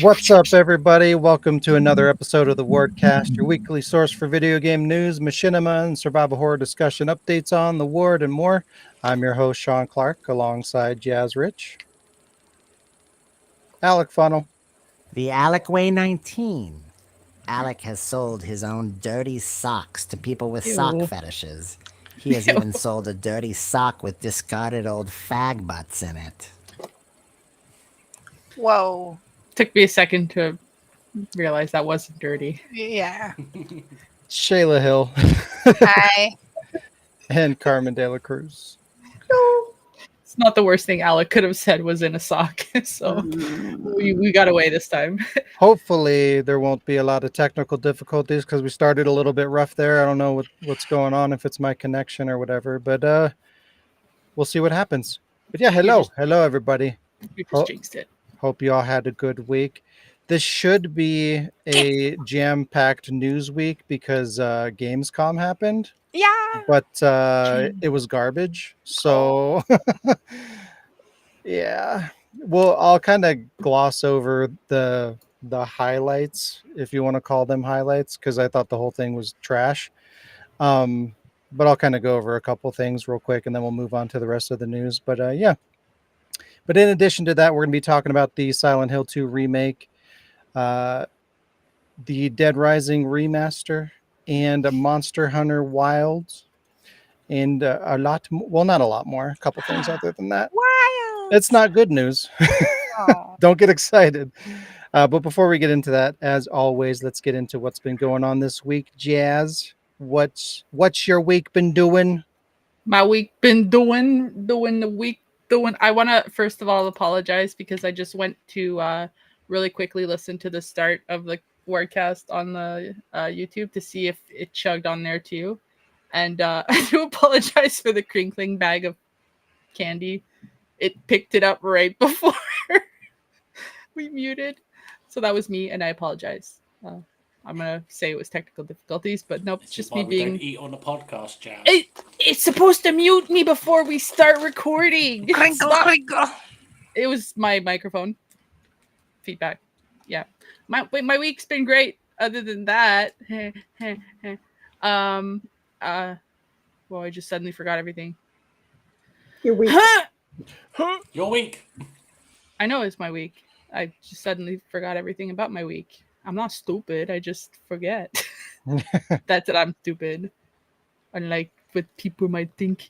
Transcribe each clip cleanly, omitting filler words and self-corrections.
What's up, everybody? Welcome to another episode of the Wardcast, your weekly source for video game news, machinima, and survival horror discussion updates on the Ward and more. I'm your host, Sean Clark, alongside Jazz Rich, Alec Funnel, The Alec Way 19. Alec has sold his own dirty socks to people with sock Ew. fetishes. He has Ew. even sold a dirty sock with discarded old fag butts in it. Whoa. Took me a second to realize that wasn't dirty. Yeah. Shayla Hill, Hi. and Carmen De La Cruz. It's not the worst thing Alec could have said was in a sock. So we got away this time. Hopefully, there won't be a lot of technical difficulties because we started a little bit rough there. I don't know what's going on, if it's my connection or whatever, but we'll see what happens. But yeah, hello, everybody. We Oh. just jinxed it. Hope you all had a good week. This should be a jam-packed news week because Gamescom happened, Yeah. but it was garbage. So, yeah. Well, I'll kind of gloss over the highlights, if you want to call them highlights, because I thought the whole thing was trash. But I'll kind of go over a couple things real quick, and then we'll move on to the rest of the news. But yeah. But in addition to that, we're going to be talking about the Silent Hill 2 remake, the Dead Rising remaster, and a Monster Hunter Wilds, and a lot, well, not a lot more, a couple things other than that. Wild. It's not good news. Oh. Don't get excited. But before we get into that, as always, let's get into what's been going on this week. Jazz, what's your week been doing? My week been doing the week doing. I want to first of all apologize because I just went to really quickly listen to the start of the Wardcast on the YouTube to see if it chugged on there too, and I do apologize for the crinkling bag of candy. It picked it up right before we muted, so that was me, and I apologize. I'm gonna say it was technical difficulties, but nope, it's just me we don't being. eat on the podcast, Jazz. It's supposed to mute me before we start recording. Crinkle, crinkle. It was my microphone feedback. Yeah, my week's been great. Other than that, well, I just suddenly forgot everything. Your week. Your week. I know it's my week. I just suddenly forgot everything about my week. I'm not stupid. I just forget. That's it. I'm stupid. Unlike what people might think.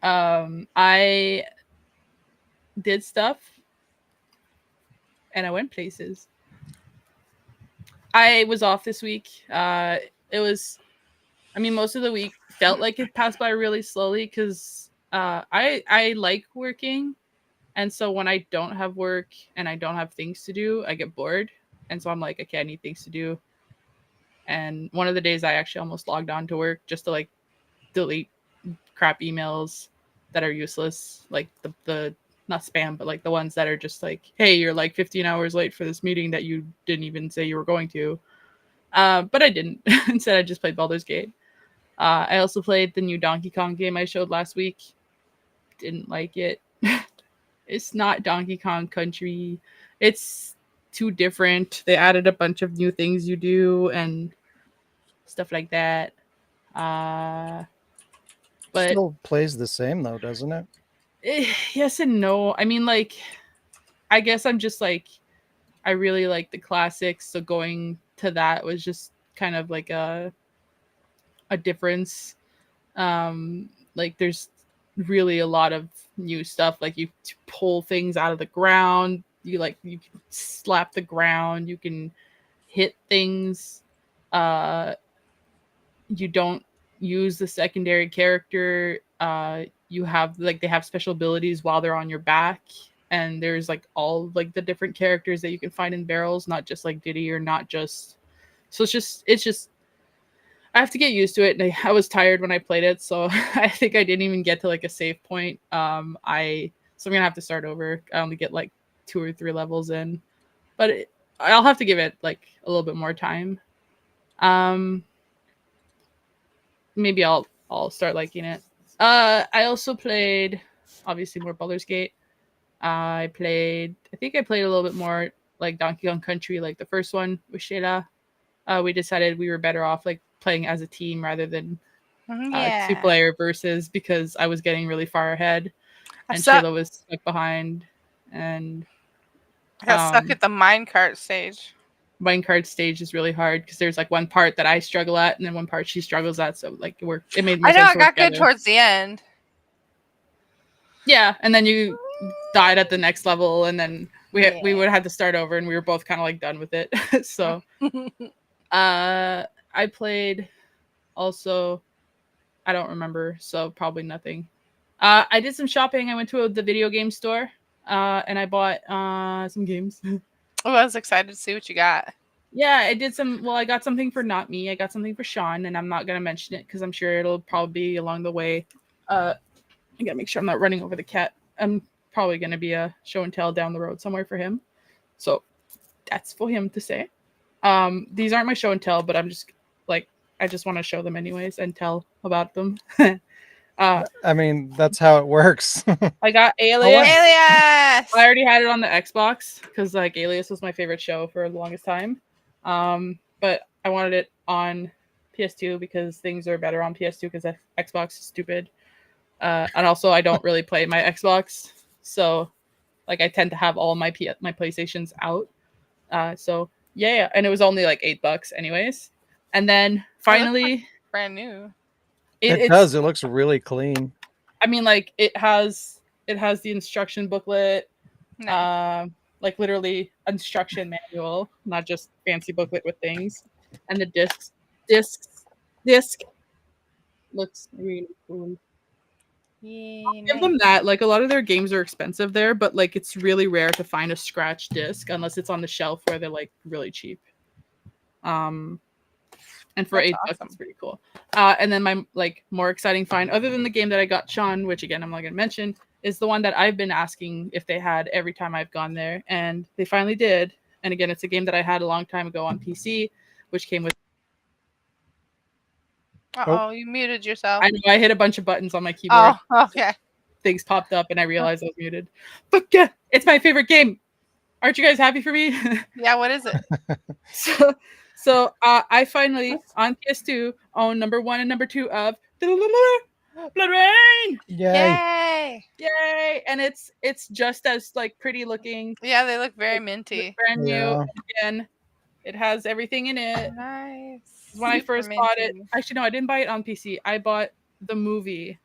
I did stuff and I went places. I was off this week. Most of the week felt like it passed by really slowly because I like working. And so when I don't have work and I don't have things to do, I get bored. And so I'm like, okay, I need things to do. And one of the days I actually almost logged on to work just to like delete crap emails that are useless. Like the not spam, but like the ones that are just like, hey, you're like 15 hours late for this meeting that you didn't even say you were going to. But I didn't. Instead, I just played Baldur's Gate. I also played the new Donkey Kong game I showed last week. Didn't like it. It's not Donkey Kong Country. It's too different. They added a bunch of new things you do and stuff like that. But Still plays the same though, doesn't it? Yes and no. I mean, like, I guess I'm just like, I really like the classics. So going to that was just kind of like a difference. Like there's really a lot of new stuff. Like you pull things out of the ground. You can slap the ground. You can hit things. You don't use the secondary character. You have they have special abilities while they're on your back, and there's like all like the different characters that you can find in barrels, not just like Diddy or not just. So it's just. I have to get used to it, and I was tired when I played it, so I think I didn't even get to like a save point. So I'm gonna have to start over. I only get like 2 or 3 levels in, but I'll have to give it like a little bit more time. Maybe I'll start liking it. I also played obviously more Baldur's Gate. I think I played a little bit more like Donkey Kong Country, like the first one with Shayla, we decided we were better off like playing as a team rather than Yeah. 2-player versus, because I was getting really far ahead I and suck- Shayla was stuck behind. And I got stuck at the minecart stage. minecart stage is really hard because there's like one part that I struggle at and then one part she struggles at. So like it made more I know sense I to work got good together. towards the end. Yeah, and then you died at the next level, and then we Yeah. would have had to start over, and we were both kind of like done with it. So I played also, I don't remember, so probably nothing. I did some shopping. I went to the video game store and I bought some games. Oh, I was excited to see what you got. Yeah, I did some. Well, I got something for not me. I got something for Sean, and I'm not gonna mention it because I'm sure it'll probably be along the way. I gotta make sure I'm not running over the cat. I'm probably gonna be a show and tell down the road somewhere for him. So that's for him to say. These aren't my show and tell, but I'm just like, I just want to show them anyways and tell about them. I mean, that's how it works. I got Alias. Alias! I already had it on the Xbox because like Alias was my favorite show for the longest time. But I wanted it on PS2 because things are better on PS2 because Xbox is stupid. And also I don't really play my Xbox, so like I tend to have all my PlayStations out. So yeah, and it was only like $8 anyways. And then finally, Brand new. It does. It looks really clean. I mean, like it has the instruction booklet, Nice. like literally instruction manual, not just fancy booklet with things, and the disc looks really cool. Yay, Give them that. Like a lot of their games are expensive there, but like it's really rare to find a scratch disc unless it's on the shelf where they're like really cheap. And for That's $8, awesome. it's pretty cool. And then my like more exciting find, other than the game that I got Sean, which again I'm not gonna mention, is the one that I've been asking if they had every time I've gone there, and they finally did. And again, it's a game that I had a long time ago on PC, which came with. Uh-oh, you muted yourself. I know I hit a bunch of buttons on my keyboard. Oh, okay. Things popped up and I realized I was muted. But yeah, it's my favorite game. Aren't you guys happy for me? Yeah, what is it? So I finally on PS2 own number 1 and number 2 of Blood Rain. Yay! Yay! And it's just as like pretty looking. Yeah, they look very minty. Brand new. Yeah. Again, it has everything in it. Nice. When I Super first bought it, minty. actually no, I didn't buy it on PC. I bought the movie,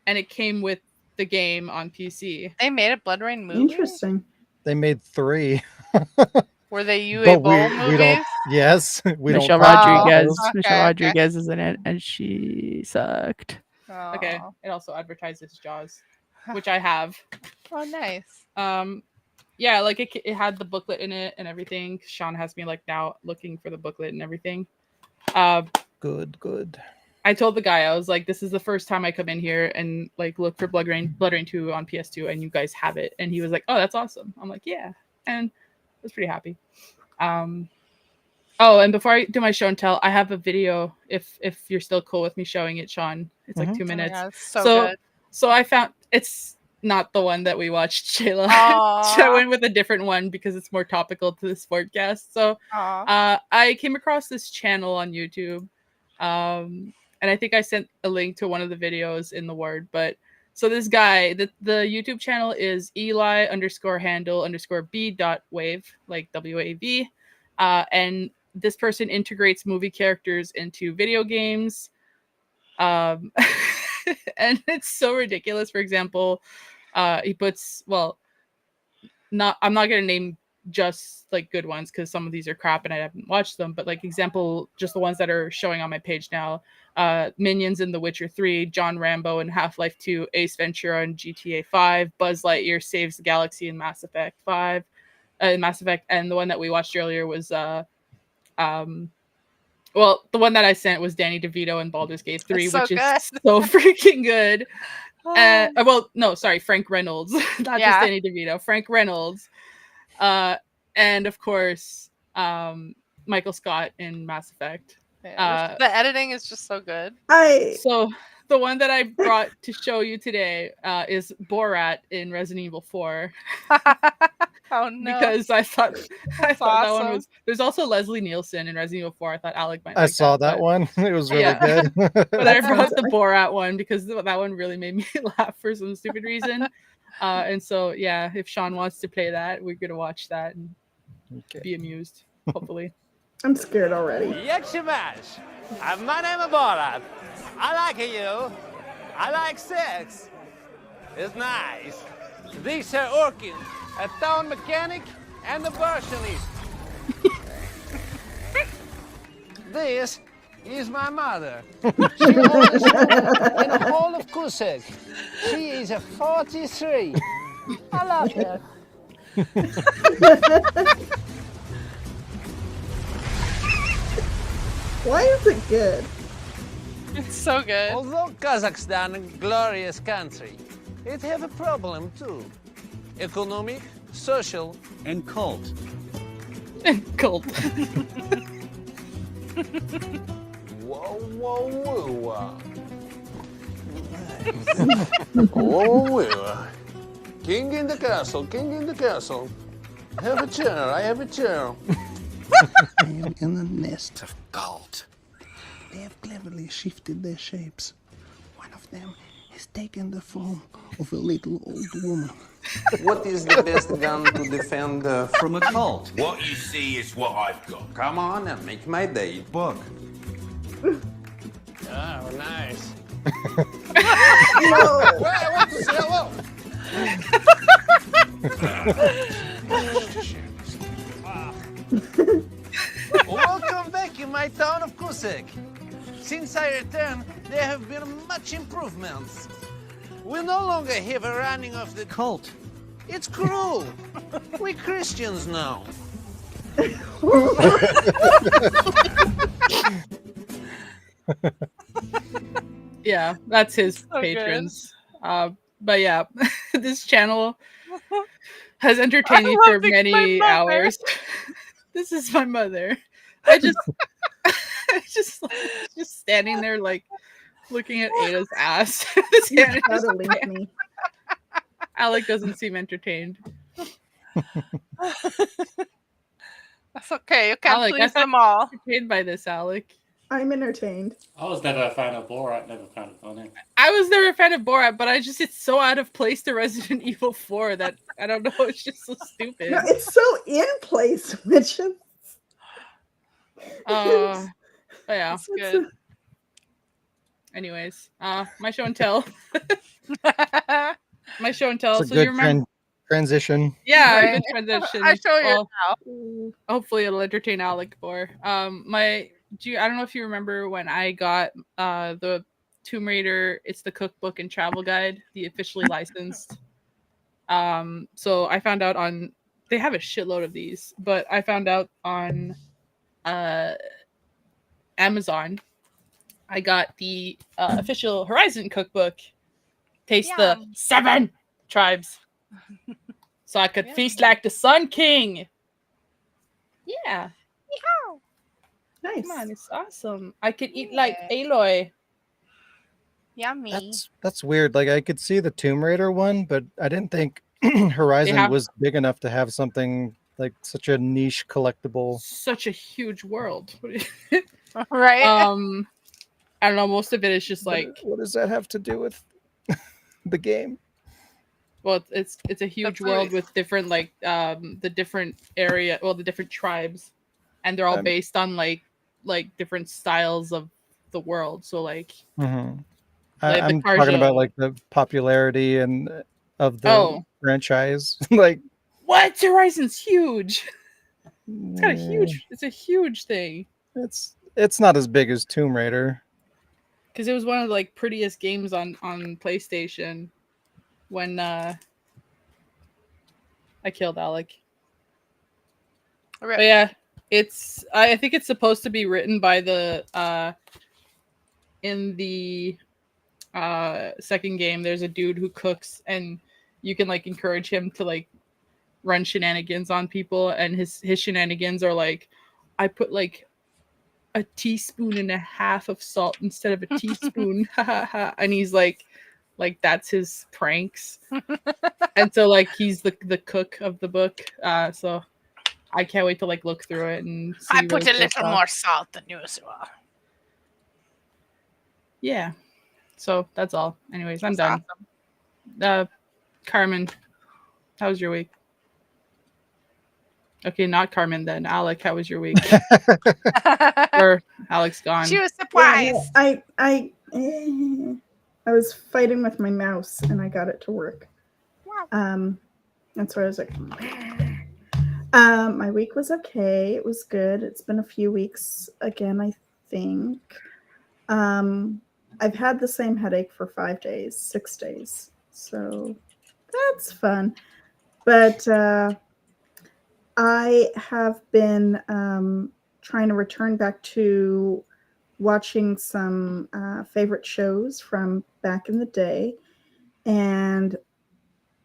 and it came with the game on PC. They made a Blood Rain movie? Interesting. They made 3. Were they UA But Bowl we movies? don't. Yes, we Michelle don't. talk about Rodriguez. those. Okay, Michelle okay. Rodriguez is in it, and she sucked. Oh. Okay. It also advertises Jaws, which I have. Oh, nice. Yeah, like it had the booklet in it and everything. Sean has me like now looking for the booklet and everything. Good. I told the guy, I was like, this is the first time I come in here and like look for Blood Rain 2 on PS2, and you guys have it. And he was like, oh, that's awesome. I'm like, yeah. And I was pretty happy. Oh, and before I do my show and tell, I have a video if you're still cool with me showing it, Sean. It's like 2 Oh my minutes. God, it's so good. So I found it's not the one that we watched, Shayla. Aw. So I went with a different one because it's more topical to this podcast. So Aw. I came across this channel on YouTube. And I think I sent a link to one of the videos in the word. But so this guy, the YouTube channel is Eli_handle_b.wave, like WAV. And this person integrates movie characters into video games. And it's so ridiculous. For example, he puts, I'm not going to name just like good ones because some of these are crap and I haven't watched them, but like example, just the ones that are showing on my page now, Minions in The Witcher 3, John Rambo in Half-Life 2, Ace Ventura in GTA 5, Buzz Lightyear Saves the Galaxy in Mass Effect 5, and the one that we watched earlier was the one that I sent was Danny DeVito in Baldur's Gate 3, It's so which good. is so freaking good. Frank Reynolds, not just Danny DeVito, Frank Reynolds. And of course, Michael Scott in Mass Effect. Yeah, the editing is just so good. So the one that I brought to show you today is Borat in Resident Evil 4. Oh no. Because I thought that one awesome. was. There's also Leslie Nielsen in Resident Evil 4. I thought Alec might. I like saw that but- one. It was really Yeah. good. But I That brought sounds the Borat one because that one really made me laugh for some stupid reason. And so yeah, if Sean wants to play that, we're gonna watch that and Okay. be amused. Hopefully. I'm scared already. Yakshimash. My name is Borat. I like you. I like sex. It's nice. These are Orkin, a town mechanic and a versionist. This is my mother. She owns in the whole of Kusek. She is a 43. I love her. Why is it good? It's so good. Although Kazakhstan a glorious country, it have a problem too. Economic, social, and cult. And cult. Whoa, whoa, whoa. Whoa, whoa. King in the castle, king in the castle. Have a chair, I have a chair. I am in a nest of cult. They have cleverly shifted their shapes. One of them has taken the form of a little old woman. What is the best gun to defend From a cult. What you see is what I've got. Come on and make my day. Book. Oh, nice. No. Well, I want to say hello. Welcome back in my town of Kusek. Since I returned, there have been much improvements. We no longer have a running of the Cult. It's cruel. We Christians now. Yeah, that's his So good. patrons. But yeah, this channel has entertained me I for love my many mother. hours. This is my mother. I just, just standing there like looking at Ada's ass. His You hand is gotta just- leave me. Alec doesn't seem entertained. That's okay. You can't Alec, I please thought- them all. Entertained by this, Alec. I'm entertained. I was never a fan of Borat, never a fan of Conan. I was never a fan of Borat, but it's so out of place to Resident Evil 4 that I don't know, it's just so stupid. No, it's so in place, which is But yeah. That's good. Anyways, my show and tell. My show and tell. It's a So good you remember? transition. Yeah, a Right. good transition. I show you Well, now. hopefully it'll entertain Alec more. I don't know if you remember when I got the Tomb Raider. It's the cookbook and travel guide, the officially licensed. So I found out on they have a shitload of these, but I found out on Amazon. I got the official Horizon cookbook. Taste the Yum. 7 tribes, so I could Yum. feast like the Sun King. Yeah. nice. Come on, it's awesome. I could eat like Aloy. Yummy. That's weird. Like I could see the Tomb Raider one, but I didn't think Horizon have- was big enough to have something like such a niche collectible. Such a huge world. Right? I don't know. Most of it is just like, What does that have to do with the game? well, it's a huge world food. with different like the different the different tribes, and they're all Um, based on like different styles of the world. So like, Mhm. Like I'm Bacarja. talking about like the popularity and of the Oh. franchise. Like what? Horizon's huge. It's got a mm, huge. It's a huge thing. It's not as big as Tomb Raider. Because it was one of the like prettiest games on PlayStation when I killed Alec. Rip. But yeah, I think it's supposed to be written by the in the second game. There's a dude who cooks, and you can like encourage him to like run shenanigans on people, and his shenanigans are like, I put like a teaspoon and a half of salt instead of a teaspoon, ha ha ha, and he's like like that's his pranks. And so like he's the cook of the book. So I can't wait to like look through it and see I where put it a goes little off. more salt than you as well. Yeah. So that's all. Anyways, I'm That's done. Carmen, how was your week? Okay, not Carmen then. Alec, how was your week? Or Alex gone. She was Yeah, surprised. I was fighting with my mouse and I got it to work. That's why I was like, my week was okay. It was good. It's been a few weeks again, I think. I've had the same headache for 5 days, 6 days. So that's fun. But I have been trying to return back to watching some favorite shows from back in the day. And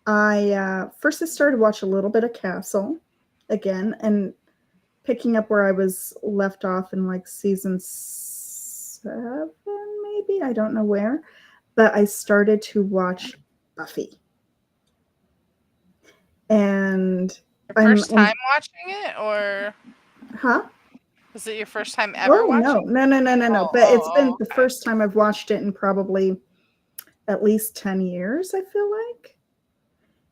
I first I started to watch a little bit of Castle again and picking up where I was left off in like season 7, maybe. I don't know where. But I started to watch Buffy. And Your first time watching it, or huh? was it your first time ever Oh watching? no. But it's been the first time I've watched it in probably at least 10 years, I feel like.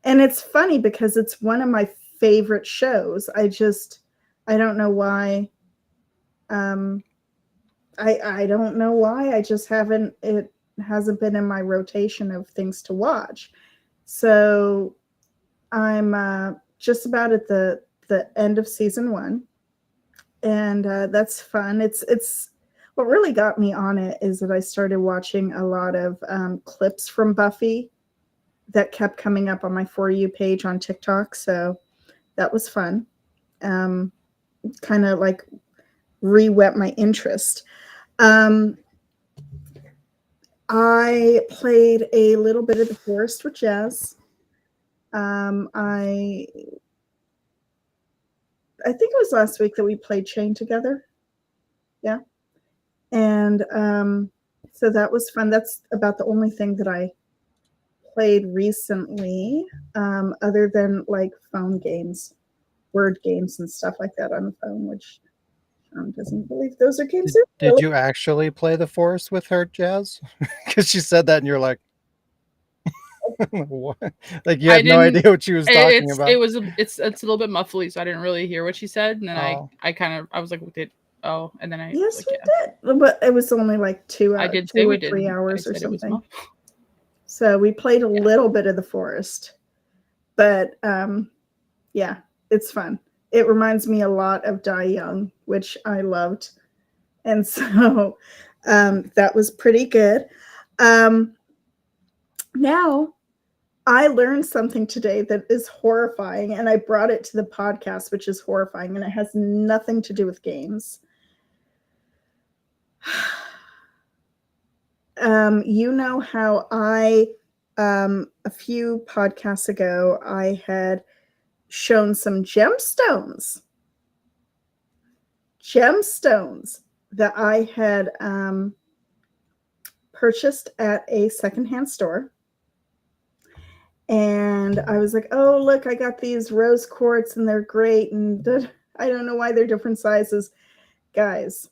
And it's funny because it's one of my favorite shows. I don't know why. I don't know why. I just haven't, it hasn't been in my rotation of things to watch. So I'm just about at the end of season 1. And that's fun. It's what really got me on it is that I started watching a lot of clips from Buffy that kept coming up on my For You page on TikTok. So that was fun. Kind of like re-whet my interest. I played a little bit of The Forest with Jazz. I think it was last week that we played Chain together. Yeah. And so that was fun. That's about the only thing that I played recently, other than like phone games, word games and stuff like that on the phone, which doesn't believe those are games. Did you actually play The Forest with her, Jazz? Because she said that and you're like, what? Like you had no idea what she was talking about. It's a little bit muffly, so I didn't really hear what she said. And then I was like, and then I yes, like, we did, but it was only like 2 hours. I did say we did 3 hours or said it something. So we played a little bit of The Forest, but yeah, it's fun. It reminds me a lot of Die Young, which I loved, and so that was pretty good. Now, I learned something today that is horrifying, and I brought it to the podcast, which is horrifying, and it has nothing to do with games. You know how I, a few podcasts ago, I had shown some gemstones that I had purchased at a secondhand store. And I was like, oh, look, I got these rose quartz and they're great. And I don't know why they're different sizes. Guys.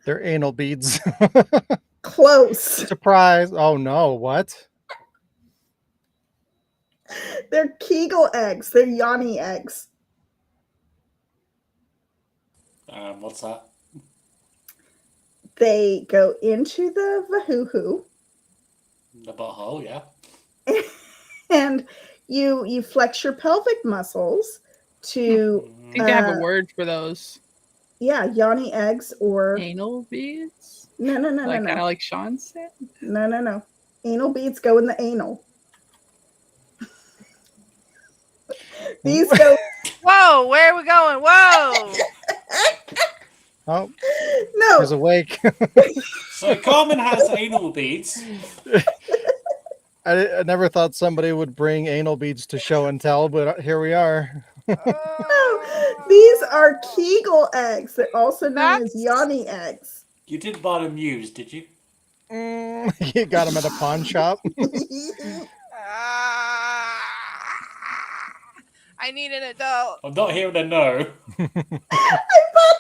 They're anal beads. Close. Surprise. Oh, no. What? They're Kegel eggs. They're Yanni eggs. What's that? They go into the vahoo-hoo. The butthole, yeah. And you flex your pelvic muscles to. I think they have a word for those. Yeah, Yanni eggs or anal beads. No. Kind of like Sean said. No. Anal beads go in the anal. These go. Whoa, where are we going? Whoa. Oh, no. He's awake. So Carmen has anal beads. I never thought somebody would bring anal beads to show and tell, but here we are. No, these are Kegel eggs. They're also known as Yanni eggs. You didn't buy them used, did you? You got him at a pawn shop. I need an adult. I'm not hearing a no. I bought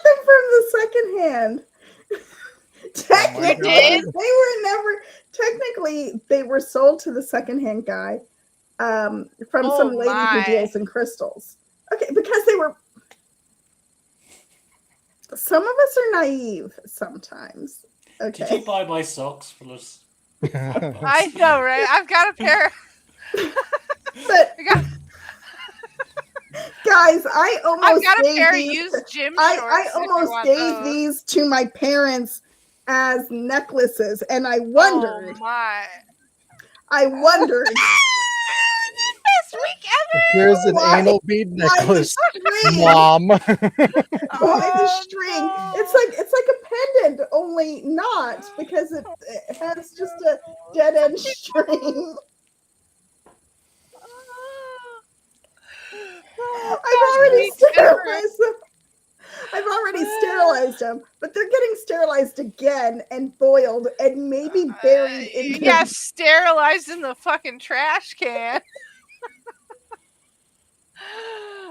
them from the second hand. Technically, did? they were sold to the secondhand guy from some lady who deals in crystals. Okay, because they were. Some of us are naive sometimes. Okay. Did you buy my socks for us? I know, right? I've got a pair. But guys, I almost I've got a gave pair of these, used gym shorts. I almost gave these to my parents as necklaces, and I wondered. Oh my! I wondered. Best week ever. Here's an anal bead necklace, Mom. Why the string? No. It's like a pendant, only not because it has just a dead end string. I've already sterilized them, but they're getting sterilized again and boiled and maybe buried in sterilized in the fucking trash can.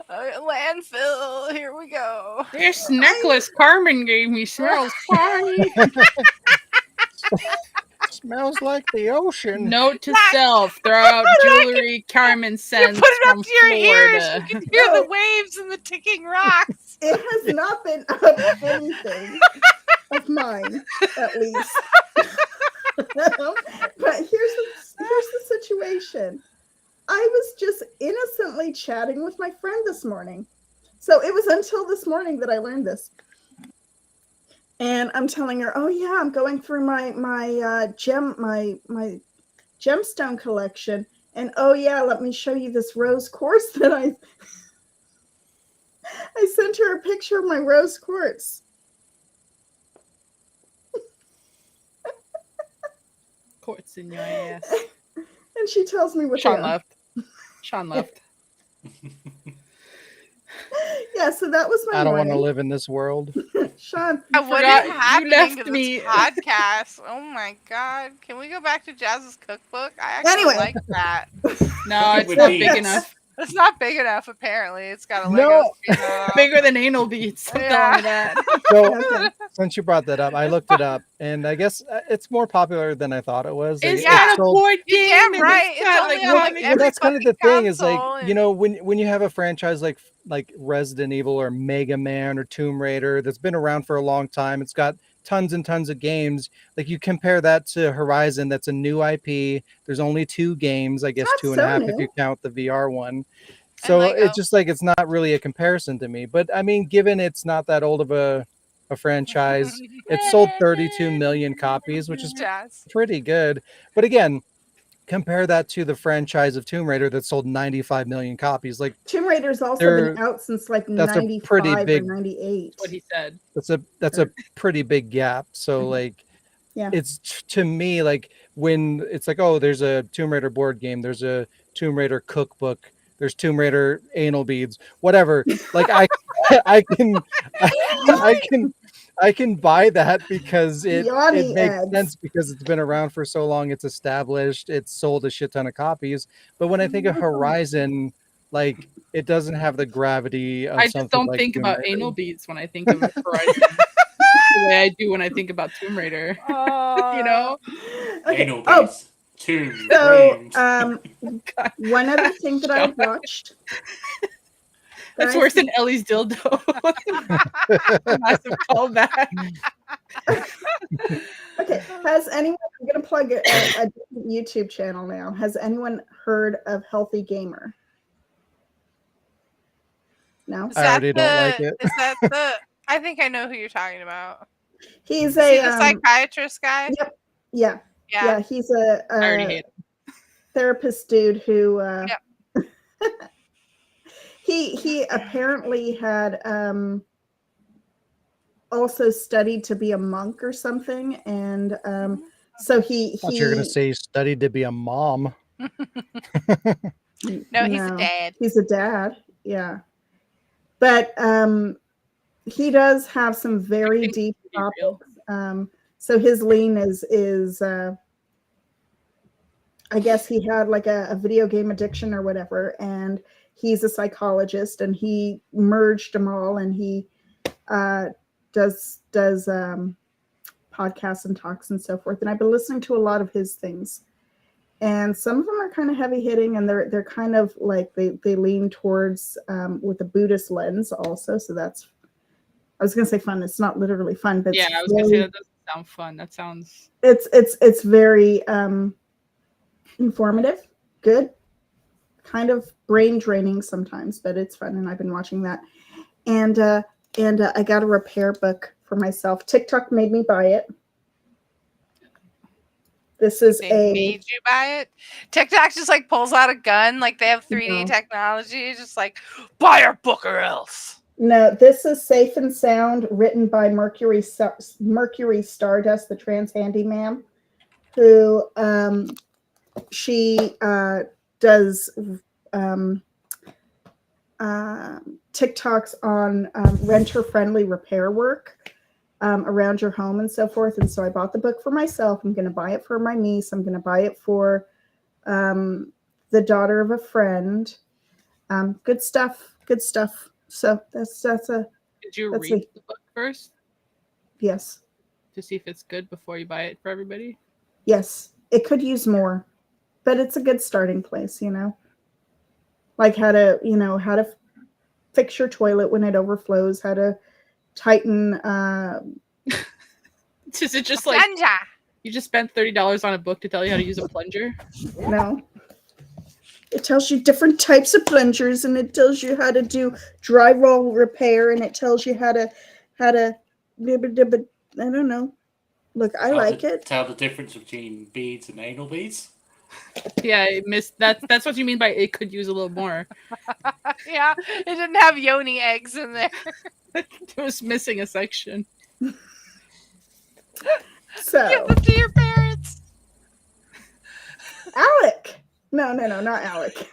Landfill, here we go. This necklace Carmen gave me smells fine. Smells like the ocean. Note to self: throw out jewelry Carmen sends. You put it up from to your ears. Florida. You can hear the waves and the ticking rocks. It has not been up anything of mine, at least. But here's the situation. I was just innocently chatting with my friend this morning. So it was until this morning that I learned this. And I'm telling her, "Oh yeah, I'm going through my gemstone collection, and oh yeah, let me show you this rose quartz that I sent her a picture of my rose quartz." Quartz in your ass. And she tells me what Sean left. Sean left. Yeah, so that was my I don't want to morning. live in this world. Sean, What forgot- is you happening left to this me. podcast? Oh my god! Can we go back to Jazz's cookbook? I actually Anyway. like that. No, it's With not beads. big enough. It's not big enough, apparently. It's got a No. Lego spin off. Bigger than anal beads. I'm telling you that. So okay. since you brought that up, I looked it up, and I guess it's more popular than I thought it was. It's It got a sold- board You're game. damn and right. It's It's got only like on, like, one- every that's kind of the fucking thing is like, console you know, when you have a franchise like Resident Evil or Mega Man or Tomb Raider that's been around for a long time, it's got tons and tons of games. Like you compare that to Horizon, that's a new IP. There's only 2 games, I guess Not 2.5 so if you new. count the VR one. And So Lego. it's just like it's not really a comparison to me. But I mean, given it's not that old of a franchise, it sold 32 million copies, which is Jazz. pretty good. But again, compare that to the franchise of Tomb Raider that sold 95 million copies. Like Tomb Raider's also They're- been out since like that's a 95 pretty big- or 98. What he said. that's a pretty big gap. So like Yeah. it's to me like when it's like, oh, there's a Tomb Raider board game, there's a Tomb Raider cookbook, there's Tomb Raider anal beads, whatever. Like I can buy that because it Yawny makes eggs. sense because it's been around for so long, it's established, it's sold a shit ton of copies. But when I think of Horizon, like it doesn't have the gravity of I just something don't like think Tomb about Raider. anal beads when I think of Horizon. The way I do when I think about Tomb Raider. You know? Okay. Anal Oh, beads. 2 so framed. one other thing that I watched. That's Guys, worse than Ellie's dildo. Massive callback. Okay, has anyone? I'm gonna plug a different YouTube channel now. Has anyone heard of Healthy Gamer? No. Is I that already don't like it. Is that the? I think I know who you're talking about. He's Is he a the psychiatrist guy? Yep. Yeah. Yeah. Yeah. He's a I already hate him. therapist dude who Yep. he apparently had also studied to be a monk or something, and so he I thought you were gonna say studied to be a mom. No, he's a dad. He's a dad, yeah. But he does have some very deep Be real. topics. So his lean is I guess he had like a video game addiction or whatever, and he's a psychologist, and he merged them all, and he does podcasts and talks and so forth. And I've been listening to a lot of his things, and some of them are kind of heavy hitting, and they're kind of like they lean towards with a Buddhist lens also. So that's, I was gonna say fun. It's not literally fun, but Yeah, I was gonna say that doesn't sound fun. That sounds. It's very informative, good, kind of brain draining sometimes, but it's fun, and I've been watching that. And I got a repair book for myself. TikTok made me buy it. This is They made you buy it. TikTok just like pulls out a gun, like they have 3D No. technology, just like buy our book or else. No, this is Safe and Sound, written by Mercury Stardust, the trans handyman, who she does TikToks on renter-friendly repair work around your home and so forth. And so I bought the book for myself. I'm going to buy it for my niece. I'm going to buy it for the daughter of a friend. Good stuff. Good stuff. So that's a. Did you that's read a, the book first yes. to see if it's good before you buy it for everybody? Yes. It could use more, but it's a good starting place, you know. Like how to fix your toilet when it overflows, how to tighten. Is it just like you just spent $30 on a book to tell you how to use a plunger? No. It tells you different types of plungers, and it tells you how to do drywall repair, and it tells you how to I don't know. Look, I like it. Tell the difference between beads and anal beads. Yeah, I missed that. That's what you mean by it could use a little more. Yeah, it didn't have yoni eggs in there. It was missing a section. So give them to your parents. Alec. No, not Alec.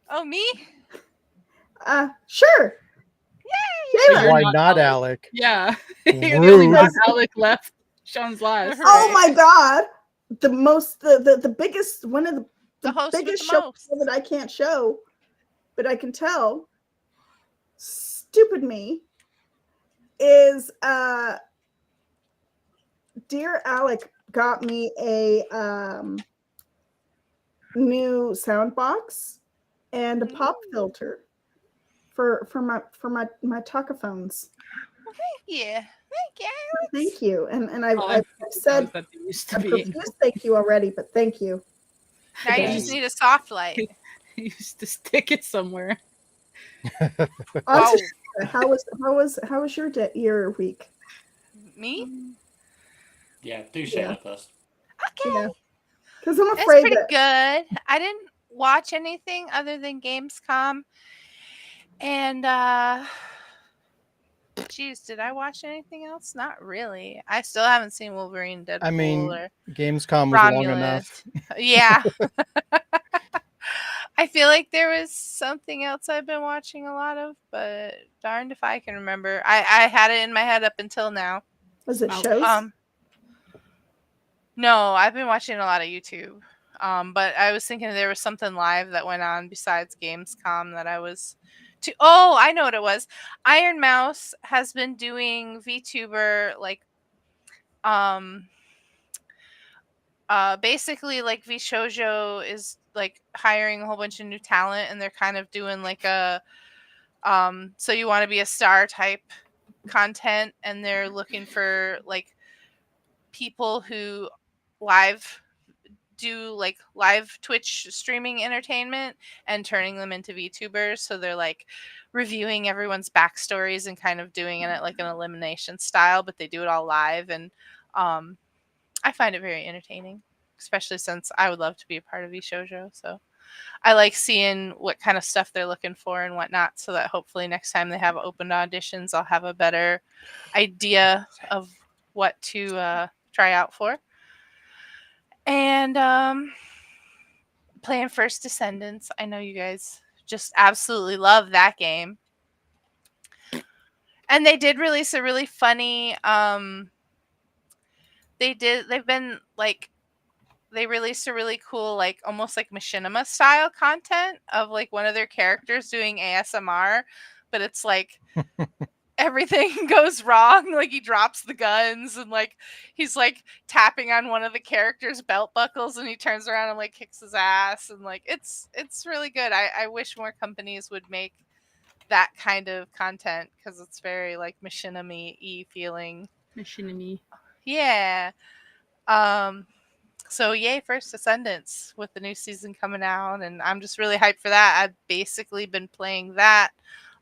Oh, me? Sure. Yay! Jayla. Why not Alec? Yeah. Rude. You're the only one Alec left. Sean's last. Oh my God. The biggest, one of the host with biggest the shows most. that I can't show, but I can tell, stupid me, is dear Alec got me a new sound box and a pop filter for my talkophones. Yeah. Thank you. Thank you. And I've I've said that they used to a be. profuse thank you already, but thank you. Now you just need a soft light. You used to stick it somewhere. How was your week? Me? Yeah, do share it first. Okay. Yeah. Because I'm It's afraid pretty that good. I didn't watch anything other than Gamescom. And geez, did I watch anything else? Not really. I still haven't seen Wolverine, Deadpool, I mean, or Gamescom was long Romulus. enough. Yeah. I feel like there was something else I've been watching a lot of, but darned if I can remember. I had it in my head up until now. was it shows? No, I've been watching a lot of YouTube. But I was thinking there was something live that went on besides Gamescom that I was to. Oh, I know what it was. Iron Mouse has been doing VTuber basically like VShojo is like hiring a whole bunch of new talent, and they're kind of doing like a so you want to be a star type content, and they're looking for like people who do like live Twitch streaming entertainment and turning them into VTubers. So they're like reviewing everyone's backstories and kind of doing it like an elimination style, but they do it all live. And I find it very entertaining, especially since I would love to be a part of VShojo. So I like seeing what kind of stuff they're looking for and whatnot, so that hopefully next time they have open auditions, I'll have a better idea of what to try out for. And playing First Descendants. I know you guys just absolutely love that game. And they did release a really funny they've been like they released a really cool like almost like machinima style content of like one of their characters doing ASMR, but it's like everything goes wrong. Like he drops the guns and like he's like tapping on one of the characters' belt buckles and he turns around and like kicks his ass and like it's really good. I wish more companies would make that kind of content because it's very like machinima-y feeling. Machinima. Yeah. So yay, First Descendants with the new season coming out, and I'm just really hyped for that. I've basically been playing that,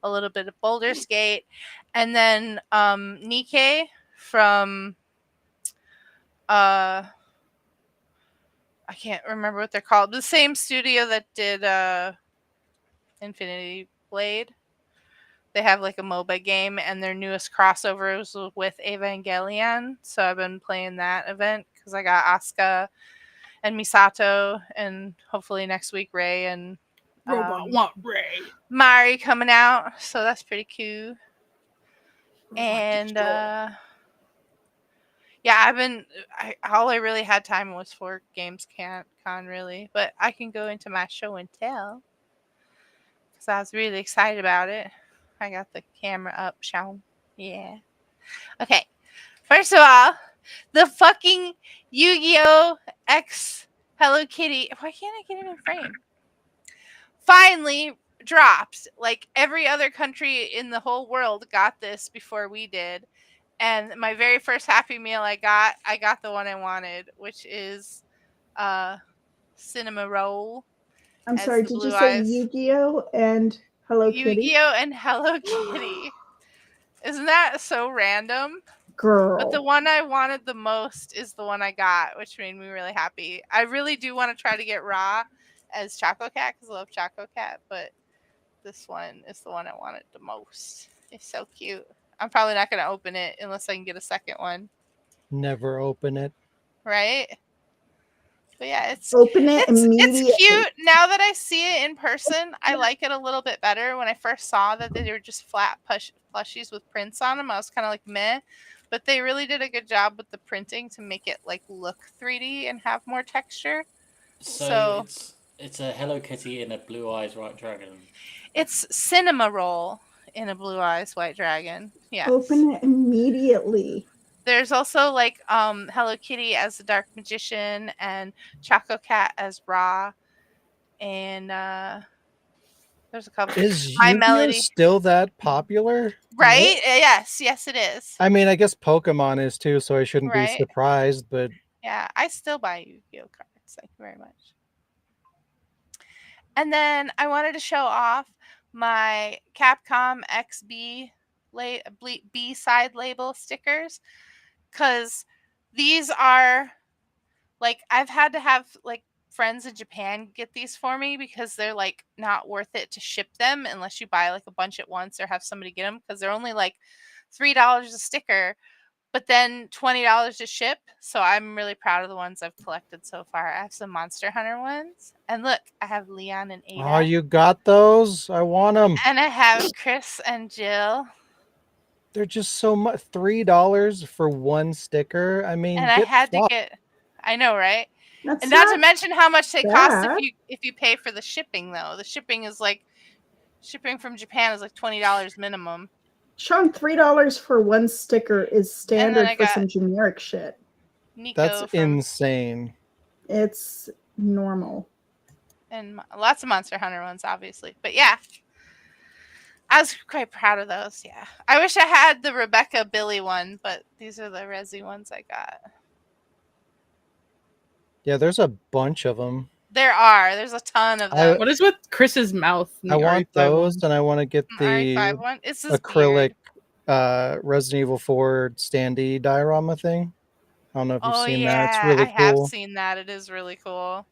a little bit of Baldur's Gate, and then Nikkei from I can't remember what they're called. The same studio that did Infinity Blade. They have like a MOBA game, and their newest crossover was with Evangelion. So I've been playing that event because I got Asuka and Misato, and hopefully next week Ray and Robot want Ray. Mari coming out. So that's pretty cool. Robot And destroy. yeah, all I really had time was for Games Con really, but I can go into my show and tell because I was really excited about it. I got the camera up, Sean. Yeah. Okay. First of all, the fucking Yu-Gi-Oh! X Hello Kitty. Why can't I get it in frame? Finally dropped. Like every other country in the whole world got this before we did. And my very first Happy Meal I got the one I wanted, which is Cinema Roll. I'm as sorry, the did blue you say eyes. Yu-Gi-Oh and Hello Kitty? Yu-Gi-Oh! And Hello Kitty. Isn't that so random? But the Girl. one I wanted the most is the one I got, which made me really happy. I really do want to try to get Raw as Choco Cat because I love Choco Cat, but this one is the one I wanted the most. It's so cute. I'm probably not going to open it unless I can get a second one, Never open it. right? But yeah, Open it it's immediately. cute. Now that I see it in person, I like it a little bit better. When I first saw that they were just flat plushies with prints on them, I was kind of like meh. But they really did a good job with the printing to make it like look 3D and have more texture. So it's a Hello Kitty in a Blue Eyes White Dragon. It's Cinema Roll in a Blue Eyes White Dragon. Yes. Open it immediately. There's also like Hello Kitty as the Dark Magician and Choco Cat as Ra. And there's a couple. Is My Yu-Gi-Oh Melody. still that popular? Right? Yes, it is. I mean, I guess Pokemon is too, so I shouldn't be Right. surprised, but Yeah, I still buy Yu-Gi-Oh cards. Thank you very much. And then I wanted to show off my Capcom XB B-side label stickers because these are like I've had to have like friends in Japan get these for me because they're like not worth it to ship them unless you buy like a bunch at once or have somebody get them because they're only like $3 a sticker, but then $20 to ship. So I'm really proud of the ones I've collected so far. I have some Monster Hunter ones, and look, I have Leon and Ada. oh, you got those? I want them. And I have Chris and Jill. They're just so much. $3 for one sticker. I mean, And I get had to flopped. get. I know, right? That's And not to mention how much they cost bad. if you pay for the shipping though. The shipping is like shipping from Japan is like $20 minimum. Sean, $3 for one sticker is standard I for got some generic shit. Nico That's from insane. It's normal. and lots of Monster Hunter ones, obviously. But yeah, I was quite proud of those. Yeah, I wish I had the Rebecca Billy one, but these are the Resi ones I got. Yeah, there's a bunch of them. There's a ton of them. What is with Chris's mouth? in the I want RE5 those, one? and I want to get RE5 the one. It's this acrylic beard. Resident Evil 4 standee diorama thing. I don't know if you've Oh seen yeah, that. It's really I have cool. seen that. It is really cool.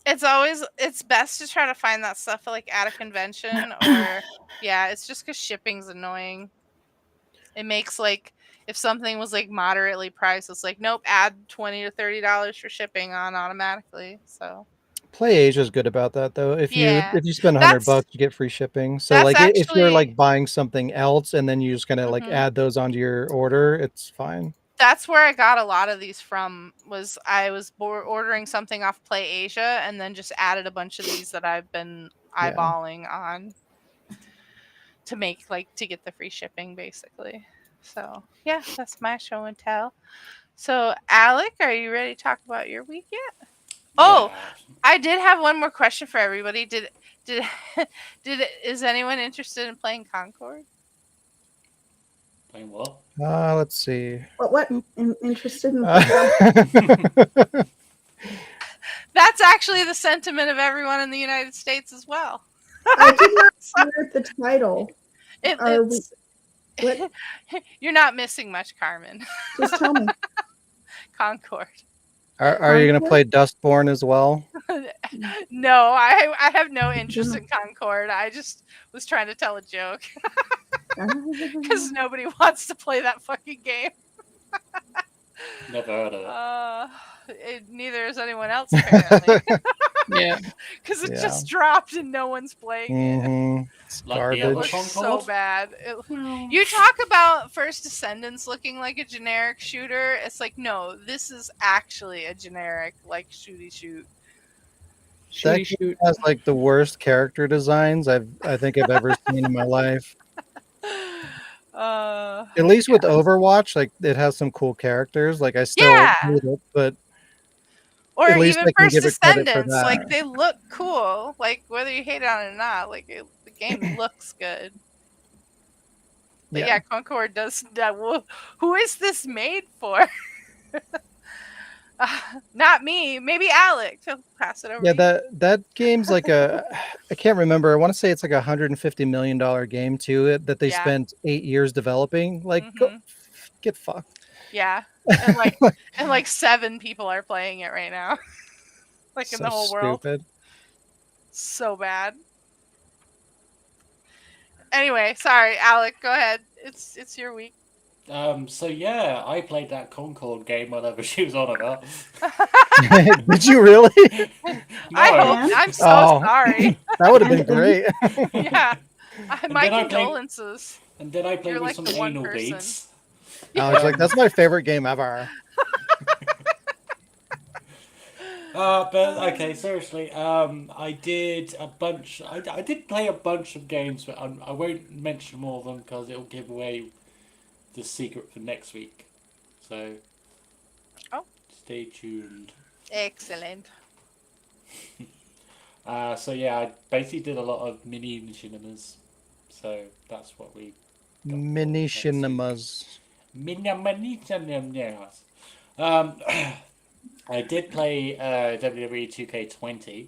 It's best to try to find that stuff like at a convention or yeah, it's just because shipping's annoying. It makes like if something was like moderately priced, it's like nope, add $20 to $30 for shipping on automatically. So PlayAsia's good about that though. If you yeah, spend $100, you get free shipping. So that's like if you're actually like buying something else and then you just kind of like Mhm. add those onto your order, it's fine. That's where I got a lot of these from. Was I was ordering something off Play Asia and then just added a bunch of these that I've been Yeah. eyeballing on to make to get the free shipping basically. So yeah, that's my show and tell. So Alec, are you ready to talk about your week yet? Oh, Yeah. I did have one more question for everybody. Did is anyone interested in playing Concord? Playing what? Let's see. What? Interested in That's actually the sentiment of everyone in the United States as well. I did not hear the title. It's What? You're not missing much, Carmen. Just tell me. Concord. Are you going to play Dustborn as well? No, I have no interest in Concord. I just was trying to tell a joke because nobody wants to play that fucking game. Never heard of it. Neither is anyone else apparently. Yeah, because it just dropped and no one's playing it. It's Like garbage. the other Looks so Concord? bad. You talk about First Descendants looking like a generic shooter. It's like, no, this is actually a generic shooty shoot. That game has like the worst character designs I think I've ever seen in my life. At least with Overwatch, like it has some cool characters. Like I still hate it, but or at least even I can First give it credit for Descendants, that. they look cool. Like whether you hate it on it or not, the game looks good. But yeah, Concord does that. Who is this made for? Not me. Maybe Alec. He'll pass it over. Yeah, to that game's like I can't remember. I want to say it's like $150 million game to it that they spent 8 years developing. Like, go get fucked. Yeah, and like 7 people are playing it right now. In the whole world. Stupid. So bad. Anyway, sorry, Alec. Go ahead. It's your week. So yeah, I played that Concord game, whatever she was on about. Did you really? No. I'm so sorry. That would have been great. Yeah. My then condolences. And then I played You're with some the one anal person. beads. I was like, that's my favorite game ever. But okay, seriously, I did a bunch. I did play a bunch of games, but I won't mention more of them because it'll give away the secret for next week. So, stay tuned. Excellent. So yeah, I basically did a lot of mini cinemas. So that's what we. Mini cinemas. Mini cinemas. I did play WWE 2K20.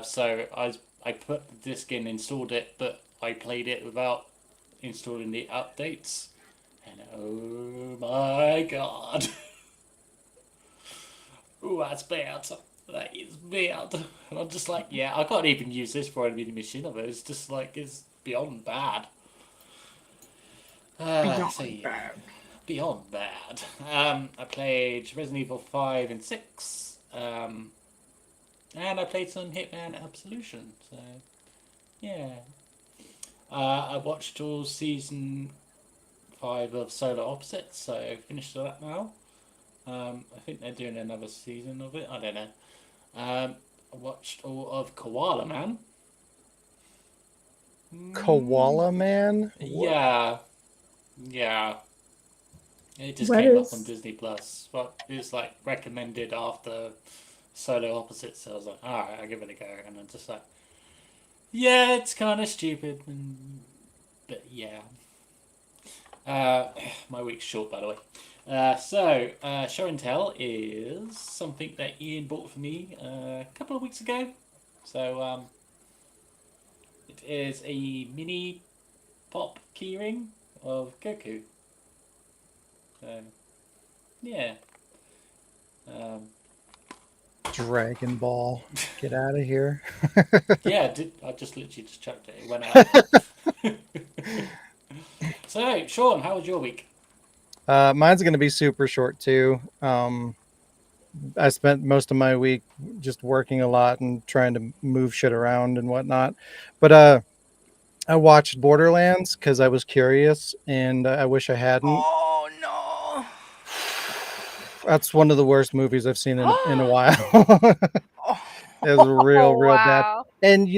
So I put the disc in, installed it, but I played it without installing the updates. And oh my god. Oh, that's bad. That is bad. And I'm just like, yeah, I can't even use this for a mini machine of it. It's just like, it's beyond bad. Beyond bad. I played Resident Evil 5 and 6. And I played some Hitman Absolution. So, yeah. I watched all season 5 of Solar Opposites, so I finished that now. I think they're doing another season of it. I don't know. I watched all of Koala Man. Koala Man? Yeah. Yeah. It just What came is- up on Disney Plus. But it was like recommended after Solar Opposites, so I was like, alright, I'll give it a go. And I'm just like, yeah, it's kind of stupid. But yeah. My week's short, by the way. So, show and tell is something that Ian bought for me a couple of weeks ago. So, it is a mini pop keyring of Goku. So, yeah. Dragon Ball. Get out of here. Yeah, I just literally just chucked it. It went out. So, Sean, how was your week? Mine's going to be super short too. I spent most of my week just working a lot and trying to move shit around and whatnot. But I watched Borderlands because I was curious and I wish I hadn't. Oh no! That's one of the worst movies I've seen in a while. It was real bad. Wow. And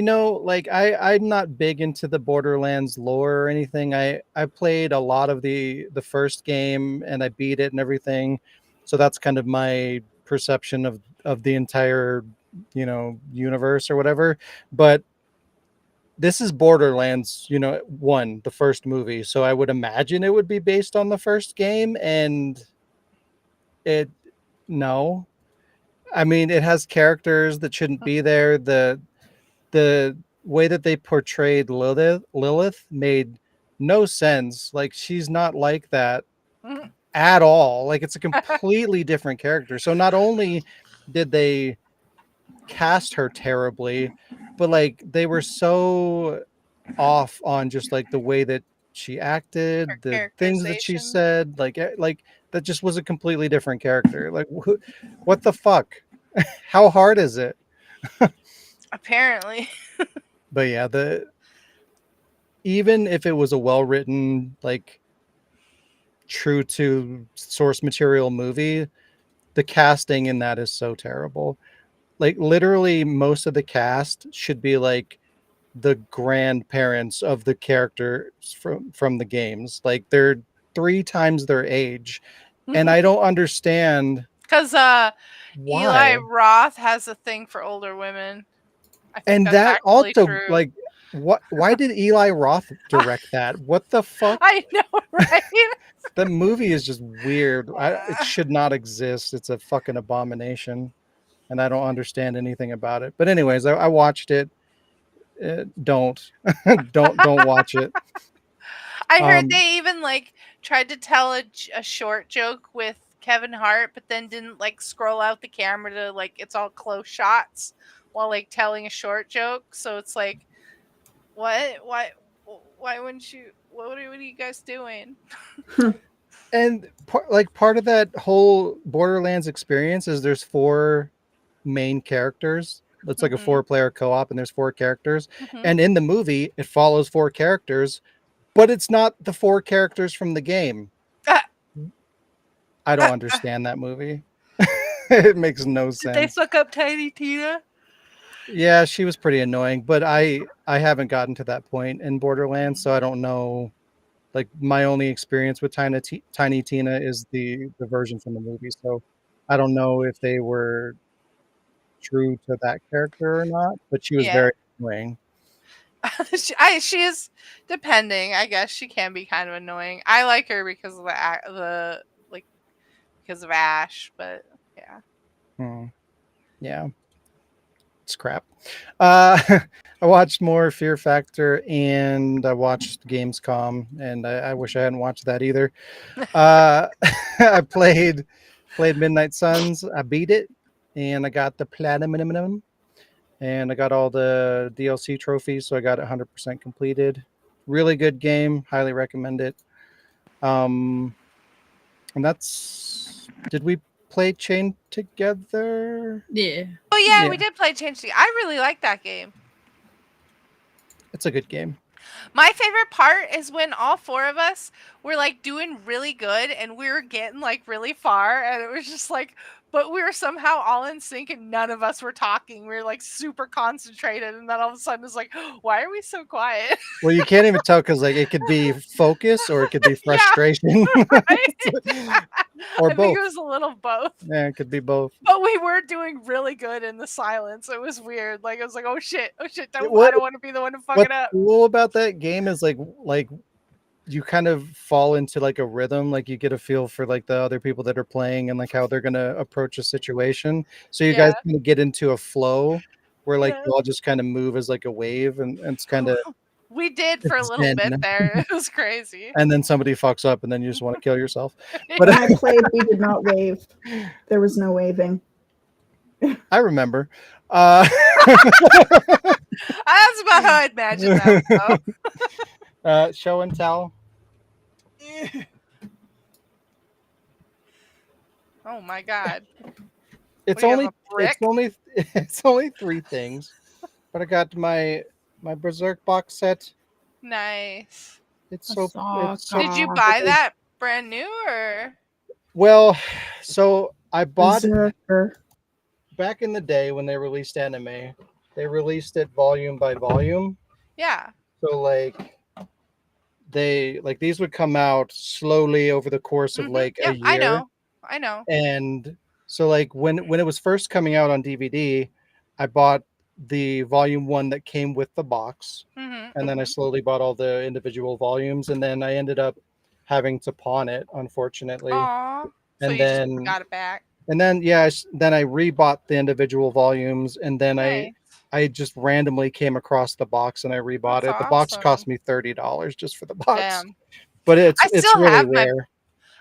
like I'm not big into the Borderlands lore or anything. I played a lot of the first game and I beat it and everything. So that's kind of my perception of the entire, universe or whatever. But this is Borderlands, the first movie. So I would imagine it would be based on the first game, and it no. I mean, it has characters that shouldn't be there. The way that they portrayed Lilith made no sense. Like, she's not like that Mhm. at all. Like, it's a completely different character. So not only did they cast her terribly, but like they were so off on just like the way that she Her acted, the things that she characterization. said, like that just was a completely different character. Like, what the fuck? How hard is it? Apparently. But yeah, even if it was a well-written, like true to source material movie, the casting in that is so terrible. Like, literally most of the cast should be like the grandparents of the characters from the games. Like, they're 3 times their age, and I don't understand Because Eli why. Roth has a thing for older women. I think And that's that actually also, true. like, why did Eli Roth direct that? What the fuck? I know, right? That movie is just weird. It should not exist. It's a fucking abomination, and I don't understand anything about it. But anyways, I watched it. Don't don't watch it. I heard Um, they even like tried to tell a short joke with Kevin Hart, but then didn't like scroll out the camera to like it's all close shots while like telling a short joke. So it's like, what? Why wouldn't you? What are you guys doing? and part of that whole Borderlands experience is there's 4 main characters. It's like a Mhm. 4-player co-op, and there's 4 characters. Mhm. And in the movie, it follows 4 characters, but it's not the 4 characters from the game. Ah. I don't understand that movie. It makes no Did they sense. fuck up Tiny Tina? Yeah, she was pretty annoying, but I haven't gotten to that point in Borderlands, so I don't know. Like, my only experience with Tiny Tina is the version from the movie, so I don't know if they were true to that character or not, but she was Yeah. very annoying. She is depending. I guess she can be kind of annoying. I like her because of the like because of Ash, but yeah. Yeah. It's crap. I watched more Fear Factor, and I watched Gamescom, and I wish I hadn't watched that either. I played Midnight Suns. I beat it, and I got the platinum, and I got all the DLC trophies, so I got it 100% completed. Really good game. Highly recommend it. And that's. Did we play Chain together? Yeah. Oh yeah, Yeah. we did play Change the. I really like that game. It's a good game. My favorite part is when all 4 of us were like doing really good and we were getting like really far, and it was just like, but we were somehow all in sync and none of us were talking. We were like super concentrated, and then all of a sudden it's like, why are we so quiet? Well, you can't even tell because like it could be focus or it could be frustration. Right? Or I both. think it was a little both. Yeah, it could be both. But we were doing really good in the silence. It was weird. Like, I was like, oh shit, I don't What- want to be the one to fuck What's it up. cool about that game is like you kind of fall into like a rhythm, like you get a feel for like the other people that are playing and like how they're gonna approach a situation. So you guys Yeah. kind of get into a flow where like Yeah. you all just kind of move as like a wave, and it's kind of We did for a little Zen. bit there. It was crazy. and then somebody fucks up and then you just want to kill yourself. But When I played, we did not wave. There was no waving. I remember. That's about how I'd imagine that. Though. Show and tell. Oh my god. It's We have only a brick? it's only 3 things, but I got my Berserk box set. Nice. It's so Did you buy that brand new or? well. So I bought it Berserker. back in the day when they released anime. They released it volume by volume. Yeah. So like these would come out slowly over the course of like a Yep. I year. know. And so like when it was first coming out on DVD, I bought the volume 1 that came with the box. And then I slowly bought all the individual volumes, and then I ended up having to pawn it, unfortunately. Aw. So And you just then got it back. then I rebought the individual volumes, and then Nice. I just randomly came across the box and I rebought That's it. The box awesome. cost me $30 just for the box. Damn. But I it's still really have my rare.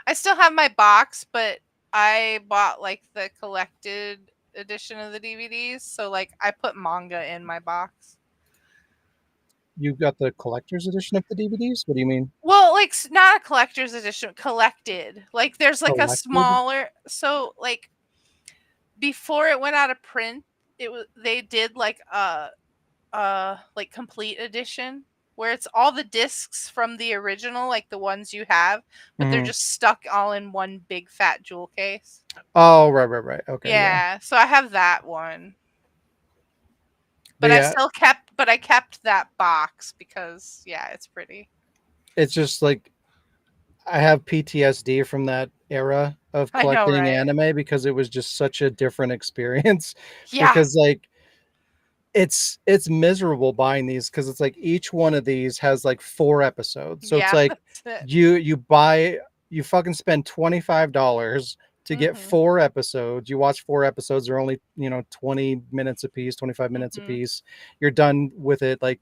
I still have my box, but I bought like the collected edition of the DVDs. So like I put manga in my box. You got the collector's edition of the DVDs? What do you mean? Well, like not a collector's edition, collected. Like there's like a Collected? smaller, so like before it went out of print, they did like a like complete edition where it's all the discs from the original, like the ones you have, but they're Mhm. just stuck all in one big fat jewel case. Oh, right. Okay, yeah. Yeah, so I have that one. But But I yeah, still I kept that box because yeah, it's pretty. it's just like I have PTSD from that era of I know, collecting right? anime because it was just such a different experience. Yeah. Because like it's miserable buying these because it's like each one of these has like 4 episodes. So it's Yeah, like that's it. you fucking spend $25 to get 4 episodes. You watch 4 episodes, they're only, 20 minutes a piece, 25 minutes a piece. You're done with it like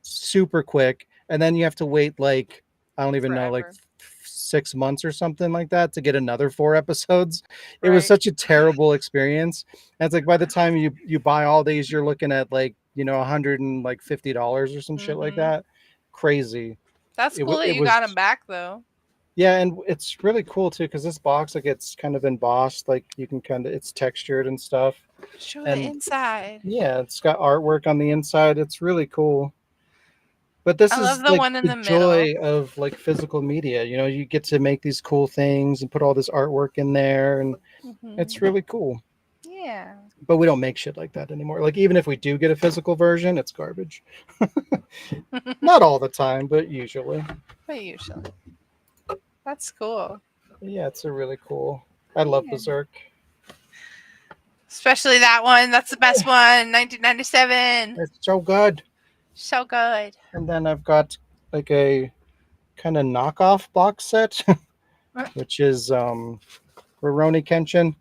super quick, and then you have to wait like I don't even know, like Forever. 6 months or something like that to get another 4 episodes. It was Right. such a terrible experience. And it's like by the time you buy all these, you're looking at like, $150 or some shit like that. Crazy. That's It cool that it you got them was back though. Yeah, and it's really cool too because this box like it's kind of embossed, like you can it's textured and stuff. Show the And inside. yeah, it's got artwork on the inside. It's really cool. But this I is love the like one in the the middle. joy of like physical media. You get to make these cool things and put all this artwork in there, and it's really cool. Yeah. But we don't make shit like that anymore. Like even if we do get a physical version, it's garbage. Not all the time, but usually. But usually. That's cool. Yeah, it's a really cool. I love Yeah. Berserk. Especially that one. That's the best one. 1997. It's so good. So good. And then I've got like a kind of knockoff box set, which is Rurouni Kenshin.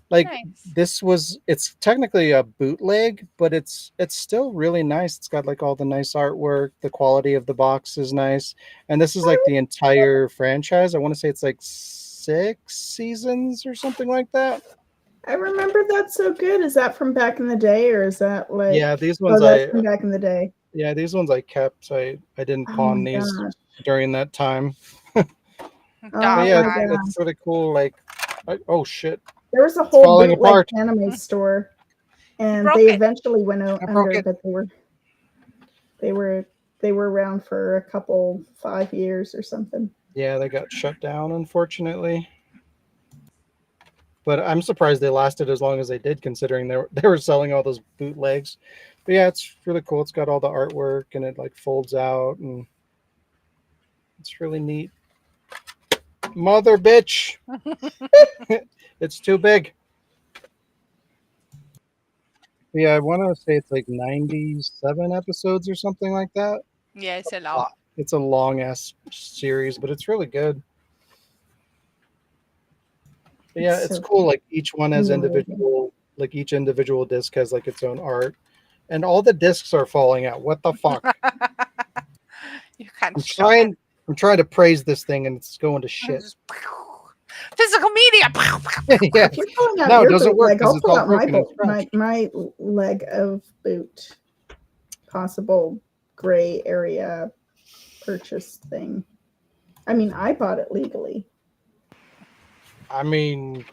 Like Nice. it's technically a bootleg, but it's still really nice. It's got like all the nice artwork. The quality of the box is nice. And this is like the entire franchise. I want to say it's like 6 seasons or something like that. I remember that so good. Is that from back in the day, or is that like? Yeah, these Oh, ones that's from back in the day. Yeah, these ones I kept. I didn't Oh pawn my these gosh. during that time. Oh But yeah, my it's gosh. really cool. Like, oh shit, There was a it's whole falling bootleg apart. anime store, and broke they it. eventually went I broke under, it. but they were around for a couple 5 years or something. Yeah, they got shut down, unfortunately. But I'm surprised they lasted as long as they did, considering they were selling all those bootlegs. But yeah, it's really cool. It's got all the artwork, and it like folds out, and it's really neat. Mother bitch, it's too big. Yeah, I want to say it's like 97 episodes or something like that. Yeah, it's a lot. It's a long ass series, but it's really good. But yeah, it's So cool. Like each one has amazing. like each individual disc has like its own art, and all the discs are falling out. What the fuck? You can't I'm show it. trying to praise this thing, and it's going to shit. Physical media. Yeah, If you're pulling out no, it your doesn't work bootleg, because I'll it's pull all out my broken and my scratched. my leg of boot. Possible gray area purchase thing. I mean, I bought it legally. I mean,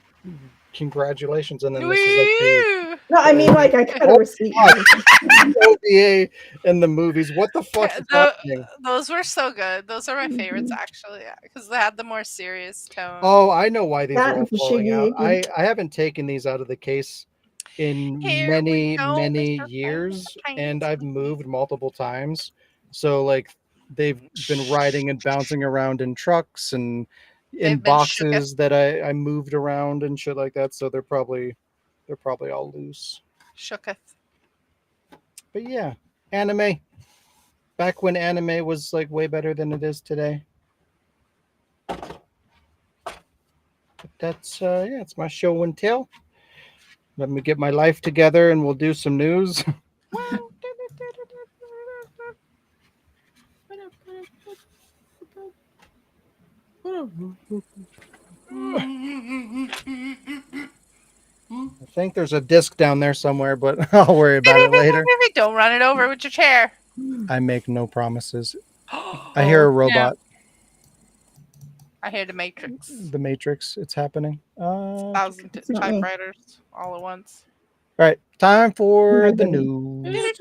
congratulations, and then this is like the Woo! No, I mean, like, I got a receipt. and everything. OVA in the movies. What the fuck is happening? Those were so good. Those are my favorites, actually, because they had the more serious tone. Oh, I know why these That are all and falling out. Shiggy. I haven't taken these out of the case in Here we go, many Mr. years, and Fancy I've moved multiple times. So like they've been riding and bouncing around in trucks and in They've been shooketh. boxes that I moved around and shit like that. So they're probably all loose. Shooketh. But yeah, anime. Back when anime was like way better than it is today. But that's yeah, it's my show and tell. Let me get my life together and we'll do some news. I think there's a disc down there somewhere, but I'll worry about it later. Don't run it over with your chair. I make no promises. I hear a robot. I hear the Matrix. The Matrix. It's happening. Thousand It's not me. typewriters all at once. All right, time for My the goodness. news.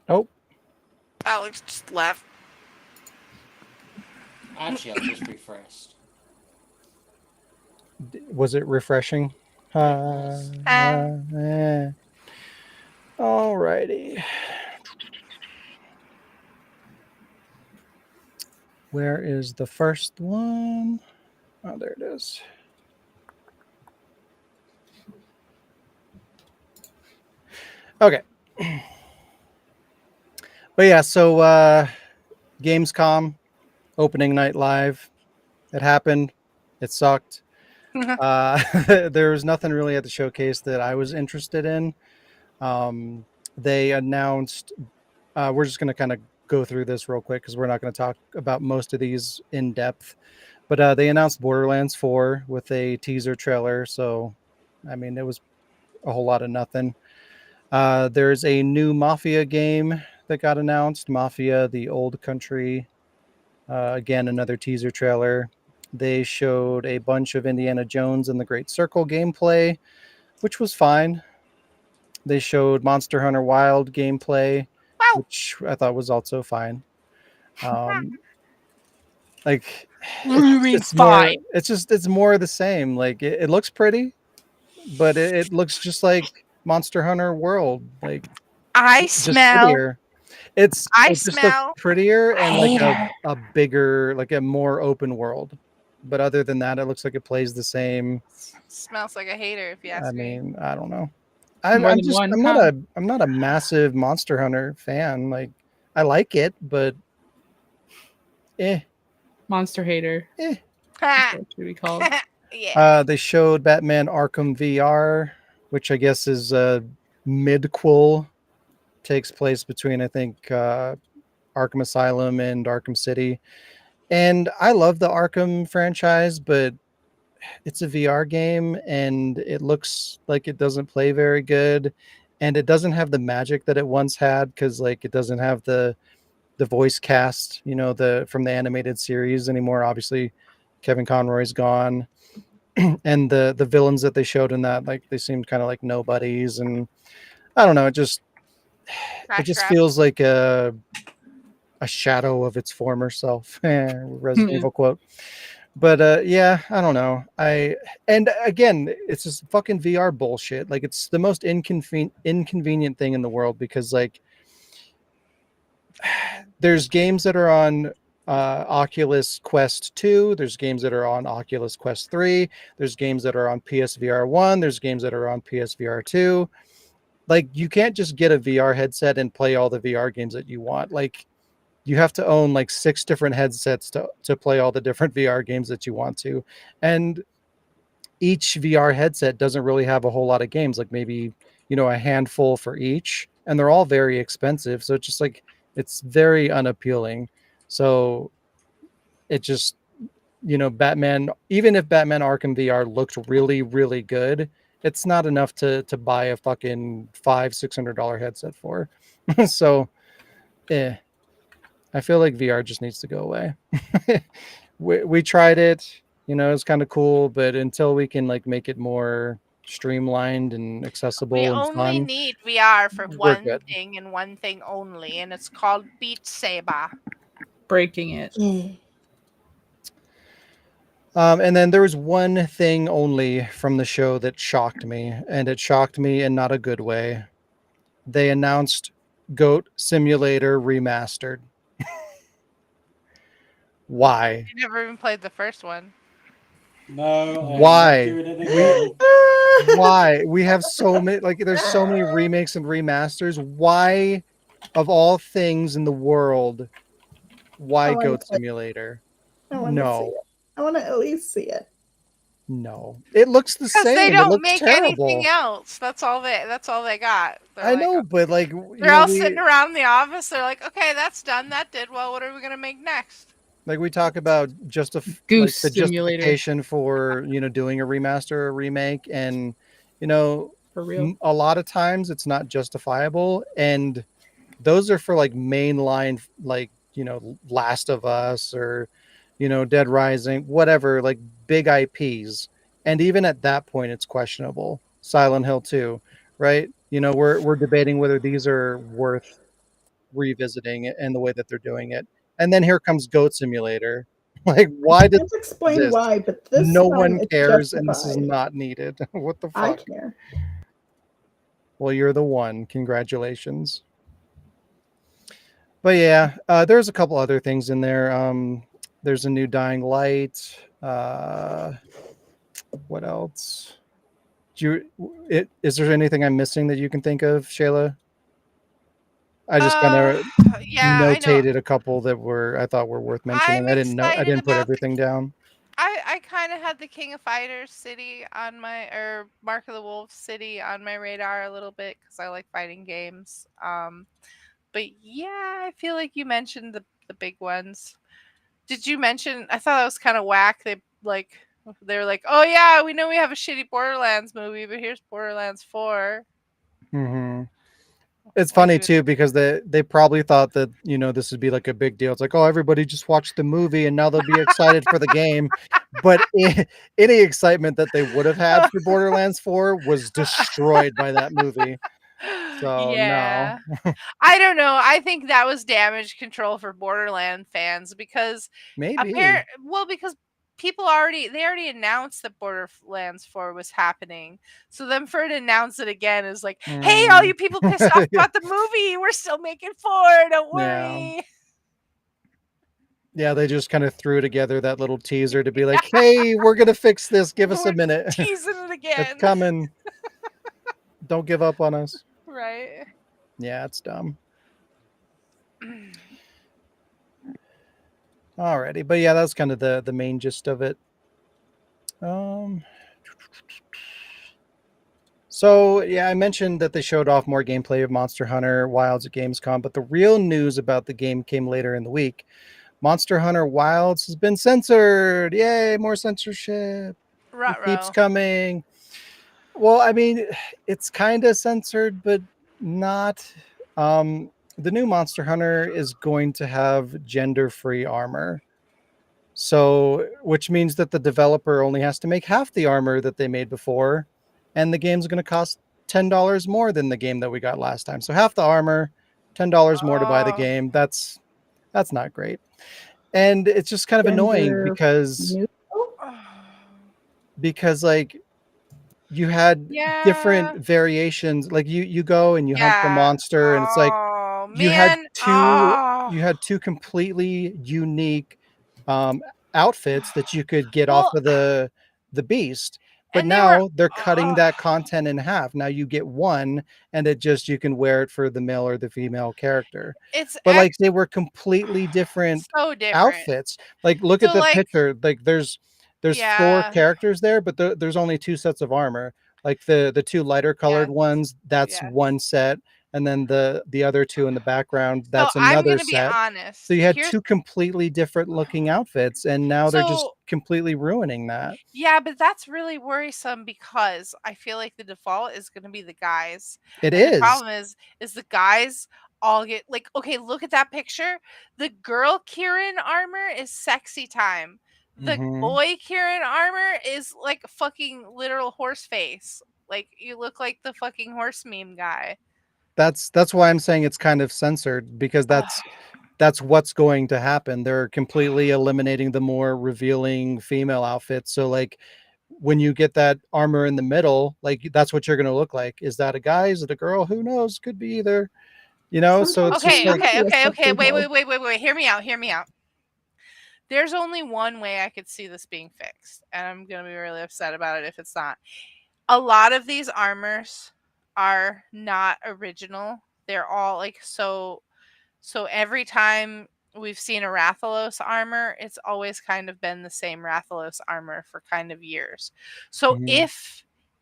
Oh, Alex just left. Actually, I just refreshed. was it refreshing? All righty. Where is the first one? Oh, there it is. Okay. But yeah, so Gamescom opening night live. It happened. It sucked. There was nothing really at the showcase that I was interested in. They announced, we're just going to kind of go through this real quick because we're not going to talk about most of these in depth. But they announced Borderlands 4 with a teaser trailer. So, I mean, it was a whole lot of nothing. There's a new Mafia game that got announced, Mafia: The Old Country. Again, another teaser trailer. They showed a bunch of Indiana Jones and the Great Circle gameplay, which was fine. They showed Monster Hunter Wild gameplay, which I thought was also fine. Like it's more, it's more of the same. Like it looks pretty, but it looks just like Monster Hunter World. Like I just smell. prettier. It's I it just looks smell prettier and like hater. a bigger, like a more open world. But other than that, it looks like it plays the same. Smells like a hater, if you ask I me. mean, I don't know. More I'm than just one, I'm not a massive Monster Hunter fan. Like I like it, but Monster hater. Ha! What should we call? Yeah. They showed Batman Arkham VR, which I guess is a midquel. Takes place between I think Arkham Asylum and Arkham City. And I love the Arkham franchise, but it's a VR game and it looks like it doesn't play very good. And it doesn't have the magic that it once had because like it doesn't have the voice cast, you know, the from the animated series anymore. Obviously, Kevin Conroy's gone. And the villains that they showed in that, like they seemed kind of like nobodies. And I don't know, it just feels like a shadow of its former self. Resident Evil quote. But yeah, I don't know. And again, it's just fucking VR bullshit. Like it's the most inconvenient thing in the world because like there's games that are on Oculus Quest 2, there's games that are on Oculus Quest 3, there's games that are on PSVR 1, there's games that are on PSVR 2. Like you can't just get a VR headset and play all the VR games that you want. Like you have to own like 6 different headsets to play all the different VR games that you want to. And each VR headset doesn't really have a whole lot of games, like maybe, you know, a handful for each. And they're all very expensive. So it's just like, it's very unappealing. So it just, you know, Batman, even if Batman Arkham VR looked really, really good, it's not enough to buy a fucking $500-$600 headset for. So, I feel like VR just needs to go away. We tried it, it's kind of cool, but until we can like make it more streamlined and We accessible and only fun, need VR for we're one good. thing and one thing only, and it's called Beat Saber. Breaking it. Yeah. And then there was one thing only from the show that shocked me, and it shocked me in not a good way. They announced Goat Simulator Remastered. Why? You never even played the first one. No, I'm Why? not doing it again. Why? We have so many, like, there's so many remakes and remasters. Why, of all things in the world, why I wanna Goat play- Simulator? I want to see No, it. I want to at least see it. no. It looks the Because same. they It don't looks make terrible. anything else. That's all they got. They're I like, know, but like, they're all sitting around the office. They're like, okay, that's done. That did well. What are we gonna make next? like we talk about Goose the Simulator. justification for doing a remaster or a remake, and For real. a lot of times it's not justifiable, and those are for like mainline, like Last of Us or Dead Rising, whatever, like big IPs, and even at that point it's questionable. Silent Hill 2, right? We're debating whether these are worth revisiting and the way that they're doing it. And then here comes Goat Simulator. Like, why does Can't explain this? why, but this No time one it's cares, and this is justified. not needed. What the I fuck? care. Well, you're the one. Congratulations. But yeah, there's a couple other things in there. There's a new Dying Light. What else? Is there anything I'm missing that you can think of, Shayla? I just kind of Yeah, I know. notated a couple that I thought were worth mentioning. I'm I didn't know. I excited didn't put about everything down. I kind of had the King of Fighters city on my or Mark of the Wolves city on my radar a little bit because I like fighting games. But yeah, I feel like you mentioned the big ones. Did you mention? I thought that was kind of whack. They were like, oh yeah, we know we have a shitty Borderlands movie, but here's Borderlands 4. Mm-hmm. It's Like funny you would, too because they probably thought that this would be like a big deal. It's like, oh, everybody just watched the movie and now they'll be excited for the game. But any excitement that they would have had for Borderlands 4 was destroyed by that movie. So no, yeah. I don't know. I think that was damage control for Borderland fans because maybe. because they already announced that Borderlands 4 was happening. So then for it to announce it again is like, hey, all you people pissed off about the movie, we're still making 4, don't worry. Yeah, they just kind of threw together that little teaser to be like, hey, we're gonna fix this. Give us a minute. Teasing it again. It's coming. Don't give up on us. Right. Yeah, it's dumb. Alrighty, but yeah, that's kind of the main gist of it. So yeah, I mentioned that they showed off more gameplay of Monster Hunter Wilds at Gamescom, but the real news about the game came later in the week. Monster Hunter Wilds has been censored. Yay, more censorship. It keeps coming. Well, I mean, it's kind of censored, but not. The new Monster Hunter is going to have gender-free armor. So, which means that the developer only has to make half the armor that they made before, and the game's going to cost $10 more than the game that we got last time. So half the armor, $10 more to buy the game. That's not great. And it's just kind of annoying because like you had different variations. Like you go and you hunt the monster, and it's like you had two completely unique outfits that you could get off of the beast. But now they're cutting that content in half. Now you get one, and you can wear it for the male or the female character. But they were completely different, outfits. Like look at the picture. Like there's 4 characters there, but there's only 2 sets of armor. Like the 2 lighter colored ones, that's one set, and then the other 2 in the background, that's another set. Be honest. So you had 2 completely different looking outfits, and now they're just completely ruining that. Yeah, but that's really worrisome because I feel like the default is going to be the guys. It And the is. problem is the guys all get like, okay, look at that picture. The girl Kieran armor is sexy time. The Mhm. boy Kieran armor is like fucking literal horse face. Like you look like the fucking horse meme guy. That's why I'm saying it's kind of censored, because that's what's going to happen. They're completely eliminating the more revealing female outfits. So like when you get that armor in the middle, like that's what you're going to look like. Is that a guy? Is it a girl? Who knows? Could be either. So Sometimes it's just Okay, you like, have okay, to okay, accept okay. your Wait, role. wait, wait, wait, wait. Hear me out. Hear me out. There's only one way I could see this being fixed, and I'm gonna be really upset about it if it's not. A lot of these armors are not original. They're all like so every time we've seen a Rathalos armor, it's always kind of been the same Rathalos armor for kind of years. So Mhm.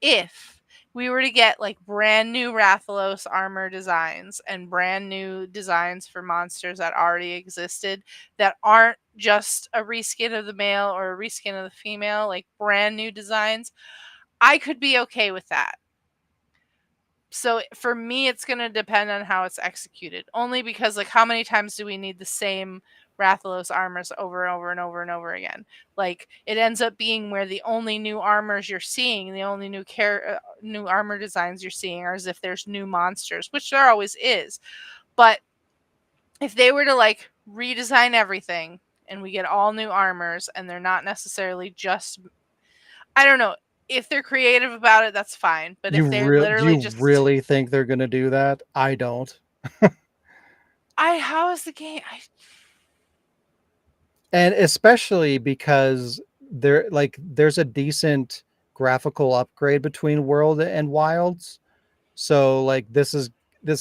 if we were to get like brand new Rathalos armor designs and brand new designs for monsters that already existed that aren't just a reskin of the male or a reskin of the female, like brand new designs, I could be okay with that. So for me, it's going to depend on how it's executed. Only because, like, how many times do we need the same Rathalos armors over and over and over and over again? Like, it ends up being where the only new armors you're seeing, the only new armor designs you're seeing, are as if there's new monsters, which there always is. But if they were to like redesign everything and we get all new armors, and they're not necessarily just, I don't know. If they're creative about it, that's fine. But if they're Do literally you just really think they're going to do that? I don't. how is the game? And especially because there's a decent graphical upgrade between World and Wilds. So like this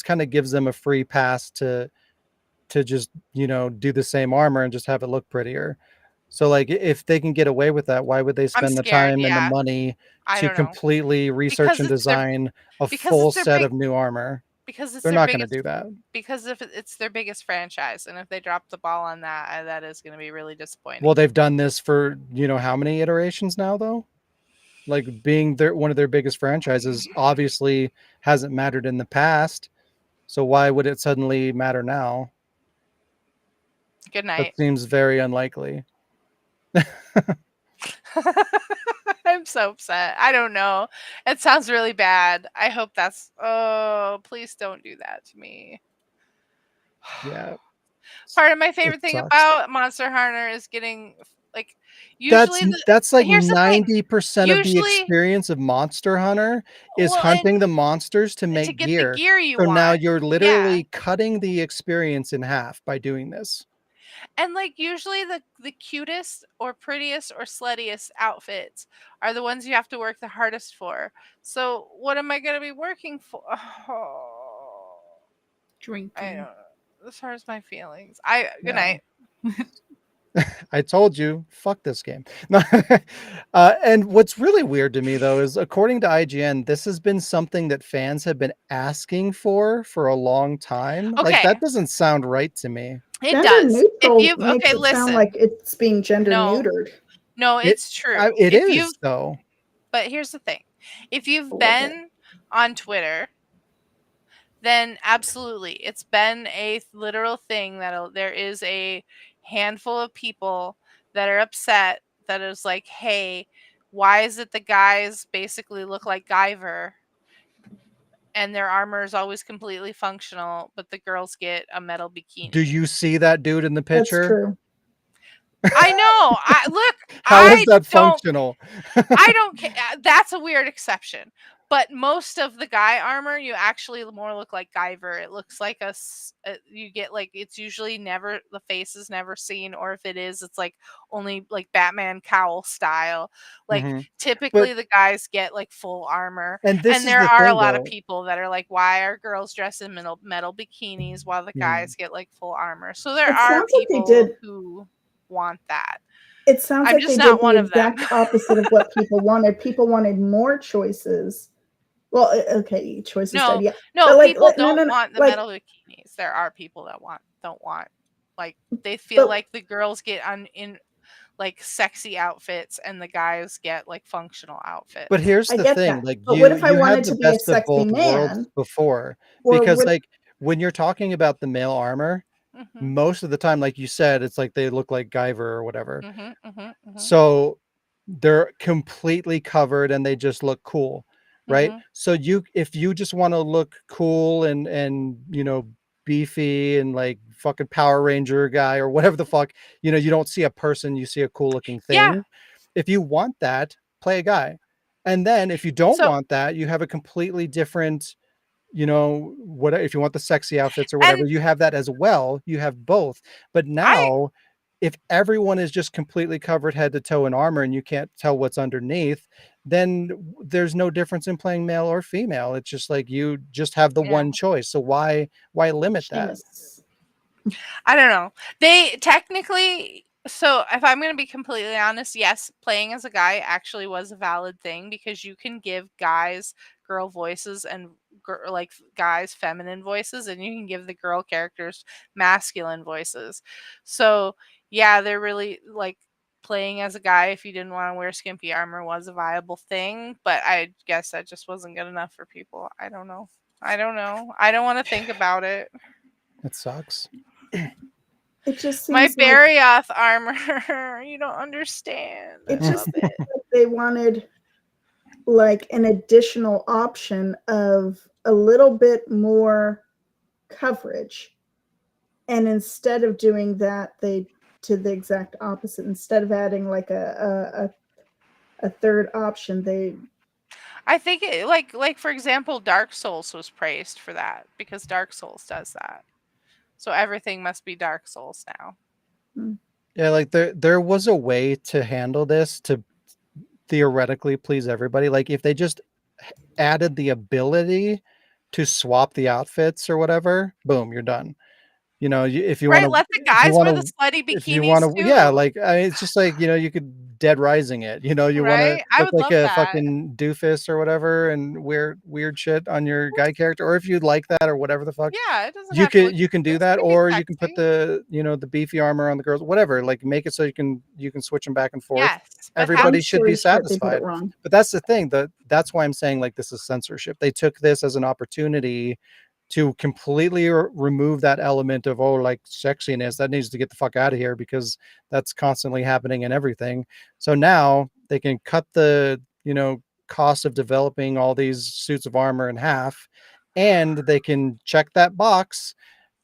kind of gives them a free pass to just, do the same armor and just have it look prettier. So like if they can get away with that, why would they I'm spend the scared. time and the Yeah, money I to don't know completely research because and it's their design a because full it's their set big of new armor? because it's They're their not going to biggest do that. because if it's their biggest franchise, and if they drop the ball on that, that is going to be really Well, disappointing. they've done this for, how many iterations now though? Like being one of their biggest franchises obviously hasn't mattered in the past. So why would it suddenly matter now? Good That night. seems very unlikely. I'm so upset. I don't know. It sounds really bad. I hope that's. Oh, please don't do that to me. Yeah, Part of my it favorite thing sucks. about Monster Hunter is getting like That's usually the that's like here's the thing. 90% of the Usually, experience of Monster Hunter is well, and hunting the monsters to to make get the gear. gear you So now want. you're Yeah. literally cutting the experience in half by doing this. And like usually the cutest or prettiest or sluttiest outfits are the ones you have to work the hardest for. So what am I gonna be working for? Oh, I Drinking. don't know. This hurts my feelings. I good Yeah. night. I told you, fuck this game. No. And what's really weird to me, though, is according to IGN, this has been something that fans have been asking for a long time. Like, Okay, that doesn't sound right to me. it Gender does. If neutral you've makes okay, it sound listen. like it's being gender No, neutered no, It, it's true. it If you've is, though. but here's the thing. If a you've little bit. been on Twitter, then absolutely it's been a literal thing that there is a handful of people that are upset that is like, hey, why is it the guys basically look like Guyver and their armor is always completely functional, but the girls get a metal Do bikini? you see that dude in the That's picture? true. I know. I look, How is that don't functional? I don't care. That's a weird exception. But most of the guy armor, you actually more look like Guyver. It looks like you get like, it's usually never, the face is never seen, or if it is, it's like only like Batman cowl style. Like Mhm. But typically the guys get like full armor. and this And is there the are a thing, lot of though. people that are like, why are girls dressed in metal bikinis while the Yeah. guys get like full armor? So there It are sounds like they people did. who want that. It sounds I'm like just they did not the one of them. exact opposite of what people wanted. People wanted more choices. Well, okay, choices dead, No, yeah. no, But people no, no, don't no, want the like, metal bikinis. There are people that don't want, like, they feel but like the girls get like sexy outfits and the guys get like functional outfits. But here's I the get thing, that. like But what you if I you wanted had the to be a best of sexy both worlds man? before, Or because would like when you're talking about the male armor, Mm-hmm. most of the time, like you said, it's like they look like Guyver or whatever. Mm-hmm, mm-hmm, mm-hmm, So they're completely covered and they just look cool, right? mm-hmm. So if you just want to look cool and beefy and like fucking Power Ranger guy or whatever the fuck, you don't see a person, you see a cool looking Yeah. thing. If you want that, play a guy. And then if you don't So want that, you have a completely different, what if you want the sexy outfits or and whatever, you have that as well. You have both. But I now if everyone is just completely covered head to toe in armor and you can't tell what's underneath, then there's no difference in playing male or female. It's just like you just have the yeah. one choice. So why limit that? Seamus. I don't know. They technically, so if I'm going to be completely honest, yes, playing as a guy actually was a valid thing because you can give guys girl voices and like guys feminine voices, and you can give the girl characters masculine voices. So yeah, they're really like playing as a guy if you didn't want to wear skimpy armor was a viable thing, but I guess that just wasn't good enough for people. I don't know. I don't want to think about it. It sucks. It just My seems like Barioth armor. You don't understand. I it just love seems it. like they wanted like an additional option of a little bit more coverage. And instead of doing that, they did the exact opposite. Instead of adding like a third option, they I think it, like for example, Dark Souls was praised for that because Dark Souls does that. So everything must be Dark Souls now. Yeah, like there was a way to handle this to theoretically please everybody. Like if they just added the ability to swap the outfits or whatever, boom, you're done. If you want Right? to, Let the guys wear the slutty if you want bikinis to, yeah, too. like it's just like you could Dead Rising it. You want to Right? I look would like love a that. fucking doofus or whatever and wear weird shit on your guy character, or if you'd like that or whatever the fuck, Yeah, it doesn't have to look you can do stupid. that, It can be or you can put sexy. the beefy armor on the girls, whatever. Like make it so you can switch them back and forth. Yes, but Everybody long should be story short, they put it satisfied. wrong. But that's the thing, that's why I'm saying like this is censorship. They took this as an opportunity to completely remove that element of like sexiness that needs to get the fuck out of here, because that's constantly happening in everything. So now they can cut the cost of developing all these suits of armor in half, and they can check that box.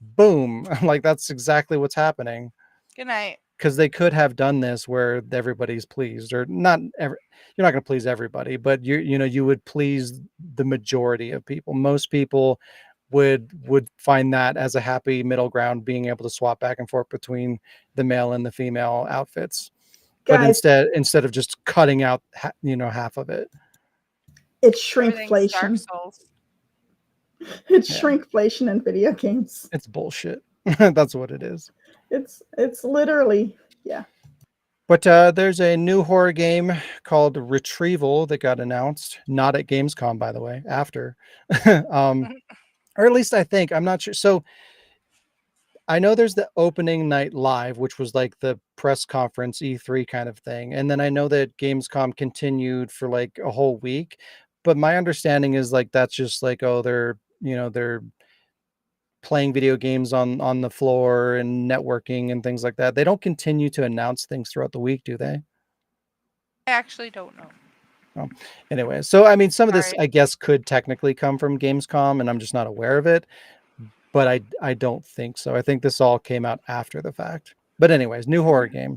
Boom. Like that's exactly what's happening, Good night. because they could have done this where everybody's pleased, or not you're not going to please everybody, but you would please the majority of people. Most people would find that as a happy middle ground, being able to swap back and forth between the male and the female outfits. But Guys, instead of just cutting out half of it. it's Everything's Dark shrinkflation. Souls. It's Yeah. shrinkflation in video games. It's bullshit. That's what it is. It's literally, yeah. But there's a new horror game called Retrieval that got announced, not at Gamescom, by the way, after. Or at least I think, I'm not sure. So I know there's the opening night live, which was like the press conference E3 kind of thing. And then I know that Gamescom continued for like a whole week. But my understanding is like that's just like, oh, they're playing video games on the floor and networking and things like that. They don't continue to announce things throughout the week, do they? I actually don't know. Oh, anyway, so I mean, some of this Sorry. I guess could technically come from Gamescom, and I'm just not aware of it. But I don't think so. I think this all came out after the fact. But anyways, new horror game.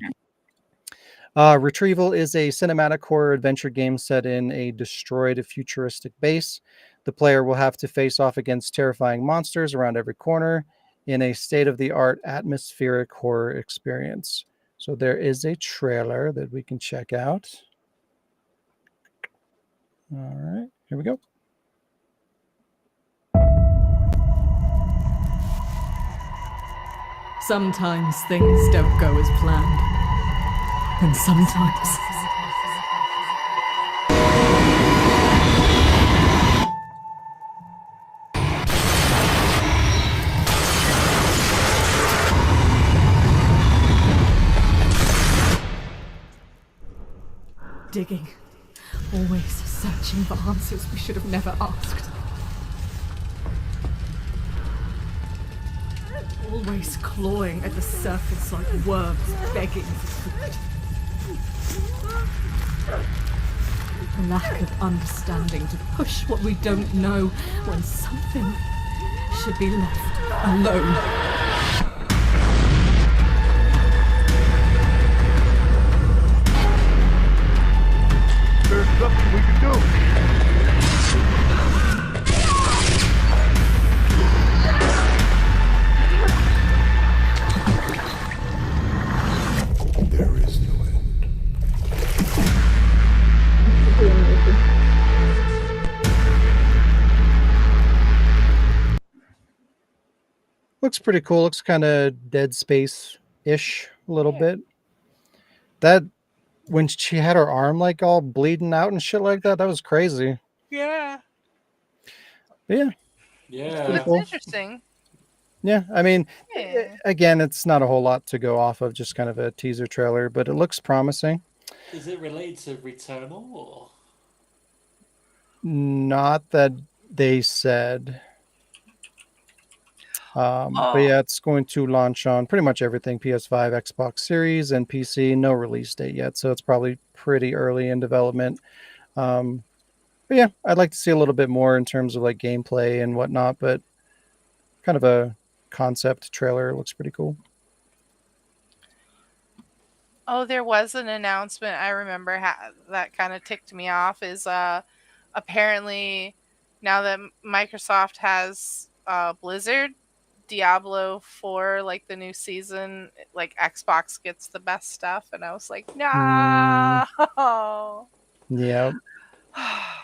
Retrieval is a cinematic horror adventure game set in a destroyed futuristic base. The player will have to face off against terrifying monsters around every corner in a state-of-the-art atmospheric horror experience. So there is a trailer that we can check out. All right, here we go. Sometimes things don't go as planned. And sometimes... digging, always searching for answers we should have never asked. Always clawing at the surface like worms begging for food. A lack of understanding to push what we don't know when something should be left alone. There's nothing we can do. There is no end. Looks pretty cool. Looks kind of Dead Space-ish a little bit. That when she had her arm like all bleeding out and shit like that, that was crazy. Yeah. Yeah. Yeah. pretty That's cool. interesting. Yeah, I mean, Yeah. again, it's not a whole lot to go off of, just kind of a teaser trailer, but it looks promising. Is it related to Returnal or? Not that they said. But Oh. yeah, it's going to launch on pretty much everything: PS5, Xbox Series, and PC. No release date yet, so it's probably pretty early in development. But yeah, I'd like to see a little bit more in terms of like gameplay and whatnot, but kind of a concept trailer looks pretty cool. Oh, there was an announcement I remember that kind of ticked me off is apparently now that Microsoft has Blizzard, Diablo 4, like the new season, like Xbox gets the best stuff, and I was like, no. Yeah.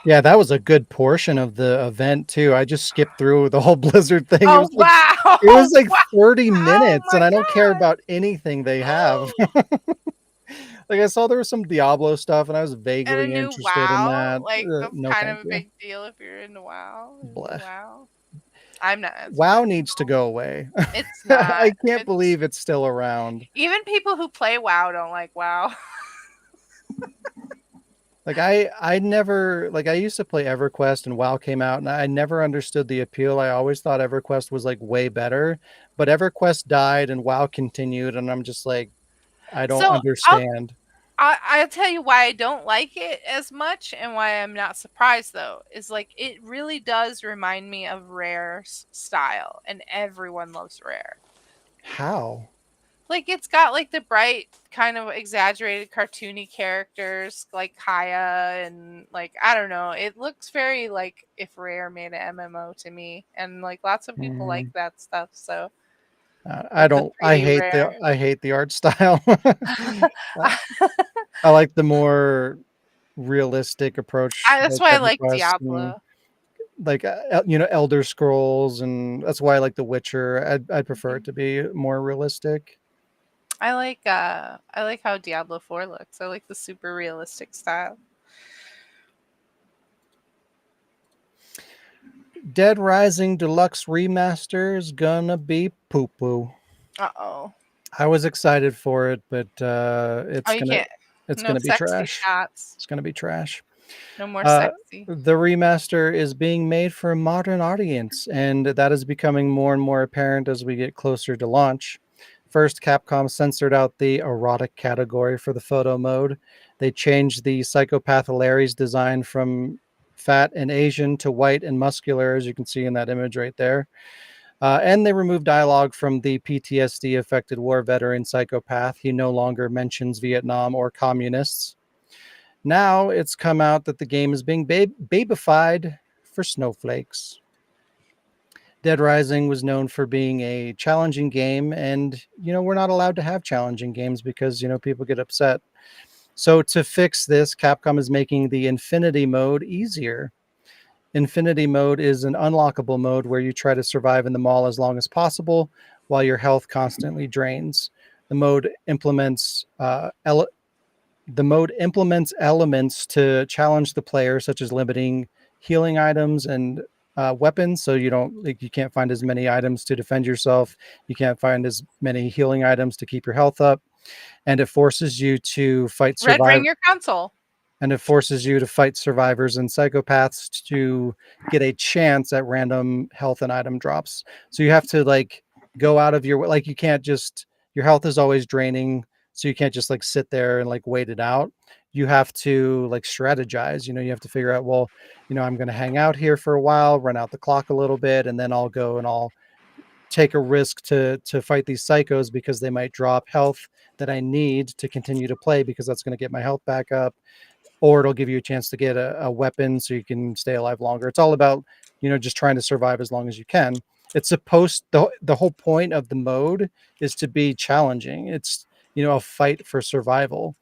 Yeah, that was a good portion of the event too. I just skipped through the whole Blizzard thing. Oh, wow. It was like Wow. 30 minutes, my and I don't care about anything they have. Like I saw there was some Diablo stuff, and I was And a vaguely new interested in WoW, that. like that's No, kind thank of a you. big deal if you're into WoW. Blech. WoW. I'm not. it's WoW fine. needs to go away. It's not. I can't It's- believe it's still around. Even people who play WoW don't like WoW. Like I never like I used to play EverQuest and WoW came out and I never understood the appeal. I always thought EverQuest was like way better, but EverQuest died and WoW continued, and I'm just like, I don't So, understand. I'll tell you why I don't like it as much and why I'm not surprised though. Is like it really does remind me of Rare's style, and everyone loves Rare. How? Like it's got like the bright, kind of exaggerated, cartoony characters like Kaya, and like I don't know. It looks very like if Rare made an MMO to me, and like lots of people like that stuff. So I like the don't. I 3D hate Rare. I hate the art style. I like the more realistic approach. That's like why I like EverQuest and, Diablo. like Elder Scrolls, and that's why I like The Witcher. I'd prefer it to be more realistic. I like how Diablo 4 looks. I like the super realistic style. Dead Rising Deluxe Remaster is gonna be poo poo. Uh-oh. I was excited for it, but Oh, it's you gonna can't. it's No gonna be sexy trash. shots. It's gonna be trash. No more sexy. The remaster is being made for a modern audience, and that is becoming more and more apparent as we get closer to launch. First, Capcom censored out the erotic category for the photo mode. They changed the Psychopath Larry's design from fat and Asian to white and muscular, as you can see in that image right there. And they removed dialogue from the PTSD-affected war veteran Psychopath. He no longer mentions Vietnam or communists. Now it's come out that the game is being babified for snowflakes. Dead Rising was known for being a challenging game, and we're not allowed to have challenging games because people get upset. So to fix this, Capcom is making the Infinity mode easier. Infinity mode is an unlockable mode where you try to survive in the mall as long as possible while your health constantly drains. The mode implements elements to challenge the player, such as limiting healing items and weapons, so you can't find as many items to defend yourself. You can't find as many healing items to keep your health up, and it forces you to fight Red survival. ring your console. and it forces you to fight survivors and psychopaths to get a chance at random health and item drops. So you have to like go out of your like you can't just your health is always draining, so you can't just like sit there and like wait it out. You have to like strategize. You have to figure out, well, I'm going to hang out here for a while, run out the clock a little bit, and then I'll go and I'll take a risk to fight these psychos because they might drop health that I need to continue to play because that's going to get my health back up, or it'll give you a chance to get a weapon so you can stay alive longer. It's all about, just trying to survive as long as you can. It's the whole point of the mode is to be challenging. It's, a fight for survival.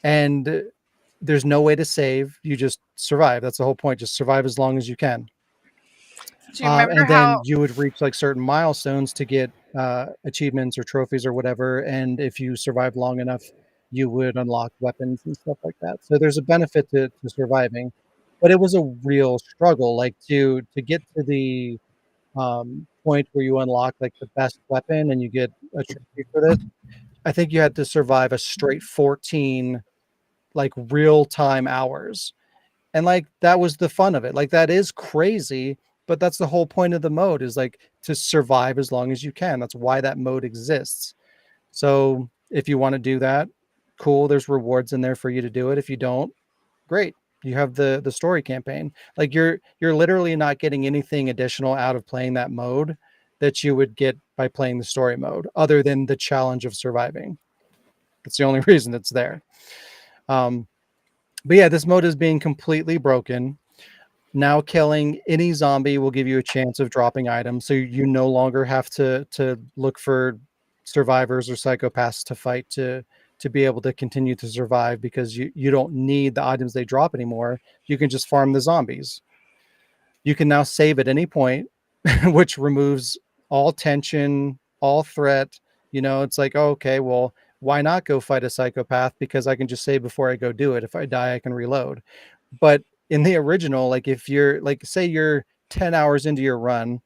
And there's no way to save. You just survive. That's the whole point. Just survive as long as you can. Do you remember And then how? you would reach like certain milestones to get achievements or trophies or whatever. And if you survive long enough, you would unlock weapons and stuff like that. So there's a benefit to surviving, but it was a real struggle, like to get to the point where you unlock like the best weapon and you get a trophy for this. I think you had to survive a straight 14 like real time hours. And like that was the fun of it. Like that is crazy, but that's the whole point of the mode is like to survive as long as you can. That's why that mode exists. So if you want to do that, cool. There's rewards in there for you to do it. If you don't, great. You have the story campaign. Like you're literally not getting anything additional out of playing that mode that you would get by playing the story mode, other than the challenge of surviving. That's the only reason it's there. But yeah, this mode is being completely broken. Now killing any zombie will give you a chance of dropping items, so you no longer have to look for survivors or psychopaths to fight to be able to continue to survive, because you don't need the items they drop anymore. You can just farm the zombies. You can now save at any point, which removes all tension, all threat. It's like, oh, okay, well, why not go fight a psychopath? Because I can just save before I go do it. If I die, I can reload. But in the original, like if you're like, say you're 10 hours into your run,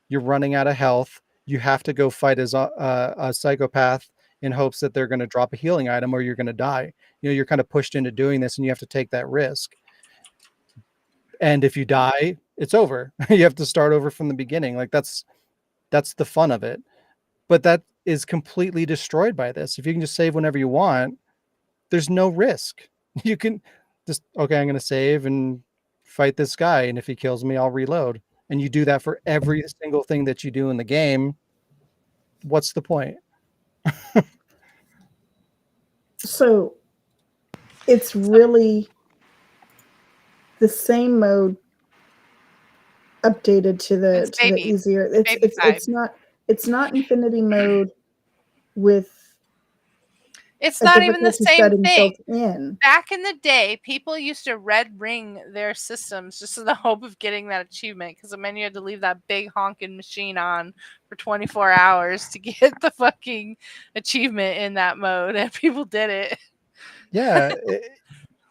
you're running out of health, you have to go fight as a psychopath in hopes that they're going to drop a healing item or you're going to die. You're kind of pushed into doing this and you have to take that risk. And if you die, it's over. You have to start over from the beginning. Like that's the fun of it. But that is completely destroyed by this. If you can just save whenever you want, there's no risk. You can just, okay, I'm going to save and fight this guy. And if he kills me, I'll reload. And you do that for every single thing that you do in the game. What's the point? So it's really the same mode updated to the easier. It's not Infinity mode with. It's not even the same thing. Built in. Back in the day, people used to red ring their systems just in the hope of getting that achievement, because then you had to leave that big honking machine on for 24 hours to get the fucking achievement in that mode, and people did it. Yeah.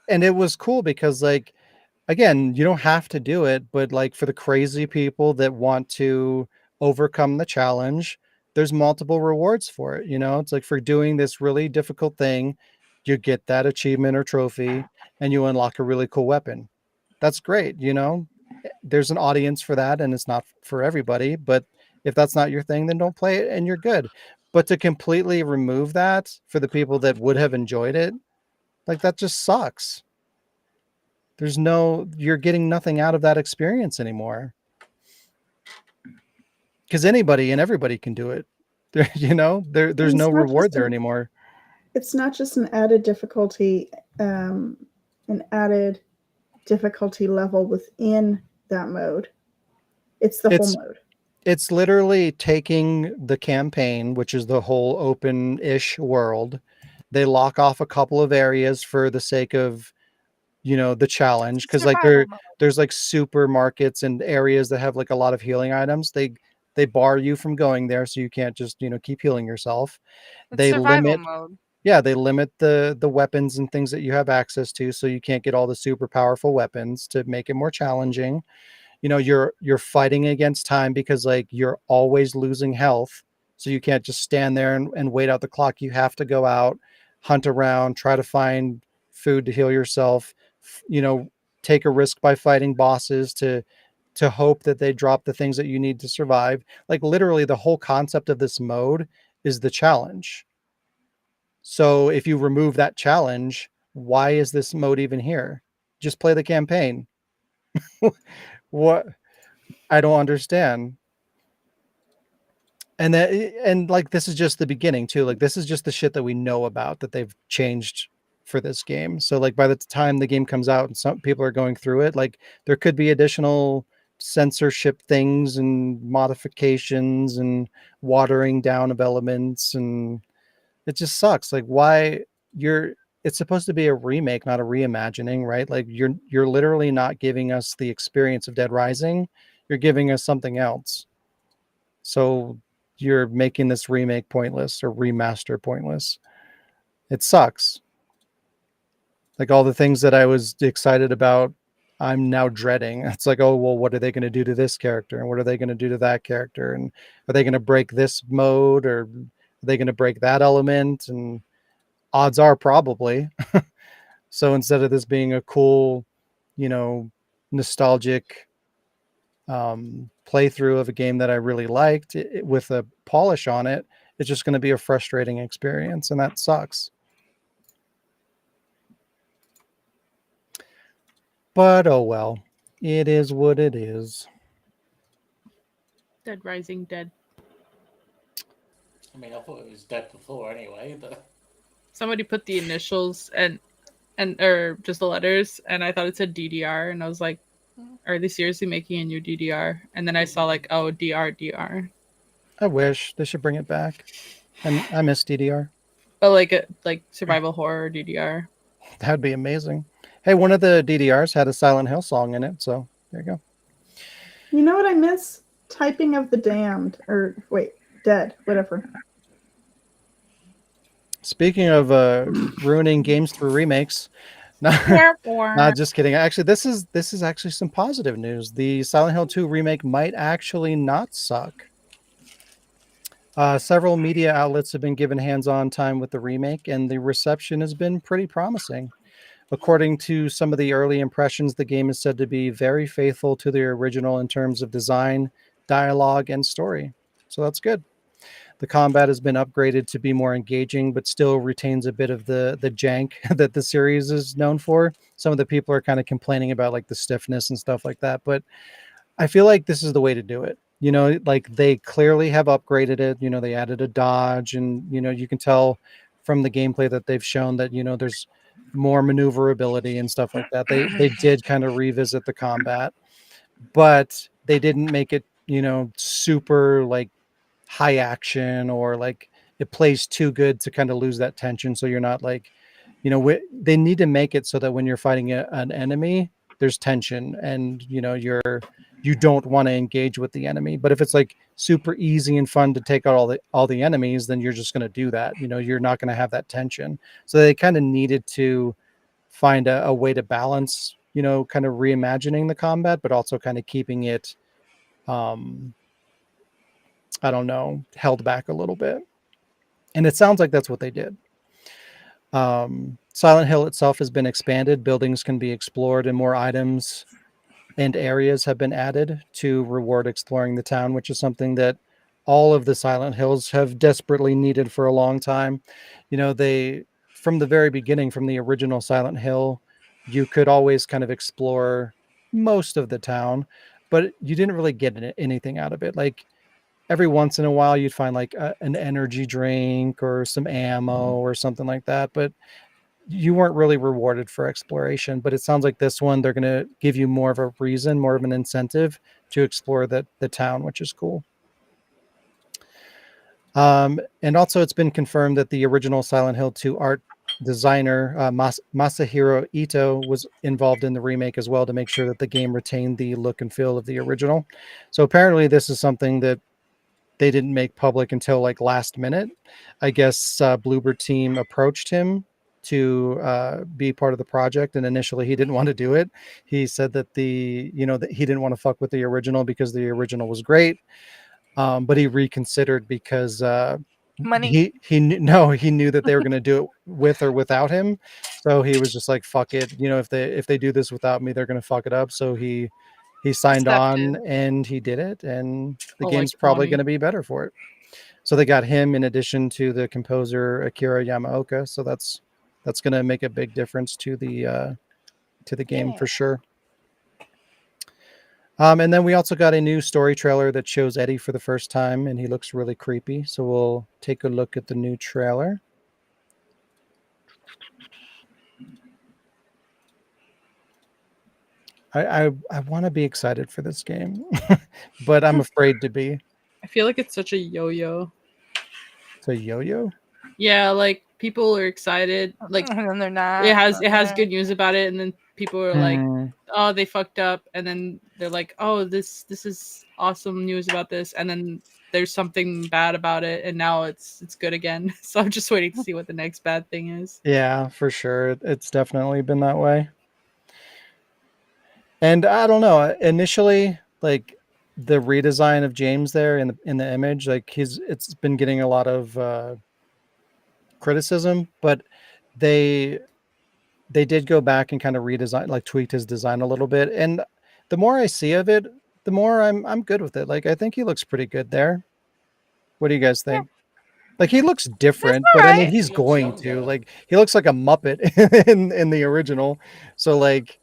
And it was cool because, like, again, you don't have to do it, but like for the crazy people that want to overcome the challenge, there's multiple rewards for it. It's like for doing this really difficult thing, you get that achievement or trophy and you unlock a really cool weapon. That's great. There's an audience for that, and it's not for everybody, but if that's not your thing, then don't play it and you're good. But to completely remove that for the people that would have enjoyed it, like that just sucks. You're getting nothing out of that experience anymore. Because anybody and everybody can do it. There's no reward there anymore. It's not just an added difficulty, level within that mode. It's the whole mode. It's literally taking the campaign, which is the whole open-ish world. They lock off a couple of areas for the sake of the challenge, because like there's like supermarkets and areas that have like a lot of healing items. They bar you from going there, so you can't just keep healing yourself. They limit mode. Yeah, they limit the weapons and things that you have access to, so you can't get all the super powerful weapons to make it more challenging. You're fighting against time because like you're always losing health, so you can't just stand there and wait out the clock. You have to go out, hunt around, try to find food to heal yourself, take a risk by fighting bosses to hope that they drop the things that you need to survive. Like literally the whole concept of this mode is the challenge. So if you remove that challenge, why is this mode even here? Just play the campaign. What? I don't understand. And like this is just the beginning too. Like this is just the shit that we know about that they've changed for this game. So like by the time the game comes out and some people are going through it, like there could be additional censorship things and modifications and watering down of elements, and it just sucks. Like why you're it's supposed to be a remake, not a reimagining, right? Like you're literally not giving us the experience of Dead Rising. You're giving us something else. So you're making this remake pointless or remaster pointless. It sucks. Like all the things that I was excited about, I'm now dreading. It's like, oh, well, what are they going to do to this character? And what are they going to do to that character? And are they going to break this mode, or are they going to break that element? And odds are probably. So instead of this being a cool, nostalgic playthrough of a game that I really liked with a polish on it, it's just going to be a frustrating experience, and that sucks. But oh well, it is what it is. Dead Rising dead. I mean, I thought it was dead before anyway, but Somebody put the initials and or just the letters, and I thought it said DDR, and I was like, are they seriously making a new DDR? And then I saw like, oh, DR. I wish they should bring it back. And I miss DDR. But like survival horror DDR. That'd be amazing. Hey, one of the DDRs had a Silent Hill song in it, so there you go. You know what I miss? Typing of the Damned, or wait, Dead, whatever. Speaking of ruining games through remakes, not just kidding. Actually, this is actually some positive news. The Silent Hill 2 remake might actually not suck. Several media outlets have been given hands-on time with the remake, and the reception has been pretty promising. According to some of the early impressions, the game is said to be very faithful to the original in terms of design, dialogue, and story. So that's good. The combat has been upgraded to be more engaging, but still retains a bit of the jank that the series is known for. Some of the people are kind of complaining about like the stiffness and stuff like that, but I feel like this is the way to do it. Like they clearly have upgraded it. They added a dodge, and you can tell from the gameplay that they've shown that there's more maneuverability and stuff like that. They did kind of revisit the combat, but they didn't make it super like high action, or like it plays too good to kind of lose that tension. So you're not like they need to make it so that when you're fighting an enemy, there's tension, and you don't want to engage with the enemy. But if it's like super easy and fun to take out all the enemies, then you're just going to do that. You're not going to have that tension. So they kind of needed to find a way to balance, kind of reimagining the combat, but also kind of keeping it, I don't know, held back a little bit. And it sounds like that's what they did. Silent Hill itself has been expanded. Buildings can be explored, and more items and areas have been added to reward exploring the town, which is something that all of the Silent Hills have desperately needed for a long time. They, from the very beginning, from the original Silent Hill, you could always kind of explore most of the town, but you didn't really get anything out of it. Like every once in a while you'd find like an energy drink or some ammo or something like that, but you weren't really rewarded for exploration. But it sounds like this one, they're going to give you more of a reason, more of an incentive to explore the town, which is cool. And also it's been confirmed that the original Silent Hill 2 art designer, Masahiro Ito, was involved in the remake as well to make sure that the game retained the look and feel of the original. So apparently this is something that they didn't make public until like last minute. I guess Bloober Team approached him to be part of the project, and initially he didn't want to do it. He said that that he didn't want to fuck with the original because the original was great, but he reconsidered because Money. he knew that they were going to do it with or without him, so he was just like, fuck it, if they do this without me, they're going to fuck it up. So he signed on Accepted. and he did it, and the Oh, game's like probably 20. going to be better for it. So they got him in addition to the composer Akira Yamaoka, so that's going to make a big difference to the game Yeah. for sure. And then we also got a new story trailer that shows Eddie for the first time, and he looks really creepy. So we'll take a look at the new trailer. I want to be excited for this game, but I'm afraid to be. I feel like it's such a yo-yo. It's a yo-yo? Yeah, like people are excited. Like And then they're not. it has good news about it, and then people are like, Hmm. oh, they fucked up, and then they're like, oh, this is awesome news about this, and then there's something bad about it, and now it's good again. So I'm just waiting to see what the next bad thing is. Yeah, for sure. It's definitely been that way. And I don't know. Initially, like the redesign of James there in the image, like it's been getting a lot of criticism, but they did go back and kind of redesign, like tweaked his design a little bit. And the more I see of it, the more I'm good with it. Like I think he looks pretty good there. What do you guys think? Like he looks different, but I mean alright. he's He looks going to. younger. Like he looks like a Muppet in the original. So like,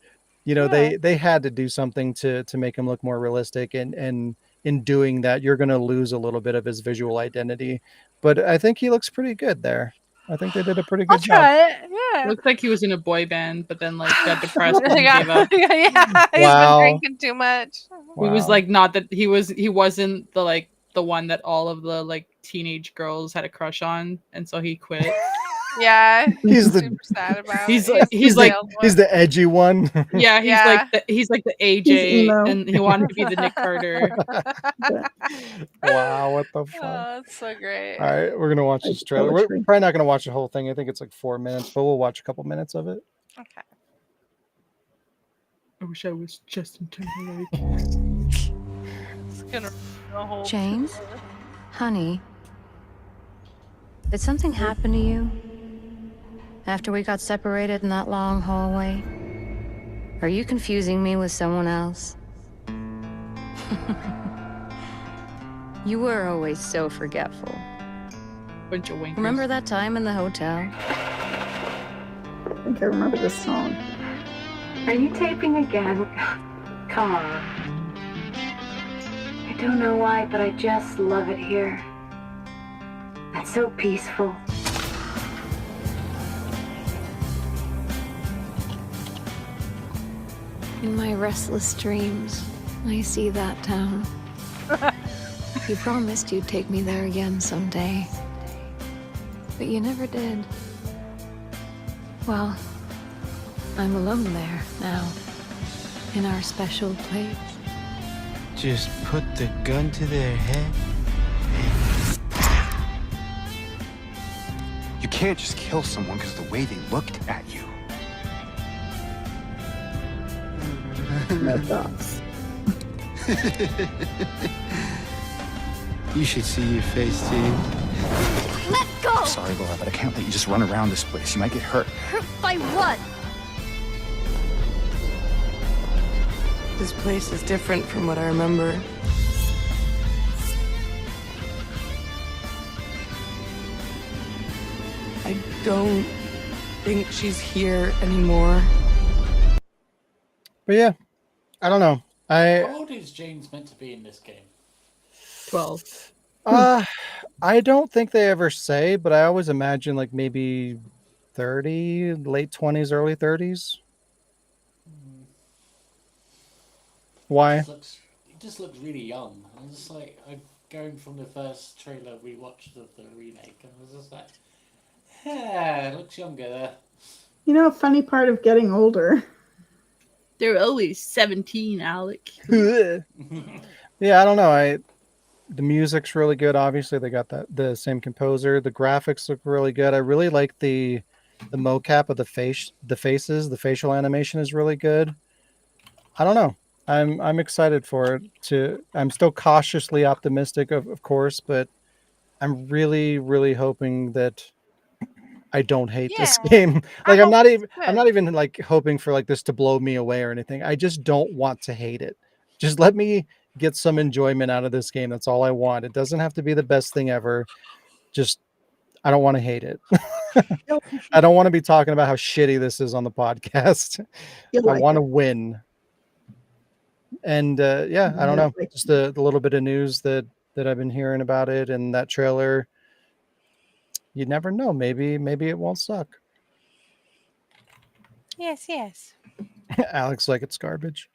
Yeah. they had to do something to make him look more realistic, and in doing that, you're gonna lose a little bit of his visual identity. But I think he looks pretty good there. I think they did a pretty I'll good job. try it. Yeah. Looks like he was in a boy band, but then like got depressed and he yeah. gave up. yeah. He's Wow. been drinking too much. He was Wow. like not that he wasn't the one that all of the like teenage girls had a crush on, and so he quit. Yeah. He's the- super sad about He's it. like- He's the edgy one. Yeah, Yeah. he's like the He's AJ, emo. and he wanted to be the Nick Carter. Wow, what the Oh, fuck? that's so great. All right, we're gonna watch Like this trailer. We're poetry. probably not gonna watch the whole thing. I think it's like 4 minutes, but we'll watch a couple minutes of it. Okay. I wish I was Justin Timberlake. It's gonna the whole James? Honey, did something happen to you after we got separated in that long hallway? Are you confusing me with someone else? You were always so forgetful. Bunch of winkers. Remember that time in the hotel? I think I remember this song. Are you taping again? Come on. I don't know why, but I just love it here. It's so peaceful. In my restless dreams, I see that town. You promised you'd take me there again someday. But you never did. Well, I'm alone there now, in our special place. Just put the gun to their head. You can't just kill someone because of the way they looked at you. No thoughts. You should see your face, James. Let go! I'm sorry, Laura, but I can't let you just run around this place. You might get hurt. Hurt by what? This place is different from what I remember. I don't think she's here anymore. But yeah, I don't know. How old is James meant to be in this game? 12. I don't think they ever say, but I always imagine like maybe 30, late 20s, early 30s. Why? He just looks really young. I'm just like, I'm going from the first trailer we watched of the remake, and I was just like, yeah, it looks younger there. You know, a funny part of getting older. They're always 17, Alec. Yeah, I don't know. The music's really good. Obviously, they got the same composer. The graphics look really good. I really like the mocap of the faces. The facial animation is really good. I don't know. I'm excited for it. I'm still cautiously optimistic, of course, but I'm really, really hoping that I don't hate this Yeah, game. I Like hope it's I'm good. not even like hoping for like this to blow me away or anything. I just don't want to hate it. Just let me get some enjoyment out of this game. That's all I want. It doesn't have to be the best thing ever. Just I don't want to hate it. You'll, I don't want to be talking about how shitty this is on the podcast. you'll I like want to it. win. And yeah, I don't You'll know. like Just the little bit of news that I've been hearing about it and that trailer. You never know. Maybe it won't suck. Yes, yes. Alex like it's garbage.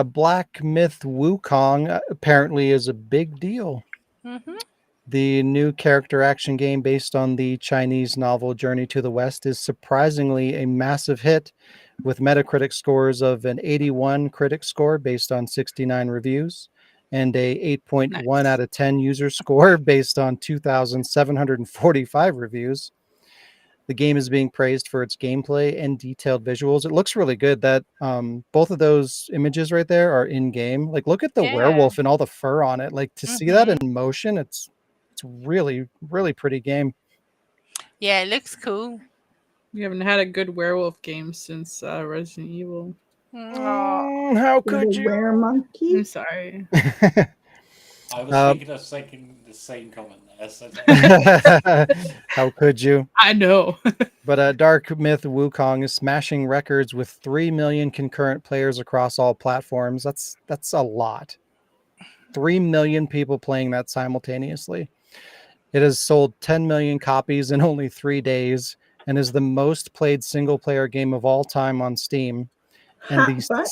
Black Myth Wukong apparently is a big deal. Mm-hmm. The new character action game based on the Chinese novel Journey to the West is surprisingly a massive hit with Metacritic scores of an 81 critic score based on 69 reviews and a 8.1 Nice. out of 10 user score based on 2,745 reviews. The game is being praised for its gameplay and detailed visuals. It looks really good. That both of those images right there are in game. Like, look at the Yeah. werewolf and all the fur on it. Like to see that Mm-hmm. in motion, it's really really pretty game. Yeah, it looks cool. We haven't had a good werewolf game since Resident Evil. How could The you? were monkey? I'm sorry. I was thinking of saying the same comment there. So How could you? I know. But Dark Myth Wukong is smashing records with 3 million concurrent players across all platforms. That's a lot. 3 million people playing that simultaneously. It has sold 10 million copies in only 3 days and is the most played single player game of all time on Steam. And the But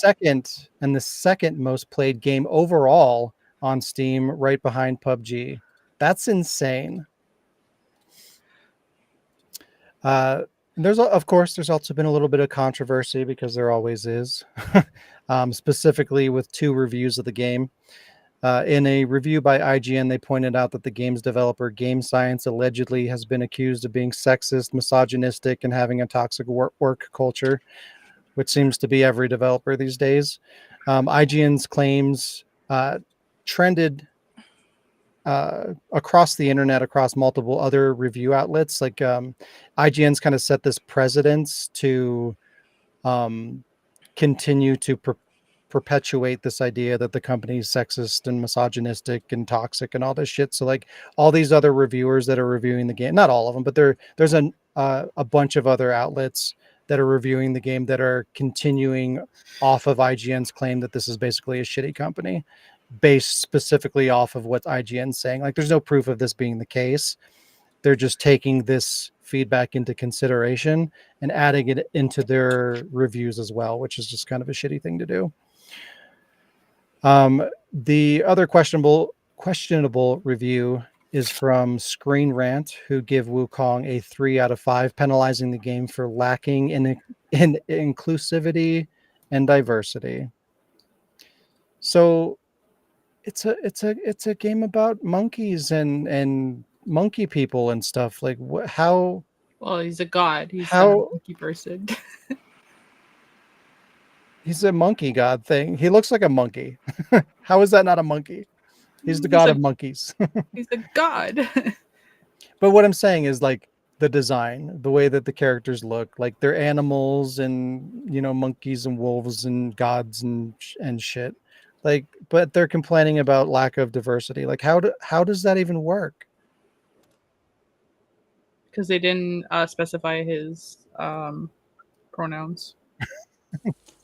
second most played game overall on Steam, right behind PUBG. That's insane. Of course, there's also been a little bit of controversy because there always is, specifically with 2 reviews of the game. In a review by IGN, they pointed out that the game's developer, Game Science, allegedly has been accused of being sexist, misogynistic, and having a toxic work culture, which seems to be every developer these days. IGN's claims trended across the internet, across multiple other review outlets. Like IGN's kind of set this precedence to continue to perpetuate this idea that the company is sexist and misogynistic and toxic and all this shit. So like all these other reviewers that are reviewing the game, not all of them, but there's a bunch of other outlets that are reviewing the game that are continuing off of IGN's claim that this is basically a shitty company, based specifically off of what IGN's saying. Like there's no proof of this being the case. They're just taking this feedback into consideration and adding it into their reviews as well, which is just kind of a shitty thing to do. The other questionable review is from Screen Rant, who give Wukong a 3 out of 5, penalizing the game for lacking in inclusivity and diversity. So it's a game about monkeys and monkey people and stuff. Like how? Well, he's a god. He's How- not a monkey person. He's a monkey god thing. He looks like a monkey. How is that not a monkey? He's the He's god a- of monkeys. He's a god. But what I'm saying is like the design, the way that the characters look, like they're animals and monkeys and wolves and gods and shit. Like, but they're complaining about lack of diversity. Like, how does that even work? Because they didn't specify his pronouns.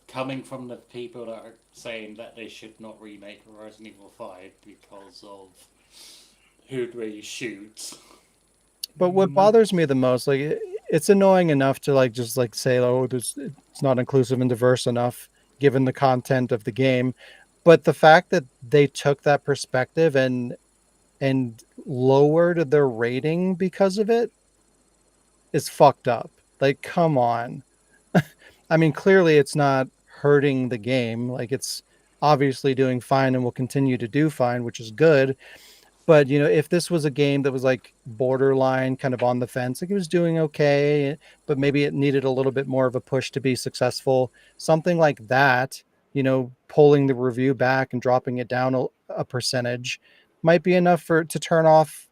coming from the people that are saying that they should not remake Resident Evil 5 because of who they shoot. But what bothers me the most, like, it's annoying enough to like just like say, oh, it's not inclusive and diverse enough given the content of the game. But the fact that they took that perspective and lowered their rating because of it is fucked up. Like, come on. I mean, clearly it's not hurting the game. Like, it's obviously doing fine and will continue to do fine, which is good. But if this was a game that was like borderline kind of on the fence, like it was doing okay, but maybe it needed a little bit more of a push to be successful, something like that, pulling the review back and dropping it down a percentage might be enough to turn off,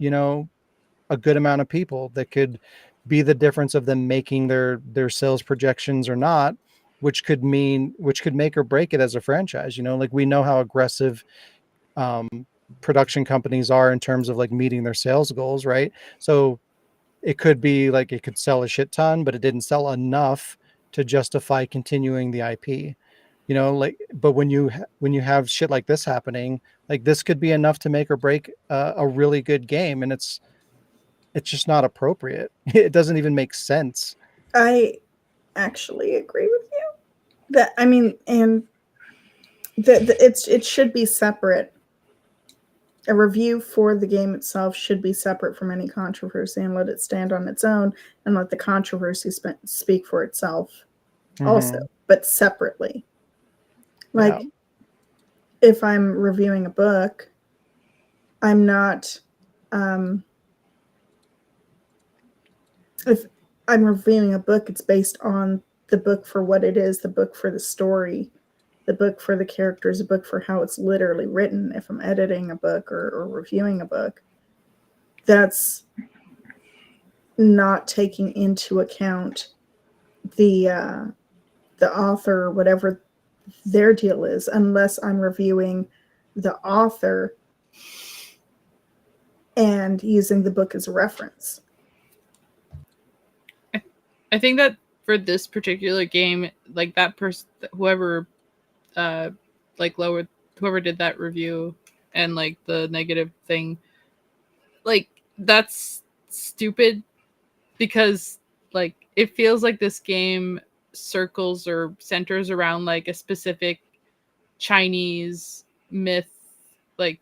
a good amount of people. That could be the difference of them making their sales projections or not, which could make or break it as a franchise. Like we know how aggressive um, production companies are in terms of like meeting their sales goals, right? So it could be like it could sell a shit ton, but it didn't sell enough to justify continuing the IP. Like, but when you have shit like this happening, like this could be enough to make or break a really good game, and it's just not appropriate. It doesn't even make sense. I actually agree with you. That I mean, and it should be separate. A review for the game itself should be separate from any controversy and let it stand on its own and let the controversy speak for itself also, but separately. Like, if I'm reviewing a book, I'm not, if I'm reviewing a book, it's based on the book for what it is, the book for the story, the book for the characters, a book for how it's literally written. If I'm editing a book or reviewing a book, that's not taking into account the author, whatever their deal is, unless I'm reviewing the author and using the book as a reference. I think that for this particular game, like that person, whoever did that review and like the negative thing, like that's stupid, because like it feels like this game circles or centers around like a specific Chinese myth, like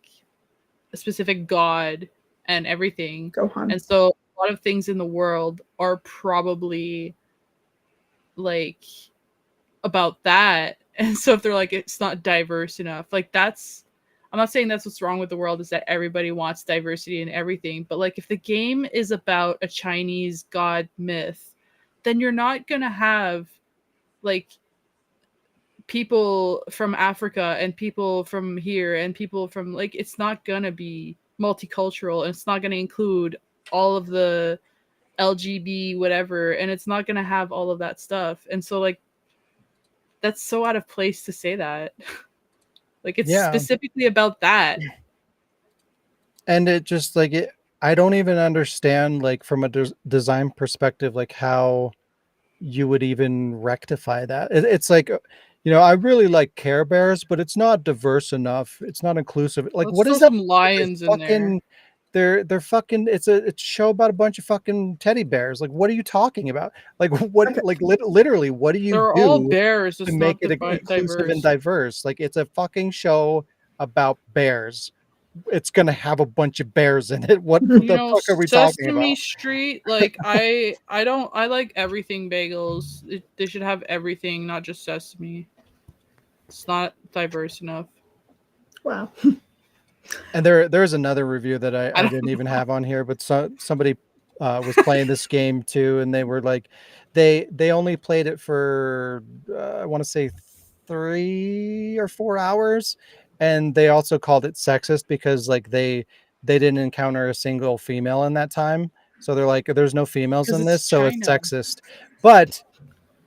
a specific god and everything. Gohan. And so a lot of things in the world are probably like about that. And so if they're like, it's not diverse enough, like I'm not saying that's what's wrong with the world, is that everybody wants diversity in everything. But like if the game is about a Chinese god myth, then you're not going to have like people from Africa and people from here and people from like, it's not going to be multicultural, and it's not going to include all of the LGB whatever, and it's not going to have all of that stuff. And so like that's so out of place to say that. Like it's specifically about that. And it just like it, I don't even understand like from a design perspective, like how you would even rectify that. It's like, I really like Care Bears, but it's not diverse enough. It's not inclusive. Like, Let's what is throw that? some lions in there. They're fucking. It's a show about a bunch of fucking teddy bears. Like, what are you talking about? Like, what? Like, literally, what do you They're do all bears, to just make not it inclusive and diverse. diverse? Like, it's a fucking show about bears. It's gonna have a bunch of bears in it. What the fuck are we talking Sesame about? Street, like I like everything bagels. They should have everything, not just sesame. It's not diverse enough. Wow. And there's another review that I didn't even have on here, but somebody was playing this game too, and they were like, they only played it for I want to say 3 or 4 hours, and they also called it sexist because like they didn't encounter a single female in that time, so they're like, there's no females in this, so it's sexist. But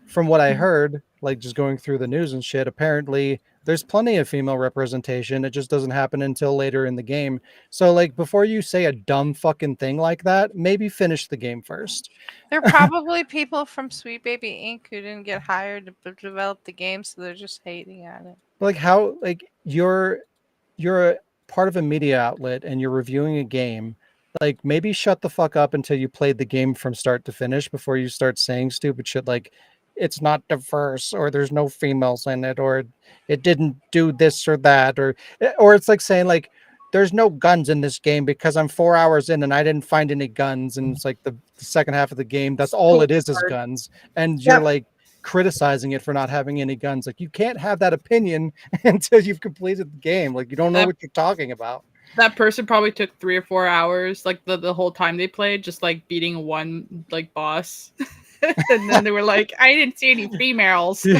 from what I heard, like just going through the news and shit, apparently there's plenty of female representation. It just doesn't happen until later in the game. So like before you say a dumb fucking thing like that, maybe finish the game first. There are probably people from Sweet Baby Inc. who didn't get hired to develop the game, so they're just hating at it. Like how, like you're a part of a media outlet and you're reviewing a game. Like maybe shut the fuck up until you played the game from start to finish before you start saying stupid shit like it's not diverse, or there's no females in it, or it didn't do this or that, or it's like saying like there's no guns in this game because I'm 4 hours in and I didn't find any guns, and it's like the second half of the game, that's all it is guns, and you're like criticizing it for not having any guns. Like you can't have that opinion until you've completed the game. Like you don't know what you're talking about. that person probably took 3 or 4 hours, like the whole time they played, just like beating one like boss. And then they were like, I didn't see any females. They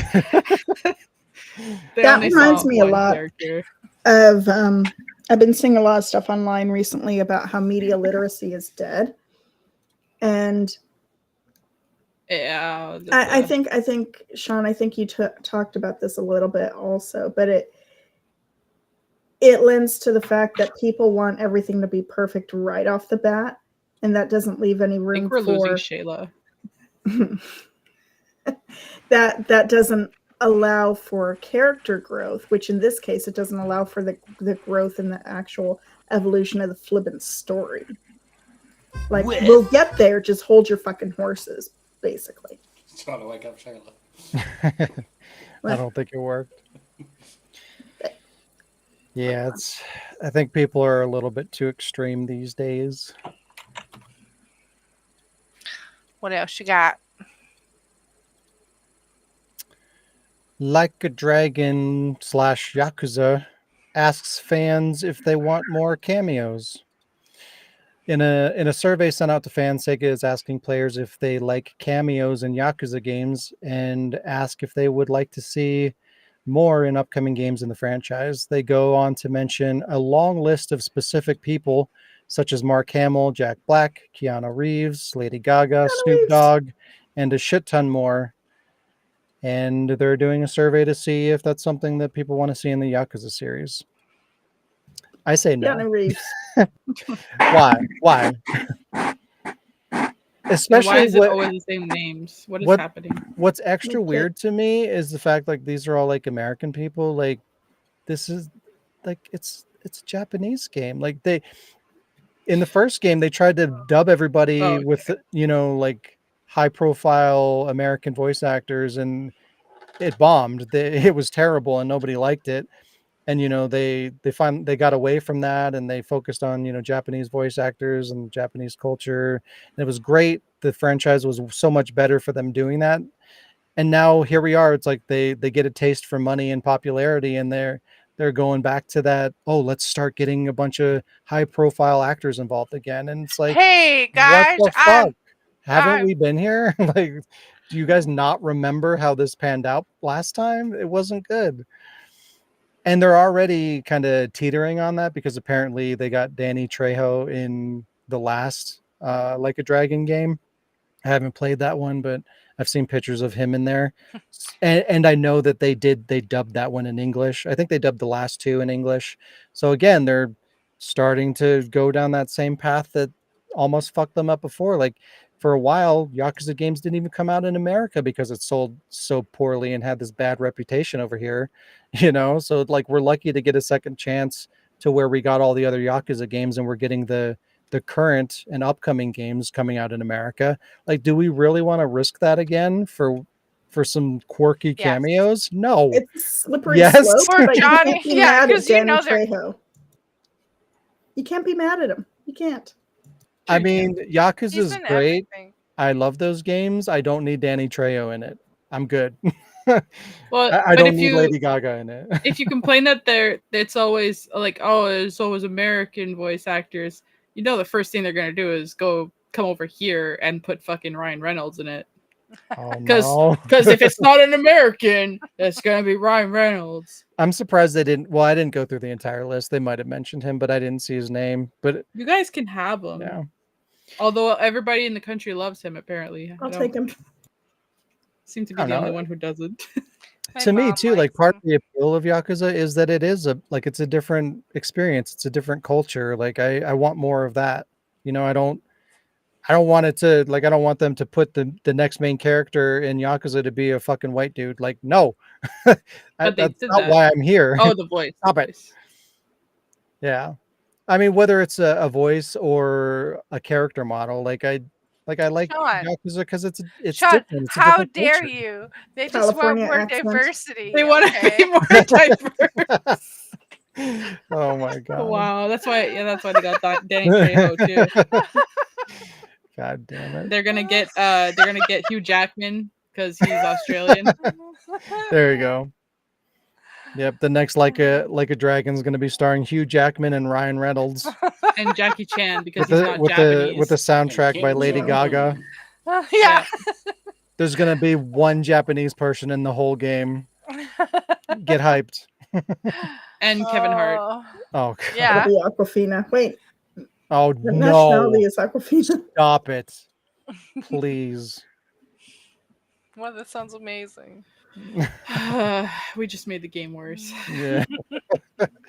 That only reminds saw me a one lot character. of I've been seeing a lot of stuff online recently about how media literacy is dead. And yeah, I think Sean, I think you talked about this a little bit also, but it lends to the fact that people want everything to be perfect right off the bat, and that doesn't leave any I room think we're for losing Shayla. that doesn't allow for character growth, which in this case it doesn't allow for the growth in the actual evolution of the flippant story. Like, we'll get there, just hold your fucking horses, basically. Trying to wake up Shayla. I don't think it worked. Yeah, I think people are a little bit too extreme these days. What else you got? Like a Dragon / Yakuza asks fans if they want more cameos. In a survey sent out to fans, Sega is asking players if they like cameos in Yakuza games and ask if they would like to see more in upcoming games in the franchise. They go on to mention a long list of specific people such as Mark Hamill, Jack Black, Keanu Reeves, Lady Gaga, Snoop Dogg, and a shit ton more. And they're doing a survey to see if that's something that people want to see in the Yakuza series. I say no. Keanu Reeves. Why? Especially why is it always the same names? What is happening? What's extra weird to me is the fact like these are all like American people. Like this is like it's a Japanese game. Like in the first game they tried to dub everybody with like high profile American voice actors and it bombed. It was terrible and nobody liked it. And they got away from that and they focused on Japanese voice actors and Japanese culture, and it was great. The franchise was so much better for them doing that, and now here we are. It's like they get a taste for money and popularity, and they're going back to that. Oh, let's start getting a bunch of high profile actors involved again, and it's like, hey guys, what the fuck? Haven't we been here? Like, do you guys not remember how this panned out last time? It wasn't good. And they're already kind of teetering on that because apparently they got Danny Trejo in the last Like a Dragon game. I haven't played that one, but I've seen pictures of him in there. And I know that they dubbed that one in English. I think they dubbed the last two in English. So again, they're starting to go down that same path that almost fucked them up before. Like for a while, Yakuza games didn't even come out in America because it sold so poorly and had this bad reputation over here, So like we're lucky to get a second chance to where we got all the other Yakuza games and we're getting the current and upcoming games coming out in America. Like, do we really want to risk that again for some quirky cameos? No. It's a slippery slope, For but Johnny, you can't be mad at Danny they're Trejo. You can't be mad at him. You can't. I mean, Yakuza is in great. everything. I love those games. I don't need Danny Trejo in it. I'm good. Well, I don't need Lady Gaga in it. If you complain that it's always like, oh, it's always American voice actors, the first thing they're gonna do is come over here and put fucking Ryan Reynolds in it. Because if it's not an American, it's gonna be Ryan Reynolds. I'm surprised they didn't. Well, I didn't go through the entire list. They might have mentioned him, but I didn't see his name. But you guys can have him. Yeah. Although everybody in the country loves him, apparently. I'll take him. Seem to be the only one who doesn't. To me too, like part of the appeal of Yakuza is that it is it's a different experience. It's a different culture. Like I want more of that. I don't want it to I don't want them to put the next main character in Yakuza to be a fucking white dude. Like, no. That's not why I'm here. Oh, the voice. Stop it. Yeah. I mean, whether it's a voice or a character model, I like Yakuza because it's Sean, different. It's a how different dare culture. you? They just California want more accent. diversity. They want to be more diverse. Oh my god! Wow, that's why they got Danny Trejo too. God damn it! They're gonna get Hugh Jackman because he's Australian. There you go. Yep, the next Like a Dragon is going to be starring Hugh Jackman and Ryan Reynolds And Jackie Chan because with he's the not with Japanese. the with the soundtrack by Kim Lady Jong-un. Gaga. Yeah. There's going to be one Japanese person in the whole game. Get hyped. And Kevin Hart. Oh, Oh, God. yeah. It'll be Aquafina. Wait, Oh the no. nationality is Aquafina. Stop it. Please. Well, that sounds amazing. We just made the game worse. Yeah.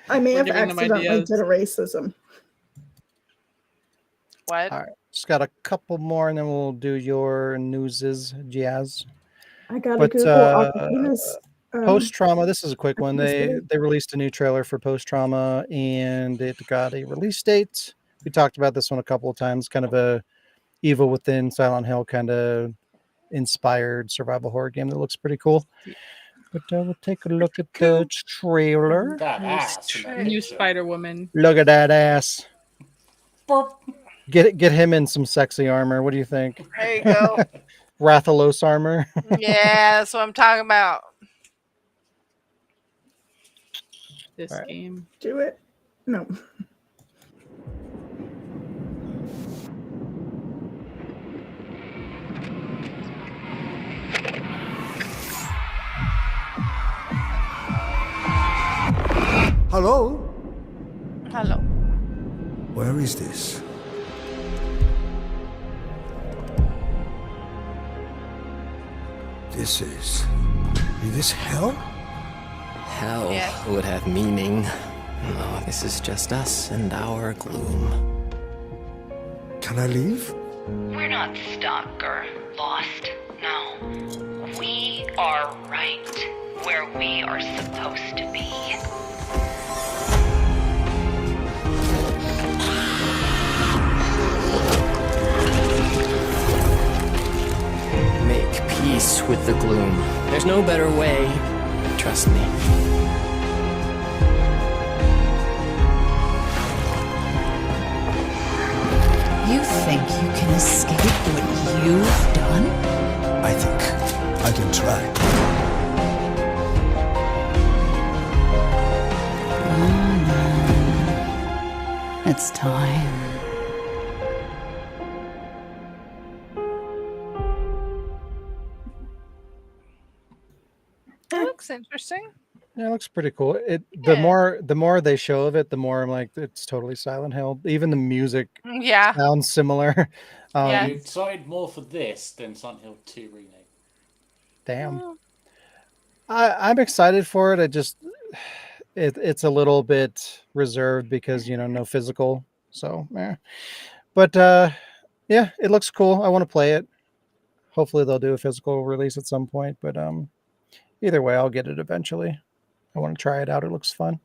I may We're have giving them accidentally ideas. did a racism. What? All right. Just got a couple more and then we'll do your newses, Jazz. I gotta But Google Aquafina's. Post Trauma, this is a quick one. ethnicity. They released a new trailer for Post Trauma and it got a release date. We talked about this one a couple of times, kind of a Evil Within, Silent Hill kind of inspired survival horror game that looks pretty cool. But we'll take a look at the trailer. That ass in that New picture. Spider Woman. Look at that ass. Burp. Get him in some sexy armor. What do you think? There you go. Rathalos armor. Yeah, that's what I'm talking about. This All right. game. Do it. No. Hello? Hello. Where is this? Is this hell? Hell Yeah. would have meaning. No, this is just us and our gloom. Can I leave? We're not stuck or lost. No. We are right where we are supposed to be. Make peace with the gloom. There's no better way. Trust me. You think you can escape what you've done? I think I can try. It's time. That looks interesting. Yeah, it looks pretty cool. The Yeah. more they show of it, the more I'm like, it's totally Silent Hill. Even the music Yeah. sounds similar. Yeah. I'm excited more for this than Silent Hill 2 remake. Damn. I'm excited for it. It's a little bit reserved because no physical. So but yeah, it looks cool. I want to play it. Hopefully they'll do a physical release at some point. But either way, I'll get it eventually. I want to try it out. It looks fun.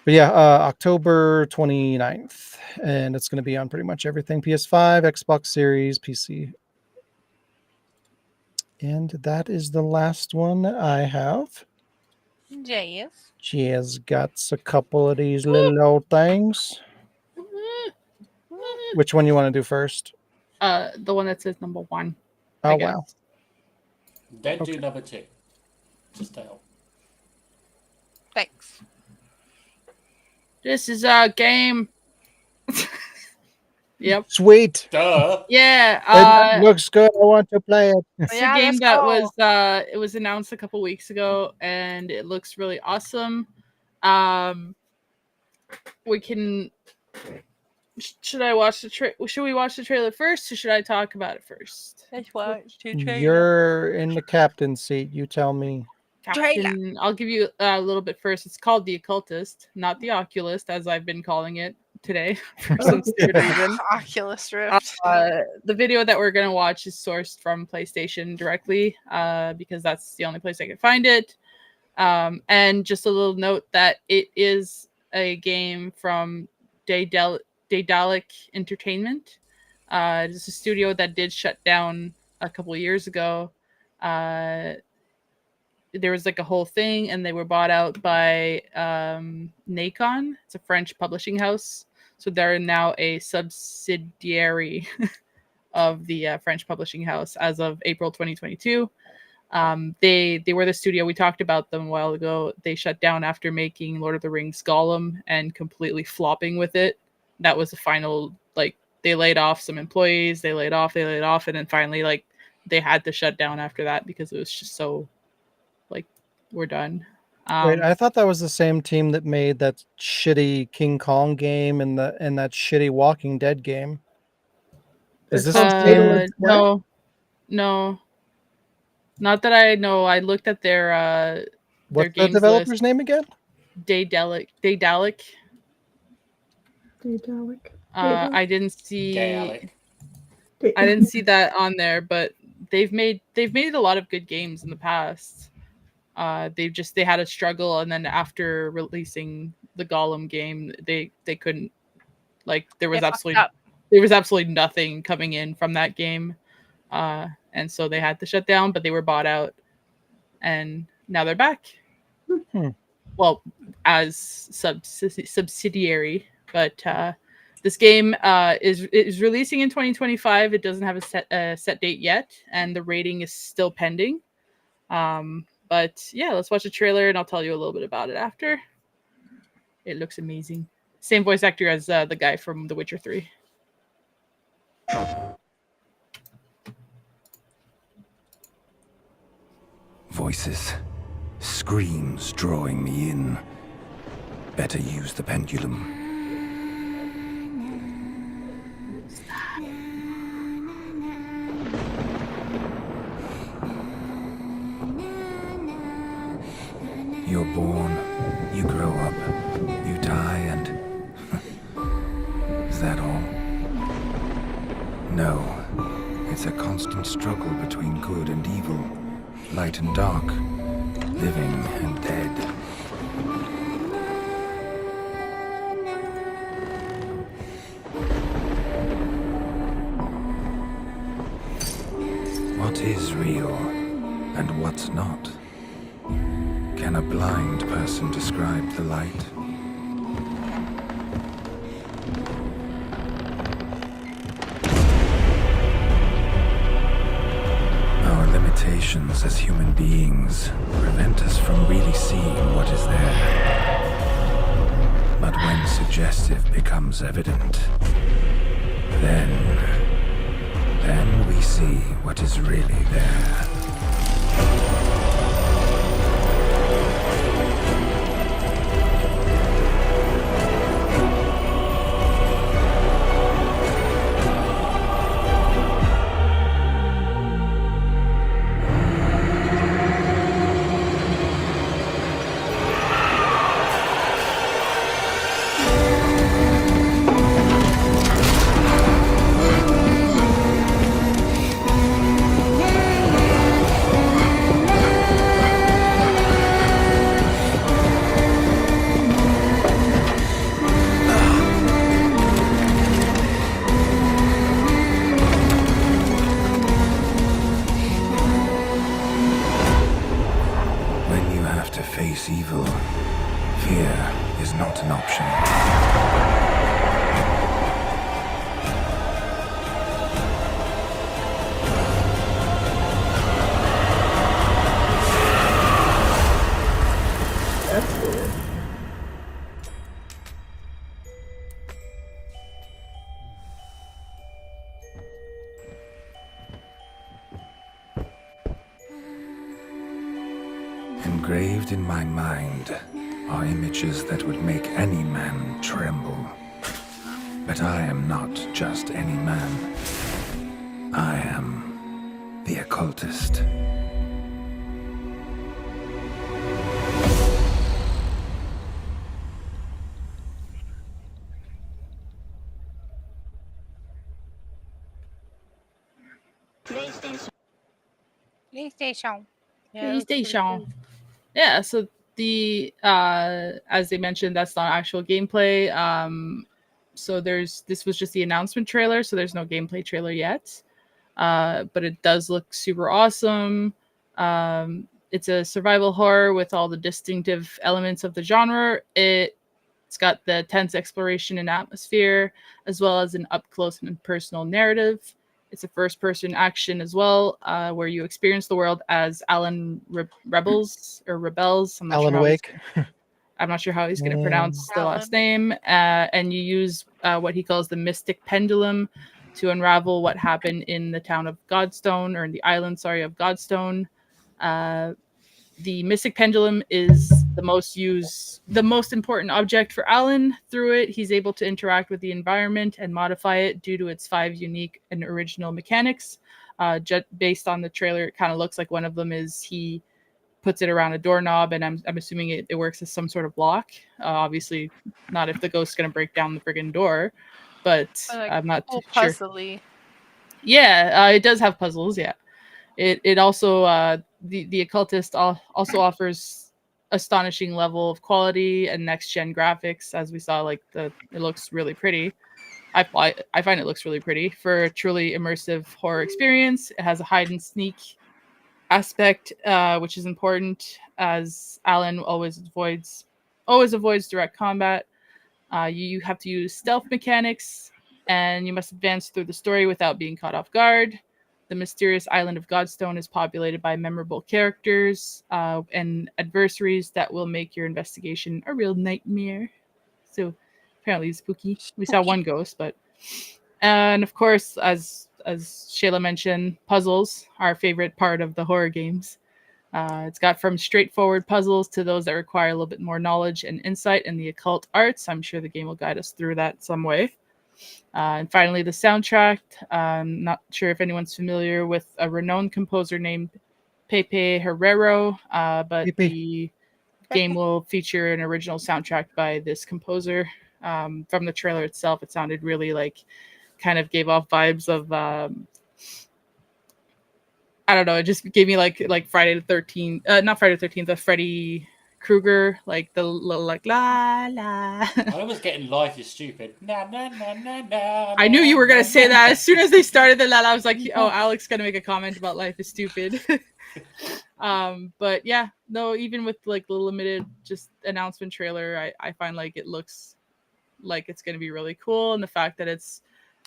But yeah, October 29th. And it's going to be on pretty much everything. PS5, Xbox Series, PC. And that is the last one I have. Yes. She has got a couple of these little old things. Which one you want to do first? The one that says number 1. Oh, I guess. wow. Then do number 2. Just to help. Thanks. This is a game. Yep. Sweet. Duh. Yeah. It looks good. I want to play it. It's Yeah, a game let's that go. it was announced a couple weeks ago and it looks really awesome. We can should we watch the trailer first or should I talk about it first? Let's watch the You're in the captain's seat. You tell me. Captain, I'll give you a little bit first. It's called The Occultist, not The Oculist, as I've been calling it today for some stupid reason. Oculus Rift. The video that we're going to watch is sourced from PlayStation directly because that's the only place I could find it. And just a little note that it is a game from Daedalic Entertainment. It's a studio that did shut down a couple years ago. There was like a whole thing and they were bought out by Nacon. It's a French publishing house. So they're now a subsidiary of the French publishing house as of April 2022. They were the studio, we talked about them a while ago. They shut down after making Lord of the Rings Gollum and completely flopping with it. That was the final, like, they laid off some employees, they laid off, and then finally, like, they had to shut down after that because it was just so, like, we're done. Wait, I thought that was the same team that made that shitty King Kong game and that shitty Walking Dead game. Is this the same? No, not that I know. I looked at their What's the games developer's list. name again? Daedalic. I didn't see. I didn't see that on there, but they've made a lot of good games in the past. They had a struggle, and then after releasing the Gollum game, they couldn't, like, there was absolutely nothing coming in from that game, and so they had to shut down. But they were bought out, and now they're back. Well, as subsidiary, but this game is releasing in 2025. It doesn't have a set date yet, and the rating is still pending. But yeah, let's watch the trailer, and I'll tell you a little bit about it after. It looks amazing. Same voice actor as the guy from The Witcher 3. Voices. Screams drawing me in. Better use the pendulum. You're born, you grow up, you die, and... Is that all? No. It's a constant struggle between good and evil, light and dark, living and dead. What is real and what's not? Can a blind person describe the light? Our limitations as human beings prevent us from really seeing what is there. But when suggestive becomes evident, then we see what is really there. Face evil. Fear is not an option. That's weird. Engraved in my mind are images that would make any man tremble. But I am not just any man. I am the occultist. PlayStation. PlayStation. Yeah, so the as they mentioned, that's not actual gameplay. So this was just the announcement trailer, so there's no gameplay trailer yet. But it does look super awesome. It's a survival horror with all the distinctive elements of the genre. It's got the tense exploration and atmosphere, as well as an up close and personal narrative. It's a first-person action as well, where you experience the world as Alan Rebels or Rebels. Alan Wake. I'm not sure how he's going to pronounce the last name. And you use what he calls the mystic pendulum to unravel what happened in the town of Godstone, or in the island, sorry, of Godstone. The mystic pendulum is the most important object for Alan. Through it, he's able to interact with the environment and modify it due to its 5 unique and original mechanics. Based on the trailer, it kind of looks like one of them is he puts it around a doorknob, and I'm assuming it works as some sort of lock. Obviously, not if the ghost's going to break down the friggin' door, but I'm not too sure. Puzzly. Yeah, it does have puzzles. Yeah, it also the occultist also offers astonishing level of quality and next gen graphics, as we saw. Like it looks really pretty. I find it looks really pretty for a truly immersive horror experience. It has a hide and sneak aspect, which is important, as Alan always avoids direct combat. You have to use stealth mechanics, and you must advance through the story without being caught off guard. The mysterious island of Godstone is populated by memorable characters and adversaries that will make your investigation a real nightmare. So apparently spooky. We saw one ghost, and of course, as Shayla mentioned, puzzles, our favorite part of the horror games. It's got from straightforward puzzles to those that require a little bit more knowledge and insight in the occult arts. I'm sure the game will guide us through that some way. And finally, the soundtrack. I'm not sure if anyone's familiar with a renowned composer named Pepe Herrero, but the game will feature an original soundtrack by this composer. From the trailer itself, it sounded really kind of gave off vibes of I don't know, it just gave me like Friday the 13th, not Friday the 13th, the Freddy Krueger, like the little like la la. I was getting Life is Stupid. Na, na, na, na, na, I knew you were gonna na, say na. that as soon as they started the la la. I was like, oh, Alex gonna make a comment about Life is Stupid. But yeah, no, even with like the limited just announcement trailer, I find like it looks like it's gonna be really cool, and the fact that it's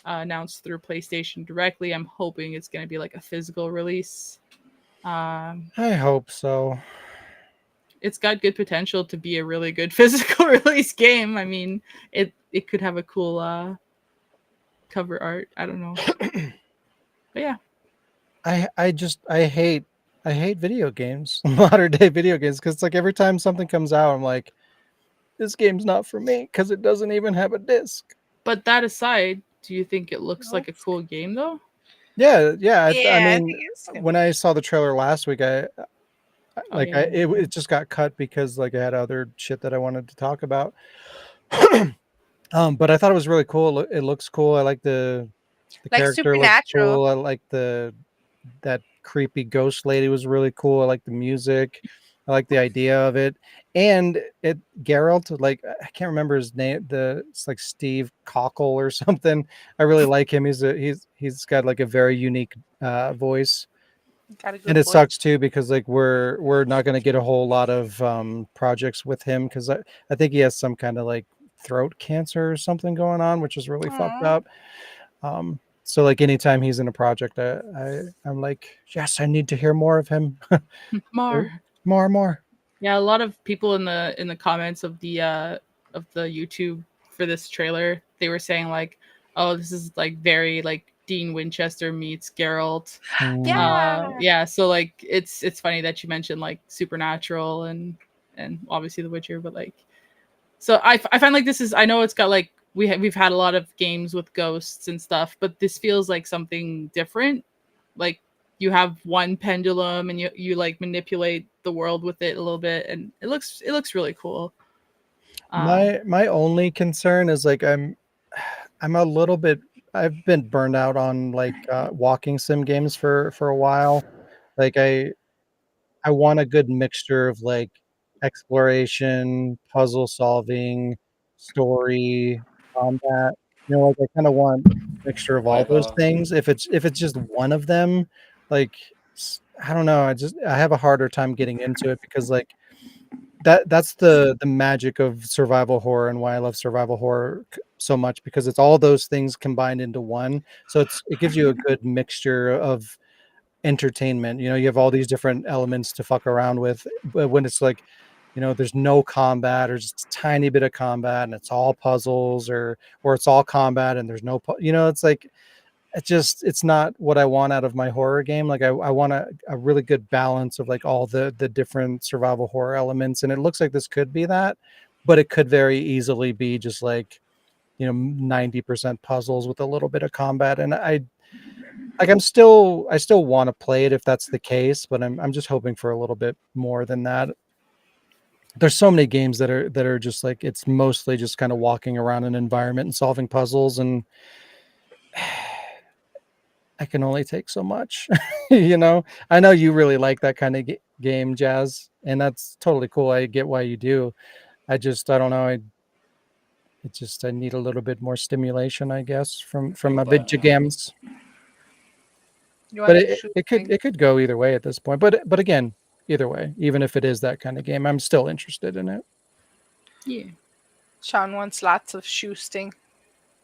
announced through PlayStation directly, I'm hoping it's going to be like a physical release. I hope so. It's got good potential to be a really good physical release game. I mean, it could have a cool cover art. I don't know. But yeah. I hate video games, modern day video games, because like every time something comes out, I'm like, this game's not for me because it doesn't even have a disc. But that aside, do you think it looks like a cool game though? Yeah. I I mean, think it's gonna when I saw the trailer last week, it just got cut because like I had other shit that I wanted to talk about. But I thought it was really cool. It looks cool. I like the Like character looks Supernatural. cool. I like that creepy ghost lady was really cool. I like the music. I like the idea of it. And Geralt, like I can't remember his name. It's like Steve Cockle or something. I really like him. He's got like a very unique voice. Got a good And it voice. sucks too because like we're not going to get a whole lot of projects with him because I think he has some kind of like throat cancer or something going on, which is really fucked up. So like anytime he's in a project, I'm like, yes, I need to hear more of him. more. Yeah, a lot of people in the comments of the YouTube for this trailer, they were saying like, oh, this is like very like Dean Winchester meets Geralt. Yeah. So like it's funny that you mentioned like Supernatural and obviously The Witcher, but like, so I find like this is, I know it's got like we've had a lot of games with ghosts and stuff, but this feels like something different. Like you have one pendulum and you like manipulate the world with it a little bit, and it looks really cool. My only concern is like I'm a little bit, I've been burned out on like walking sim games for a while. Like I want a good mixture of like exploration, puzzle solving, story, combat. You know, like I kind of want a mixture of all those things. If it's just one of them, like I don't know, I have a harder time getting into it because like that's the magic of survival horror and why I love survival horror so much, because it's all those things combined into one. So it gives you a good mixture of entertainment. You have all these different elements to fuck around with, but when it's like, there's no combat or just a tiny bit of combat and it's all puzzles, or it's all combat and there's no it's like, it's not what I want out of my horror game. Like I want a really good balance of like all the different survival horror elements, and it looks like this could be that, but it could very easily be just like 90% puzzles with a little bit of combat. And I still want to play it if that's the case, but I'm just hoping for a little bit more than that. There's so many games that are just like, it's mostly just kind of walking around an environment and solving puzzles, and I can only take so much. I know you really like that kind of game, Jazz, and that's totally cool. I get why you do. I don't know. I need a little bit more stimulation, I guess, from my video games. But it could go either way at this point. But again, either way, even if it is that kind of game, I'm still interested in it. Yeah. Sean wants lots of shoosting.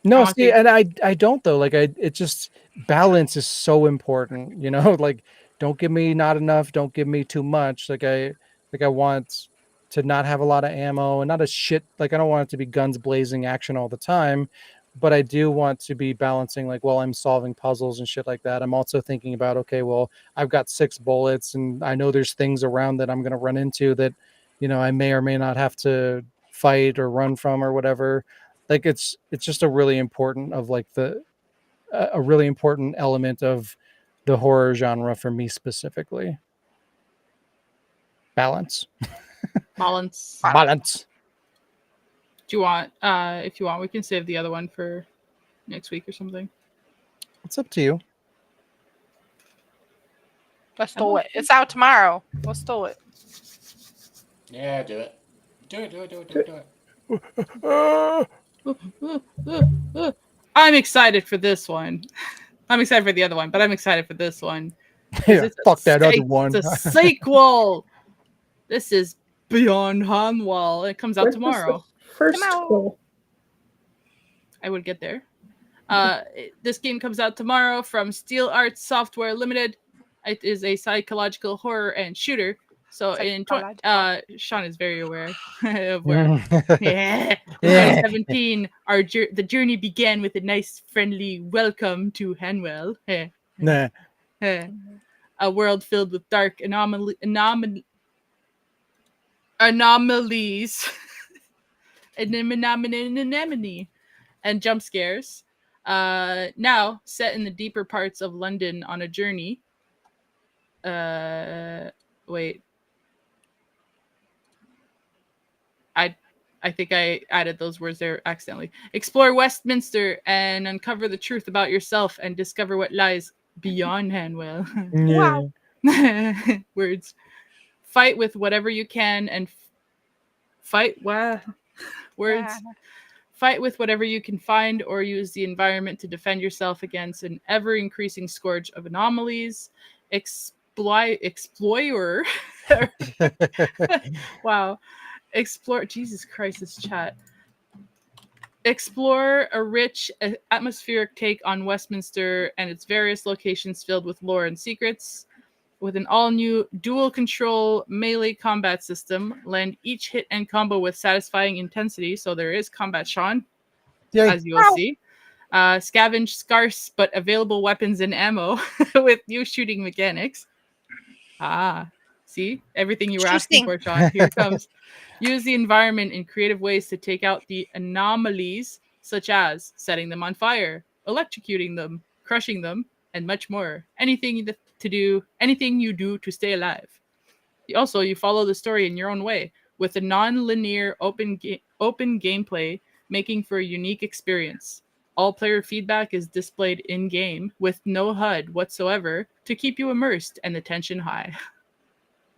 No, see, and I don't though. Like it just, balance is so important, like don't give me not enough, don't give me too much. Like I want to not have a lot of ammo and not a shit, like I don't want it to be guns blazing action all the time, but I do want to be balancing, like while I'm solving puzzles and shit like that, I'm also thinking about, okay, well, I've got 6 bullets and I know there's things around that I'm going to run into that, I may or may not have to fight or run from or whatever. Like it's just a really important of like a really important element of the horror genre for me specifically. Balance. Balance. Do you want, if you want, we can save the other one for next week or something. It's up to you. Let's do it. It's out tomorrow. Let's do it. Yeah, do it. Do it. I'm excited for this one. I'm excited for the other one, but I'm excited for this one. Yeah, fuck that other one. It's a sequel. This is Beyond Hanwell. It comes out tomorrow. First sequel. I would get there. This game comes out tomorrow from Steel Arts Software Limited. It is a psychological horror and shooter. So Sean is very aware of where. Yeah. 2017, the journey began with a nice, friendly welcome to Hanwell. Nah. A world filled with dark anomalies. Anemone and jump scares. Now set in the deeper parts of London on a journey. Wait. I think I added those words there accidentally. Explore Westminster and uncover the truth about yourself and discover what lies beyond Hanwell. Wow. Words. Fight with whatever you can and fight. Wow. Words. Wow. Fight with whatever you can find or use the environment to defend yourself against an ever-increasing scourge of anomalies. Explorer. Wow. Explore. Jesus Christ, this chat. Explore a rich atmospheric take on Westminster and its various locations filled with lore and secrets. With an all-new dual control melee combat system, land each hit and combo with satisfying intensity. So there is combat, Sean, as you will see. Scavenge scarce but available weapons and ammo with new shooting mechanics. See? Everything you were asking for, Sean. Here it comes. Use the environment in creative ways to take out the anomalies, such as setting them on fire, electrocuting them, crushing them, and much more. Anything you do to stay alive. Also, you follow the story in your own way, with a non-linear open gameplay, making for a unique experience. All player feedback is displayed in-game, with no HUD whatsoever, to keep you immersed and the tension high.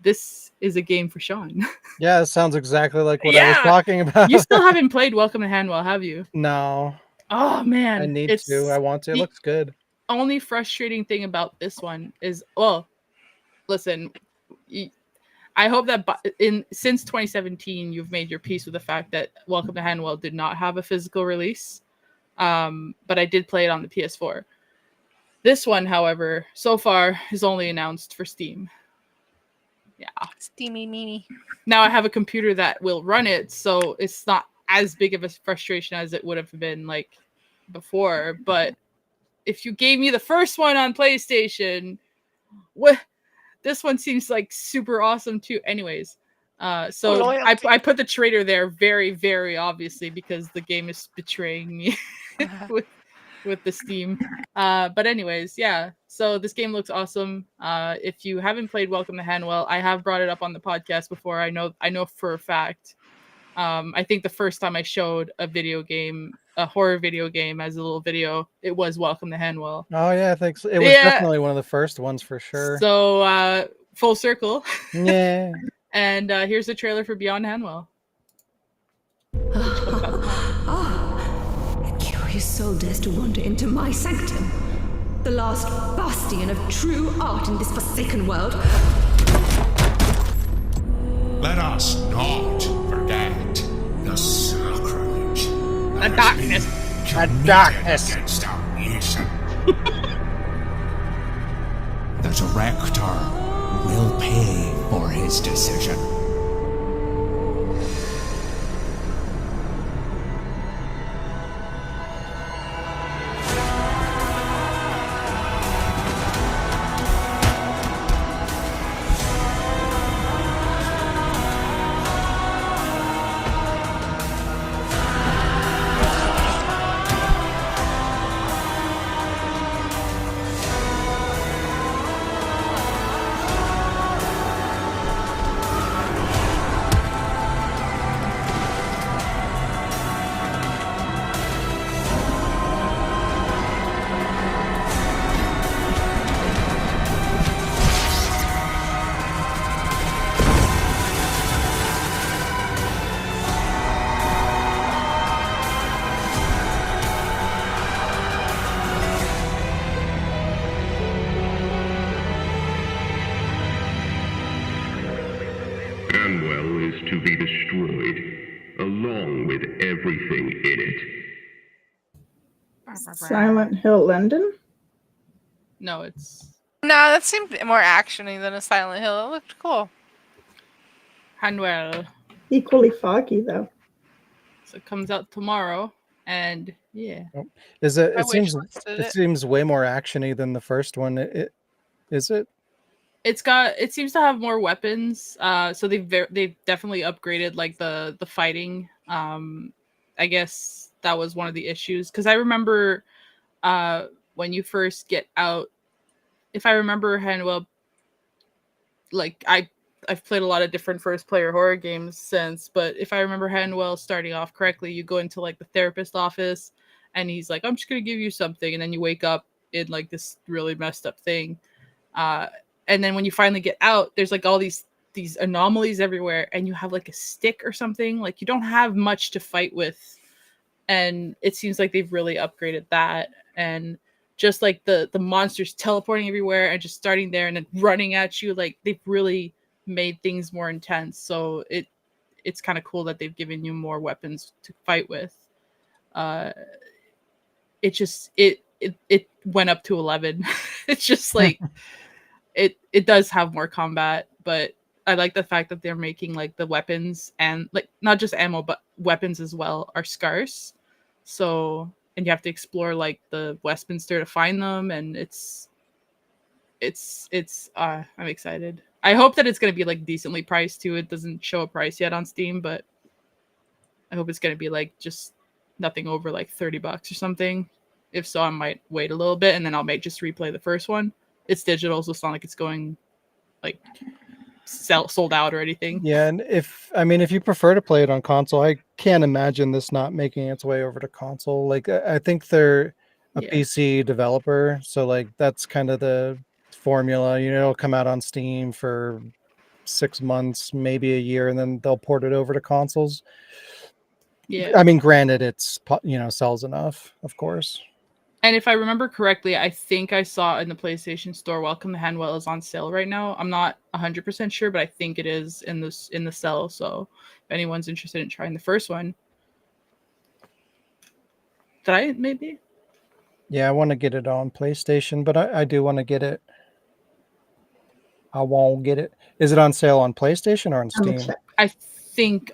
This is a game for Sean. Yeah, it sounds exactly like what I was talking about. You still haven't played Welcome to Hanwell, have you? No. Oh, man. I need to. I want to. It looks good. Only frustrating thing about this one is, well, listen, I hope that since 2017, you've made your peace with the fact that Welcome to Hanwell did not have a physical release, but I did play it on the PS4. This one, however, so far is only announced for Steam. Yeah. Steamy meanie. Now I have a computer that will run it, so it's not as big of a frustration as it would have been like before. But if you gave me the first one on PlayStation, this one seems like super awesome too. Anyways, so I put the traitor there very, very obviously because the game is betraying me with the Steam. But anyways, yeah. So this game looks awesome. If you haven't played Welcome to Hanwell, I have brought it up on the podcast before. I know for a fact. I think the first time I showed a horror video game as a little video, it was Welcome to Hanwell. Oh yeah, I think so. It was definitely one of the first ones for sure. So full circle. Yeah. And here's the trailer for Beyond Hanwell. A curious soul dares to wander into my sanctum, the last bastion of true art in this forsaken world. Let us not forget the sacrilege. The darkness. The darkness. Against our nation. The director will pay for his decision. Hanwell is to be destroyed, along with everything in it. Silent Hill London? No, it's... No, that seemed more actiony than a Silent Hill. It looked cool. Hanwell. Equally foggy, though. So it comes out tomorrow, and yeah. Is it? I It seems way more actiony than the first one. Is it? It seems to have more weapons. So they've definitely upgraded like the fighting. I guess that was one of the issues because I remember when you first get out. If I remember Hanwell, like I've played a lot of different first player horror games since, but if I remember Hanwell starting off correctly, you go into like the therapist office and he's like, I'm just gonna give you something, and then you wake up in like this really messed up thing. And then when you finally get out, there's like all these anomalies everywhere, and you have like a stick or something. Like you don't have much to fight with. And it seems like they've really upgraded that. And just like the monsters teleporting everywhere and just starting there and then running at you, like they've really made things more intense. So it's kind of cool that they've given you more weapons to fight with. It went up to 11. It's just like it does have more combat, but I like the fact that they're making like the weapons and like not just ammo but weapons as well are scarce. So and you have to explore like the Westminster to find them, and I'm excited. I hope that it's going to be like decently priced too. It doesn't show a price yet on Steam, but I hope it's going to be like just nothing over like $30 or something. If so, I might wait a little bit and then I'll just replay the first one. It's digital, so it's not like it's going like sold out or anything. Yeah, and if you prefer to play it on console, I can't imagine this not making its way over to console. Like I think they're a PC developer, so like that's kind of the formula. It'll come out on Steam for 6 months, maybe a year, and then they'll port it over to consoles. Yeah, I mean, granted, it's sells enough, of course. And if I remember correctly, I think I saw in the PlayStation Store, Welcome to Handwell is on sale right now. I'm not 100% sure, but I think it is in the sale. So if anyone's interested in trying the first one, did I maybe? Yeah, I want to get it on PlayStation, but I do want to get it. I won't get it. Is it on sale on PlayStation or on Steam? I think,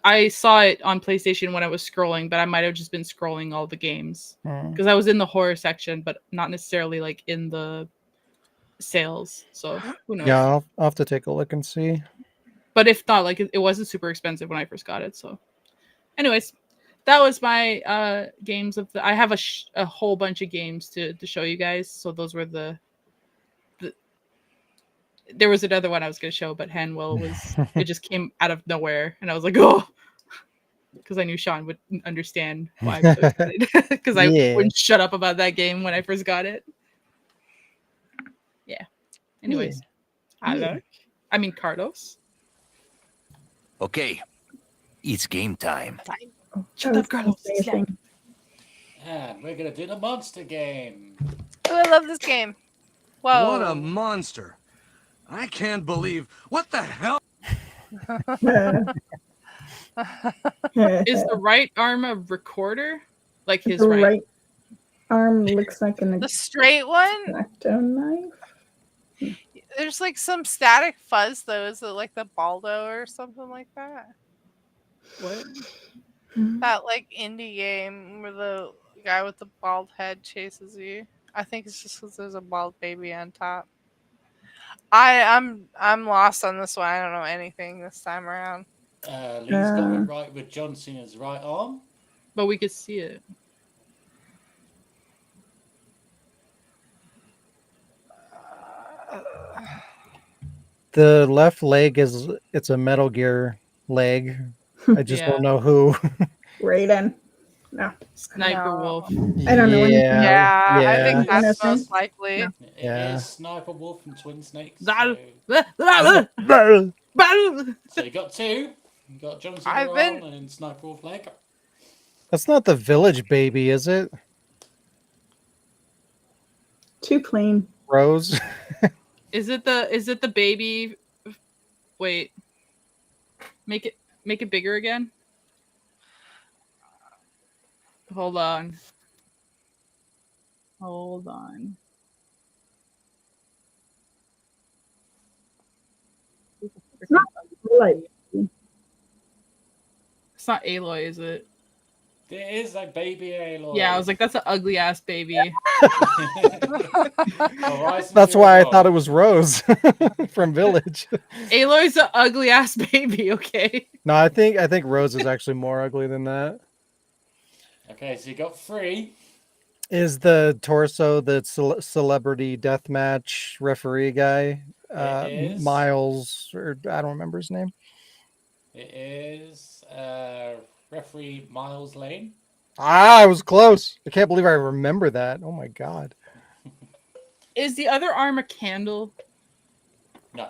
I saw it on PlayStation when I was scrolling, but I might have just been scrolling all the games because I was in the horror section, but not necessarily like in the sales. So who knows? Yeah, I'll have to take a look and see. But if not, like it wasn't super expensive when I first got it. So, anyways, that was my games of the. I have a whole bunch of games to show you guys. So those were the. There was another one I was going to show, but Hanwell was. It just came out of nowhere, and I was like, oh, because I knew Sean would understand why I'm so excited because I wouldn't shut up about that game when I first got it. Yeah. Anyways, Alec. I mean Carlos. Okay, it's game time. Shut up, Carlos. And we're gonna do the monster game. Oh, I love this game. Whoa. What a monster. I can't believe. What the hell? Is the right arm a recorder? Like his The right arm looks like The straight one? Exacto knife. There's like some static fuzz though. Is it like the Baldo or something like that? What? That like indie game where the guy with the bald head chases you. I think it's just because there's a bald baby on top. I'm lost on this one. I don't know anything this time around. Lee's got it right with John Cena's right arm. But we could see it. The left leg it's a Metal Gear leg. I just don't know who. Raiden. No. Sniper Wolf. I don't know anything. Yeah, I think that's most likely. It is Sniper Wolf and Twin Snakes. So So you got two. You got John Cena I've arm been- and then Sniper Wolf leg. That's not the Village Baby, is it? Too plain. Rose. Is it the baby? Wait. Make it bigger again. Hold on. It's not like It's not Aloy, is it? There is a baby Aloy. Yeah, I was like, that's an ugly ass baby. That's why I thought it was Rose from Village. Aloy's an ugly ass baby. Okay. No, I think Rose is actually more ugly than that. Okay, so you got three. Is the torso the celebrity deathmatch referee guy? It is. Miles, or I don't remember his name. It is referee Miles Lane. I was close. I can't believe I remember that. Oh my god. Is the other arm a candle? No.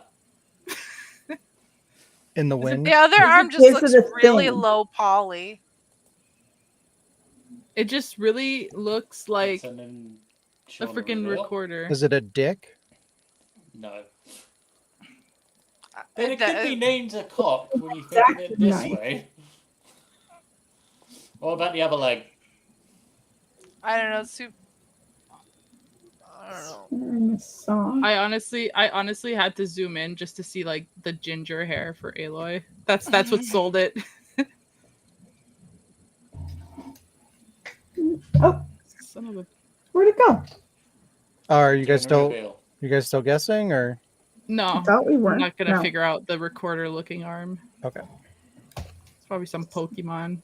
In the wind. The other arm just looks really low poly. It just really looks like a Sean freaking reveal. recorder. Is it a dick? No. Then it could be named a cock when you think of it this way. What about the other leg? I don't know. I don't know. I honestly had to zoom in just to see like the ginger hair for Aloy. That's what sold it. Oh, Son of a... where'd it go? Are you guys Gonna still reveal. guessing or? No, I thought we were. I'm not gonna No. figure out the recorder looking arm. Okay. It's probably some Pokemon.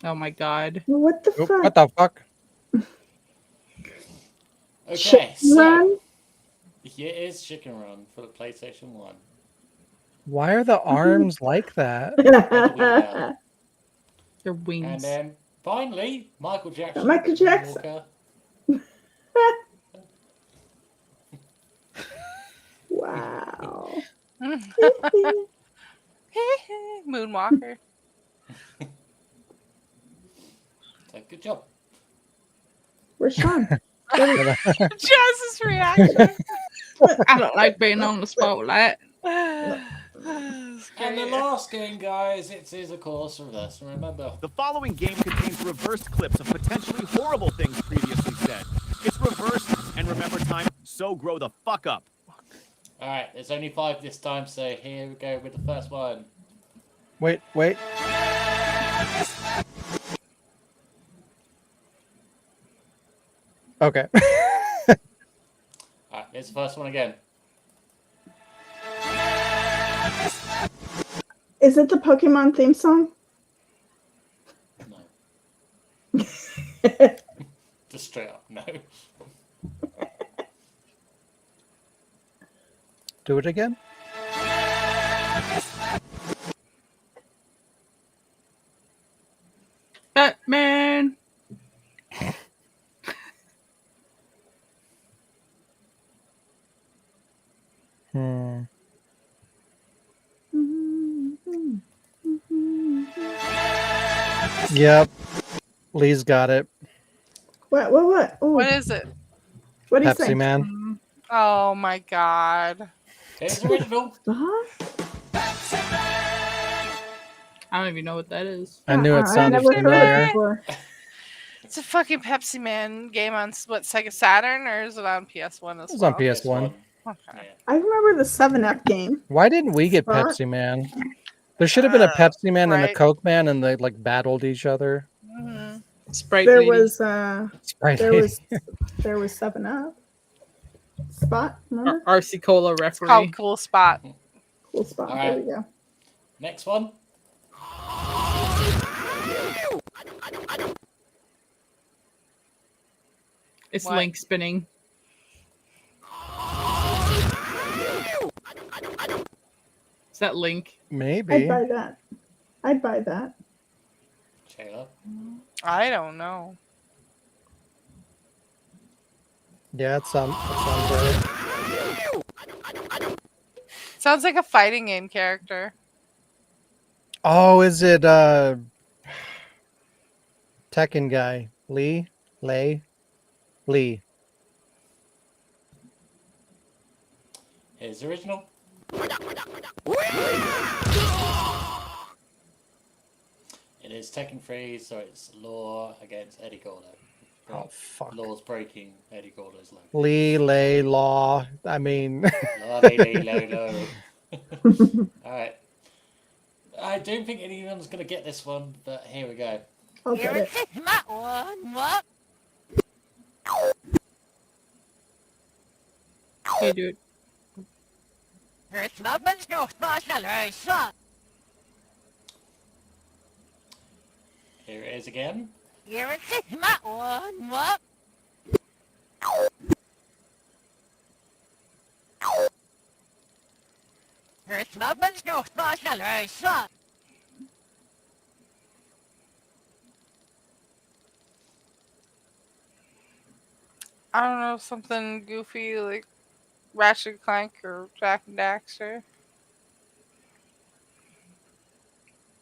Oh my god. What the Oh, fuck? what the fuck? Okay, Chicken so Run? it is Chicken Run for the PlayStation 1. Why are the arms like that? Their wings. And then finally, Michael Jackson. Michael Jackson. Walker. Wow. Moonwalker. So good job. Where's Sean? Jazz's reaction. I don't like being on the spotlight. And the last game, guys, it is, of course, reverse. Remember. The following game contains reversed clips of potentially horrible things previously said. It's reversed and remember time, so grow the fuck up. Alright, there's only 5 this time, so here we go with the first one. Wait. Okay. Alright, here's the first one again. Is it the Pokemon theme song? No. Just straight up, no. Do it again. Batman. Yep. Lee's got it. What? Ooh. What is it? What do you Pepsi think? Man. Oh my god. Here's the original. I don't even know what that is. I knew it I sounded never heard it familiar. before. It's a fucking Pepsi Man game on what, Sega Saturn, or is it on PS1 as It was well? on PS1. Okay. I remember the 7-Up game. Why didn't we get Spot? Pepsi Man? There should have been a Pepsi Man and a right. Coke Man, and they like battled each other. Mm-hmm. Sprite There lady. was Sprite there lady. was there was 7-Up. Spot, remember? RC Cola It's referee. called Cool Spot. Cool Spot. All There right. we go. Next one. It's What? Link spinning. Is that Link? Maybe. I'd buy that. I'd buy that. Shayla. I don't know. Yeah, it sounds right. Sounds like a fighting game character. Oh, is it Tekken guy? Lee? Lee? Here's the original. It is Tekken 3, so it's Law against Eddie Gordo. Oh, fuck. Law's breaking Eddie Gordo's leg. Lee, Lay, Law. I mean. Law, low. Alright. I don't think anyone's going to get this one, but here we go. I'll get it. Hey, dude. Here it is again. I don't know, something goofy like Ratchet and Clank or Jack and Daxter.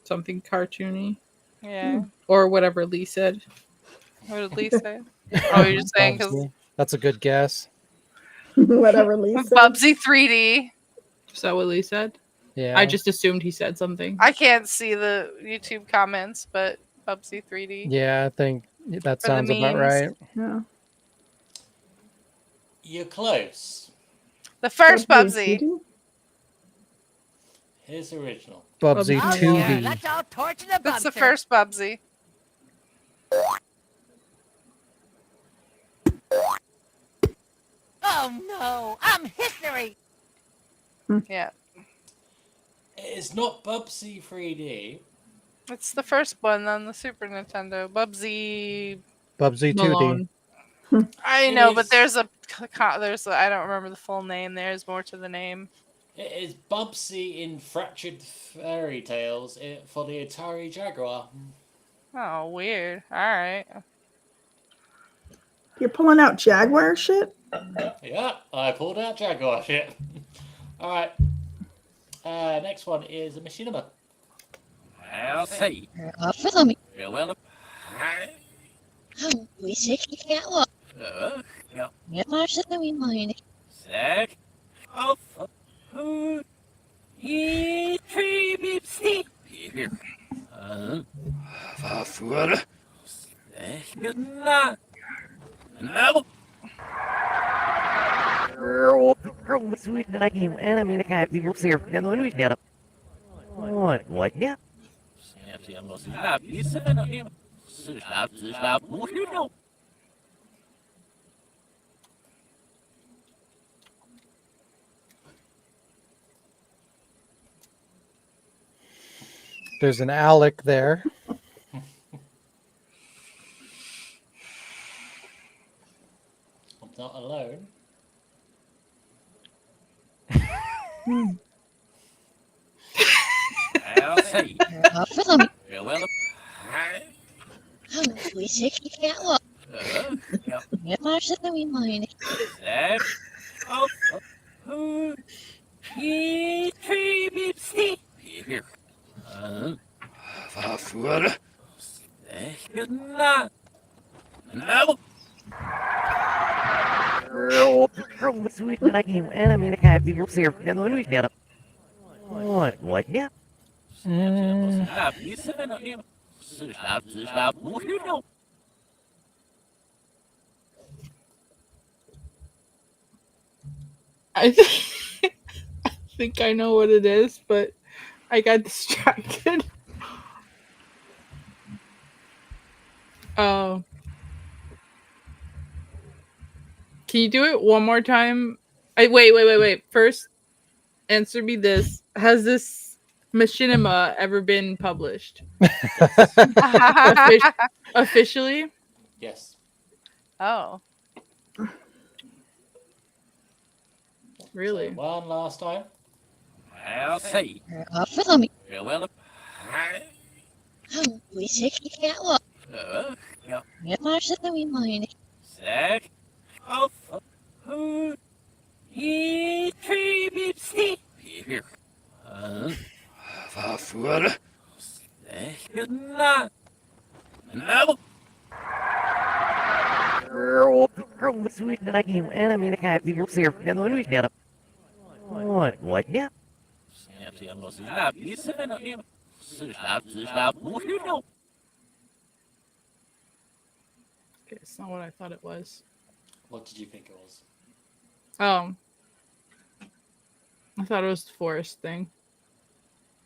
Something cartoony. Yeah. Or whatever Lee said. What did Lee say? Oh, you're just saying because Bubsy. That's a good guess. Whatever Lee said. Bubsy 3D. Is that what Lee said? Yeah. I just assumed he said something. I can't see the YouTube comments, but Bubsy 3D. Yeah, I think that For the sounds about memes. right. Yeah. You're close. The first Bubsy. Bubsy. Here's the original. Bubsy 2D. That's the first Bubsy. Oh no, I'm history! Yeah. It is not Bubsy 3D. It's the first one on the Super Nintendo. Bubsy. Bubsy 2D. Malone. I It know, is- but there's a I don't remember the full name. There's more to the name. It is Bubsy in Fractured Fairy Tales for the Atari Jaguar. Oh, weird. All right. You're pulling out Jaguar shit? Yeah, I pulled out Jaguar shit. Alright. Next one is a Machinima. I'll see. We sick cat walk. Get my we mind. Sick. Oh, he tree beep steep. Here. Varför? Na. No. Sweet name, and I mean, I can't be here. And when we get up. What? Yeah. Jag måste släppa i sig när jag släppa. Måste du know? There's an Alec there. I'm not alone. I'll see. Well, We sick cat walk. Get my we mind. Sick. Oh, he tree beep steep. Here. Varför? Na. No. Sweet name, and I mean, I can't be here. And when we get up. What? Yeah. Jag måste släppa i sig när jag släppa. Måste du know? I think I know what it is, but I got distracted. Oh. Can you do it one more time? Wait. First, answer me this. Has this machinima ever been published? Officially? Yes. Oh. Really? So one last time. I'll see. Well, We sick cat walk. Get my we mind. Sick. Oh, he tree beep steep. Here. Varför? Na. No. Sweet name, and I mean, I can't be here. And when we get up. What? Yeah. Jag måste släppa i sig när jag släppa. Måste du know? Okay, it's not what I thought it was. What did you think it was? I thought it was the forest thing.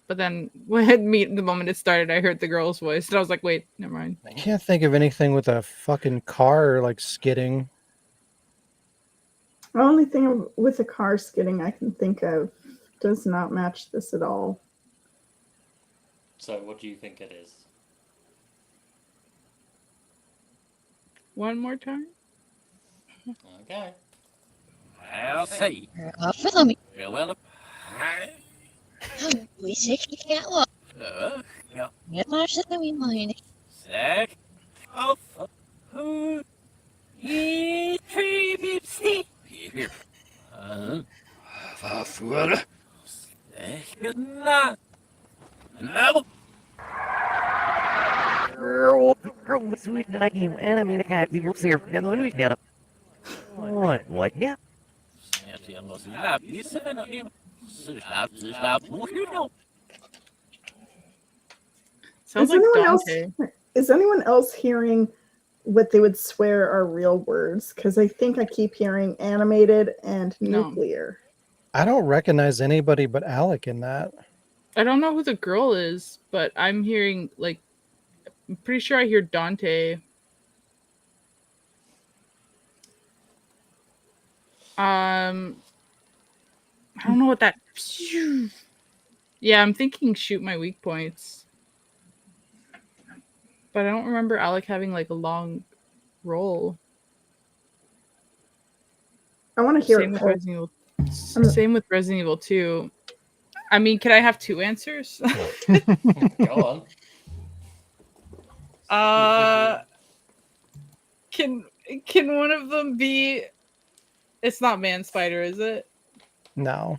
But then the moment it started, I heard the girl's voice. And I was like, wait, never mind. I can't think of anything with a fucking car like skidding. The only thing with a car skidding I can think of does not match this at all. So what do you think it is? One more time? Okay. I'll see. Well, We sick cat walk. Get my we mind. Sick. Oh, he tree beep steep. Here. Varför? Na. No. Sweet name, and I mean, I can't be here. And when we get up. What? Yeah. Jag måste släppa i sig när jag släppa. Måste du know? Sounds like Dante. Is anyone else hearing what they would swear are real words? Because I think I keep hearing animated and nuclear. I don't recognize anybody but Alec in that. I don't know who the girl is, but I'm hearing, like, I'm pretty sure I hear Dante. I don't know what that. Yeah, I'm thinking shoot my weak points. But I don't remember Alec having like a long role. I want to hear Same with Resident Evil. Same with Resident Evil 2. I mean, can I have two answers? Go on. Can one of them be? It's not Man Spider, is it? No.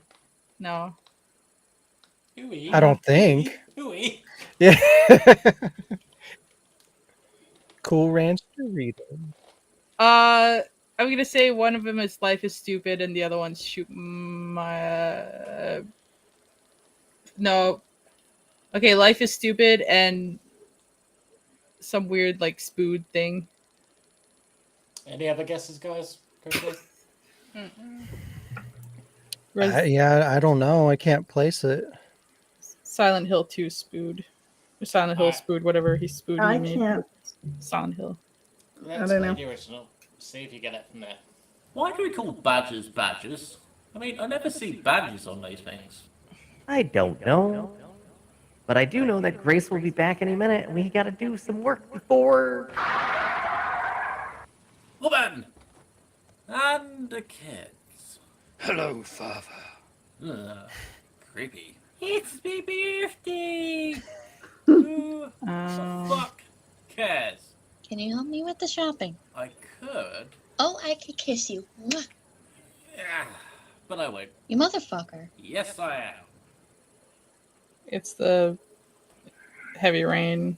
No. I don't think. Hooey. Yeah. Cool Ranch Dorito. I'm gonna say one of them is Life is Stupid, and the other one's Shoot My. No. Okay, Life is Stupid and some weird like spood thing. Any other guesses, guys? Quickly. Yeah, I don't know. I can't place it. Silent Hill 2 spood. Or Silent Hill spood, whatever he spood I he made. can't. Silent Hill. Let's don't play know. the original. See if you get it from there. Why do we call badgers badgers? I mean, I never see badges on these things. I don't know. But I do know that Grace will be back any minute, and we gotta do some work before... Woman! And the kids. Hello, Father. Creepy. It's my birthday! Who the fuck cares? Can you help me with the shopping? I could, Oh, I could kiss you. Mwah. but I won't. You motherfucker. Yes, I am. It's the Heavy Rain.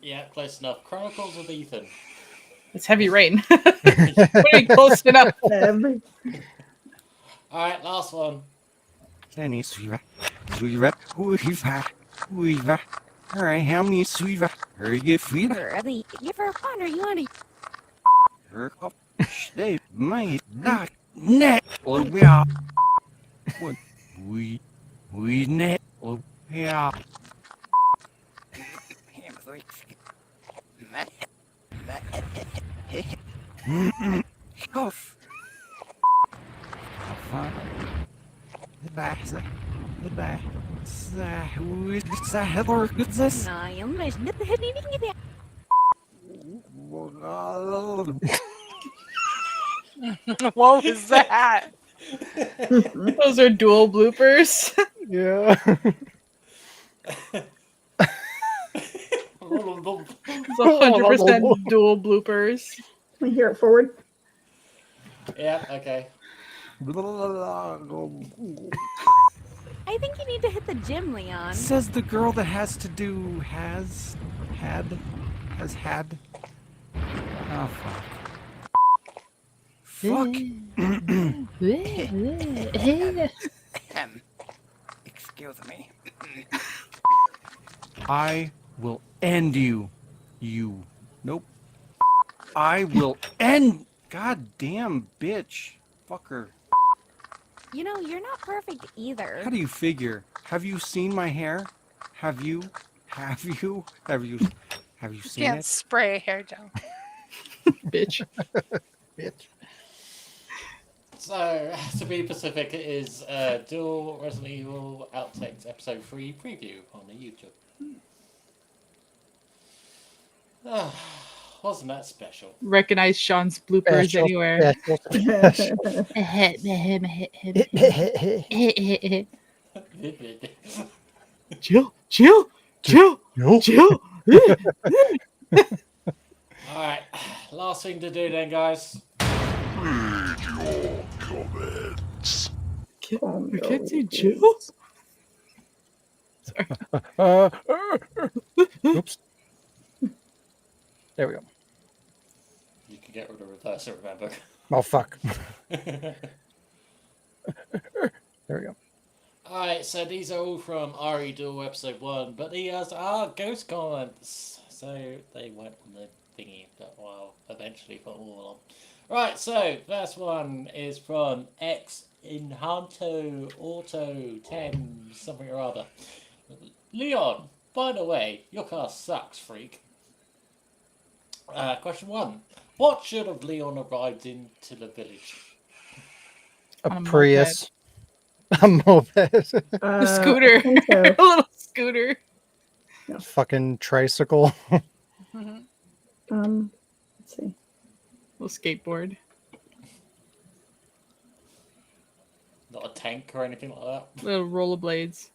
Yeah, close enough. Chronicles of Ethan. It's Heavy Rain. Pretty close enough. Alright, last one. Danny Sweever. Sweever. Weaver. Alright, how many Sweever? Hurry, Fever. Early. You for fun, or you want to? Her up. Stay, my not net. Oh, yeah. What? We net. Oh, yeah. Off. Goodbye. Goodbye. Nah, I'm gonna snip the head and get that. What was that? Those are dual bloopers. Yeah. It's 100% dual bloopers. Can we hear it forward? Yeah, okay. I think you need to hit the gym, Leon. Says the girl that has to do has had. Oh fuck. Fuck. Excuse me. I will end you. You. Nope. I will end. God damn bitch. Fucker. You know, you're not perfect either. How do you figure? Have you seen my hair? Have you seen Can't it? spray hair gel. Bitch. Bitch. So, to be Pacific, it is Dual Resident Evil Outtakes Episode 3 preview on the YouTube. Wasn't that special? Recognize Sean's bloopers Special, anywhere. Chill. Alright, last thing to do then, guys. Read your comments. You can't say Jill? Sorry. Oops. There we go. You can get rid of reverse, remember. Oh, fuck. There we go. Alright, so these are all from RE Duel Episode 1, but these are ghost comments. So they went on the thingy that I'll eventually put all on. Right, so first one is from X Inhanto Auto 10 something or other. Leon, by the way, your car sucks, freak. Question 1. What should have Leon arrived into the village? A Prius. A moped. A scooter. A little scooter. Fucking tricycle. Let's see. Little skateboard. Not a tank or anything like that? Little rollerblades.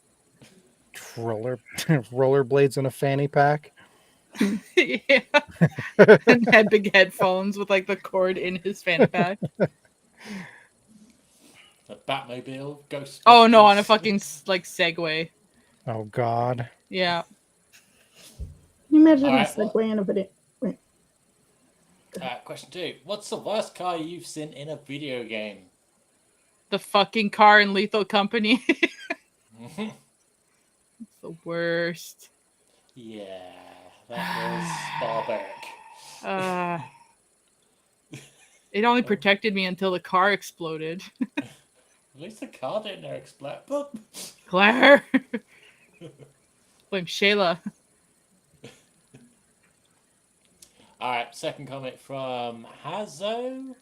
Rollerblades in a fanny pack. Yeah. And had big headphones with like the cord in his fanny pack. A Batmobile, ghost. Oh no, on a fucking like Segway. Oh god. Yeah. Can you imagine Alright, a Segway in a video? Question 2. What's the worst car you've seen in a video game? The fucking car in Lethal Company. It's the worst. Yeah, that was barbaric. It only protected me until the car exploded. At least the car didn't explode. Claire! Blame Shayla. Alright, second comment from Hazo.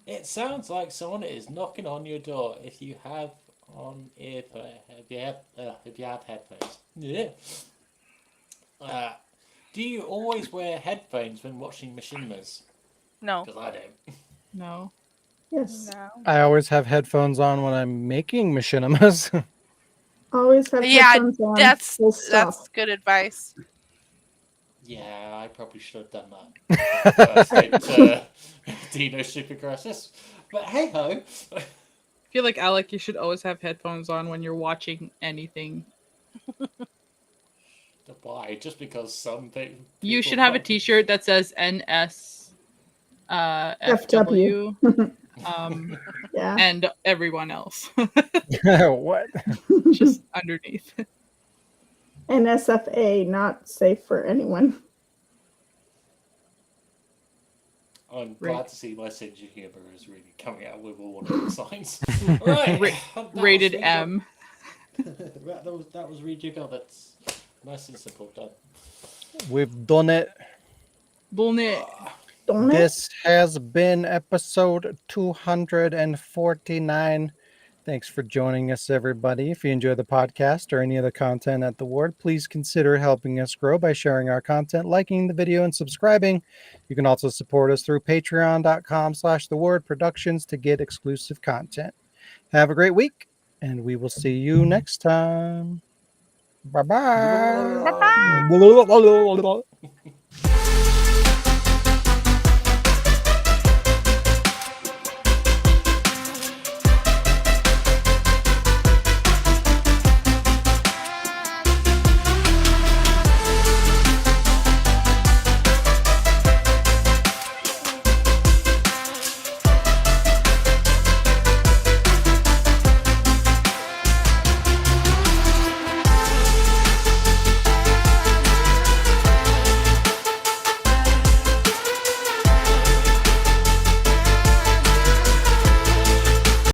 It sounds like someone is knocking on your door if you have on if you have headphones. Yeah. Do you always wear headphones when watching Machinimas? No. Because I don't. No. Yes. I always have headphones on when I'm making machinimas. Always have Yeah, headphones on. that's Full stop. good advice. Yeah, I probably should have done that. First Dino Supercrosses. But hey ho. I feel like, Alec, you should always have headphones on when you're watching anything. Why? Just because some people. You should have a T-shirt that says NS FW. Yeah. And everyone else. What? Just underneath. NSFA, not safe for anyone. I'm glad to see my sense of humor is really coming out with all of the signs. Right. Rated M. that was rejigger. That's nice and simple. Done. We've done it. Done it. This has been episode 249. Thanks for joining us, everybody. If you enjoy the podcast or any of the content at The Ward, please consider helping us grow by sharing our content, liking the video, and subscribing. You can also support us through patreon.com/The Productions to get exclusive content. Have a great week, and we will see you next time. Bye-bye. Bye-bye.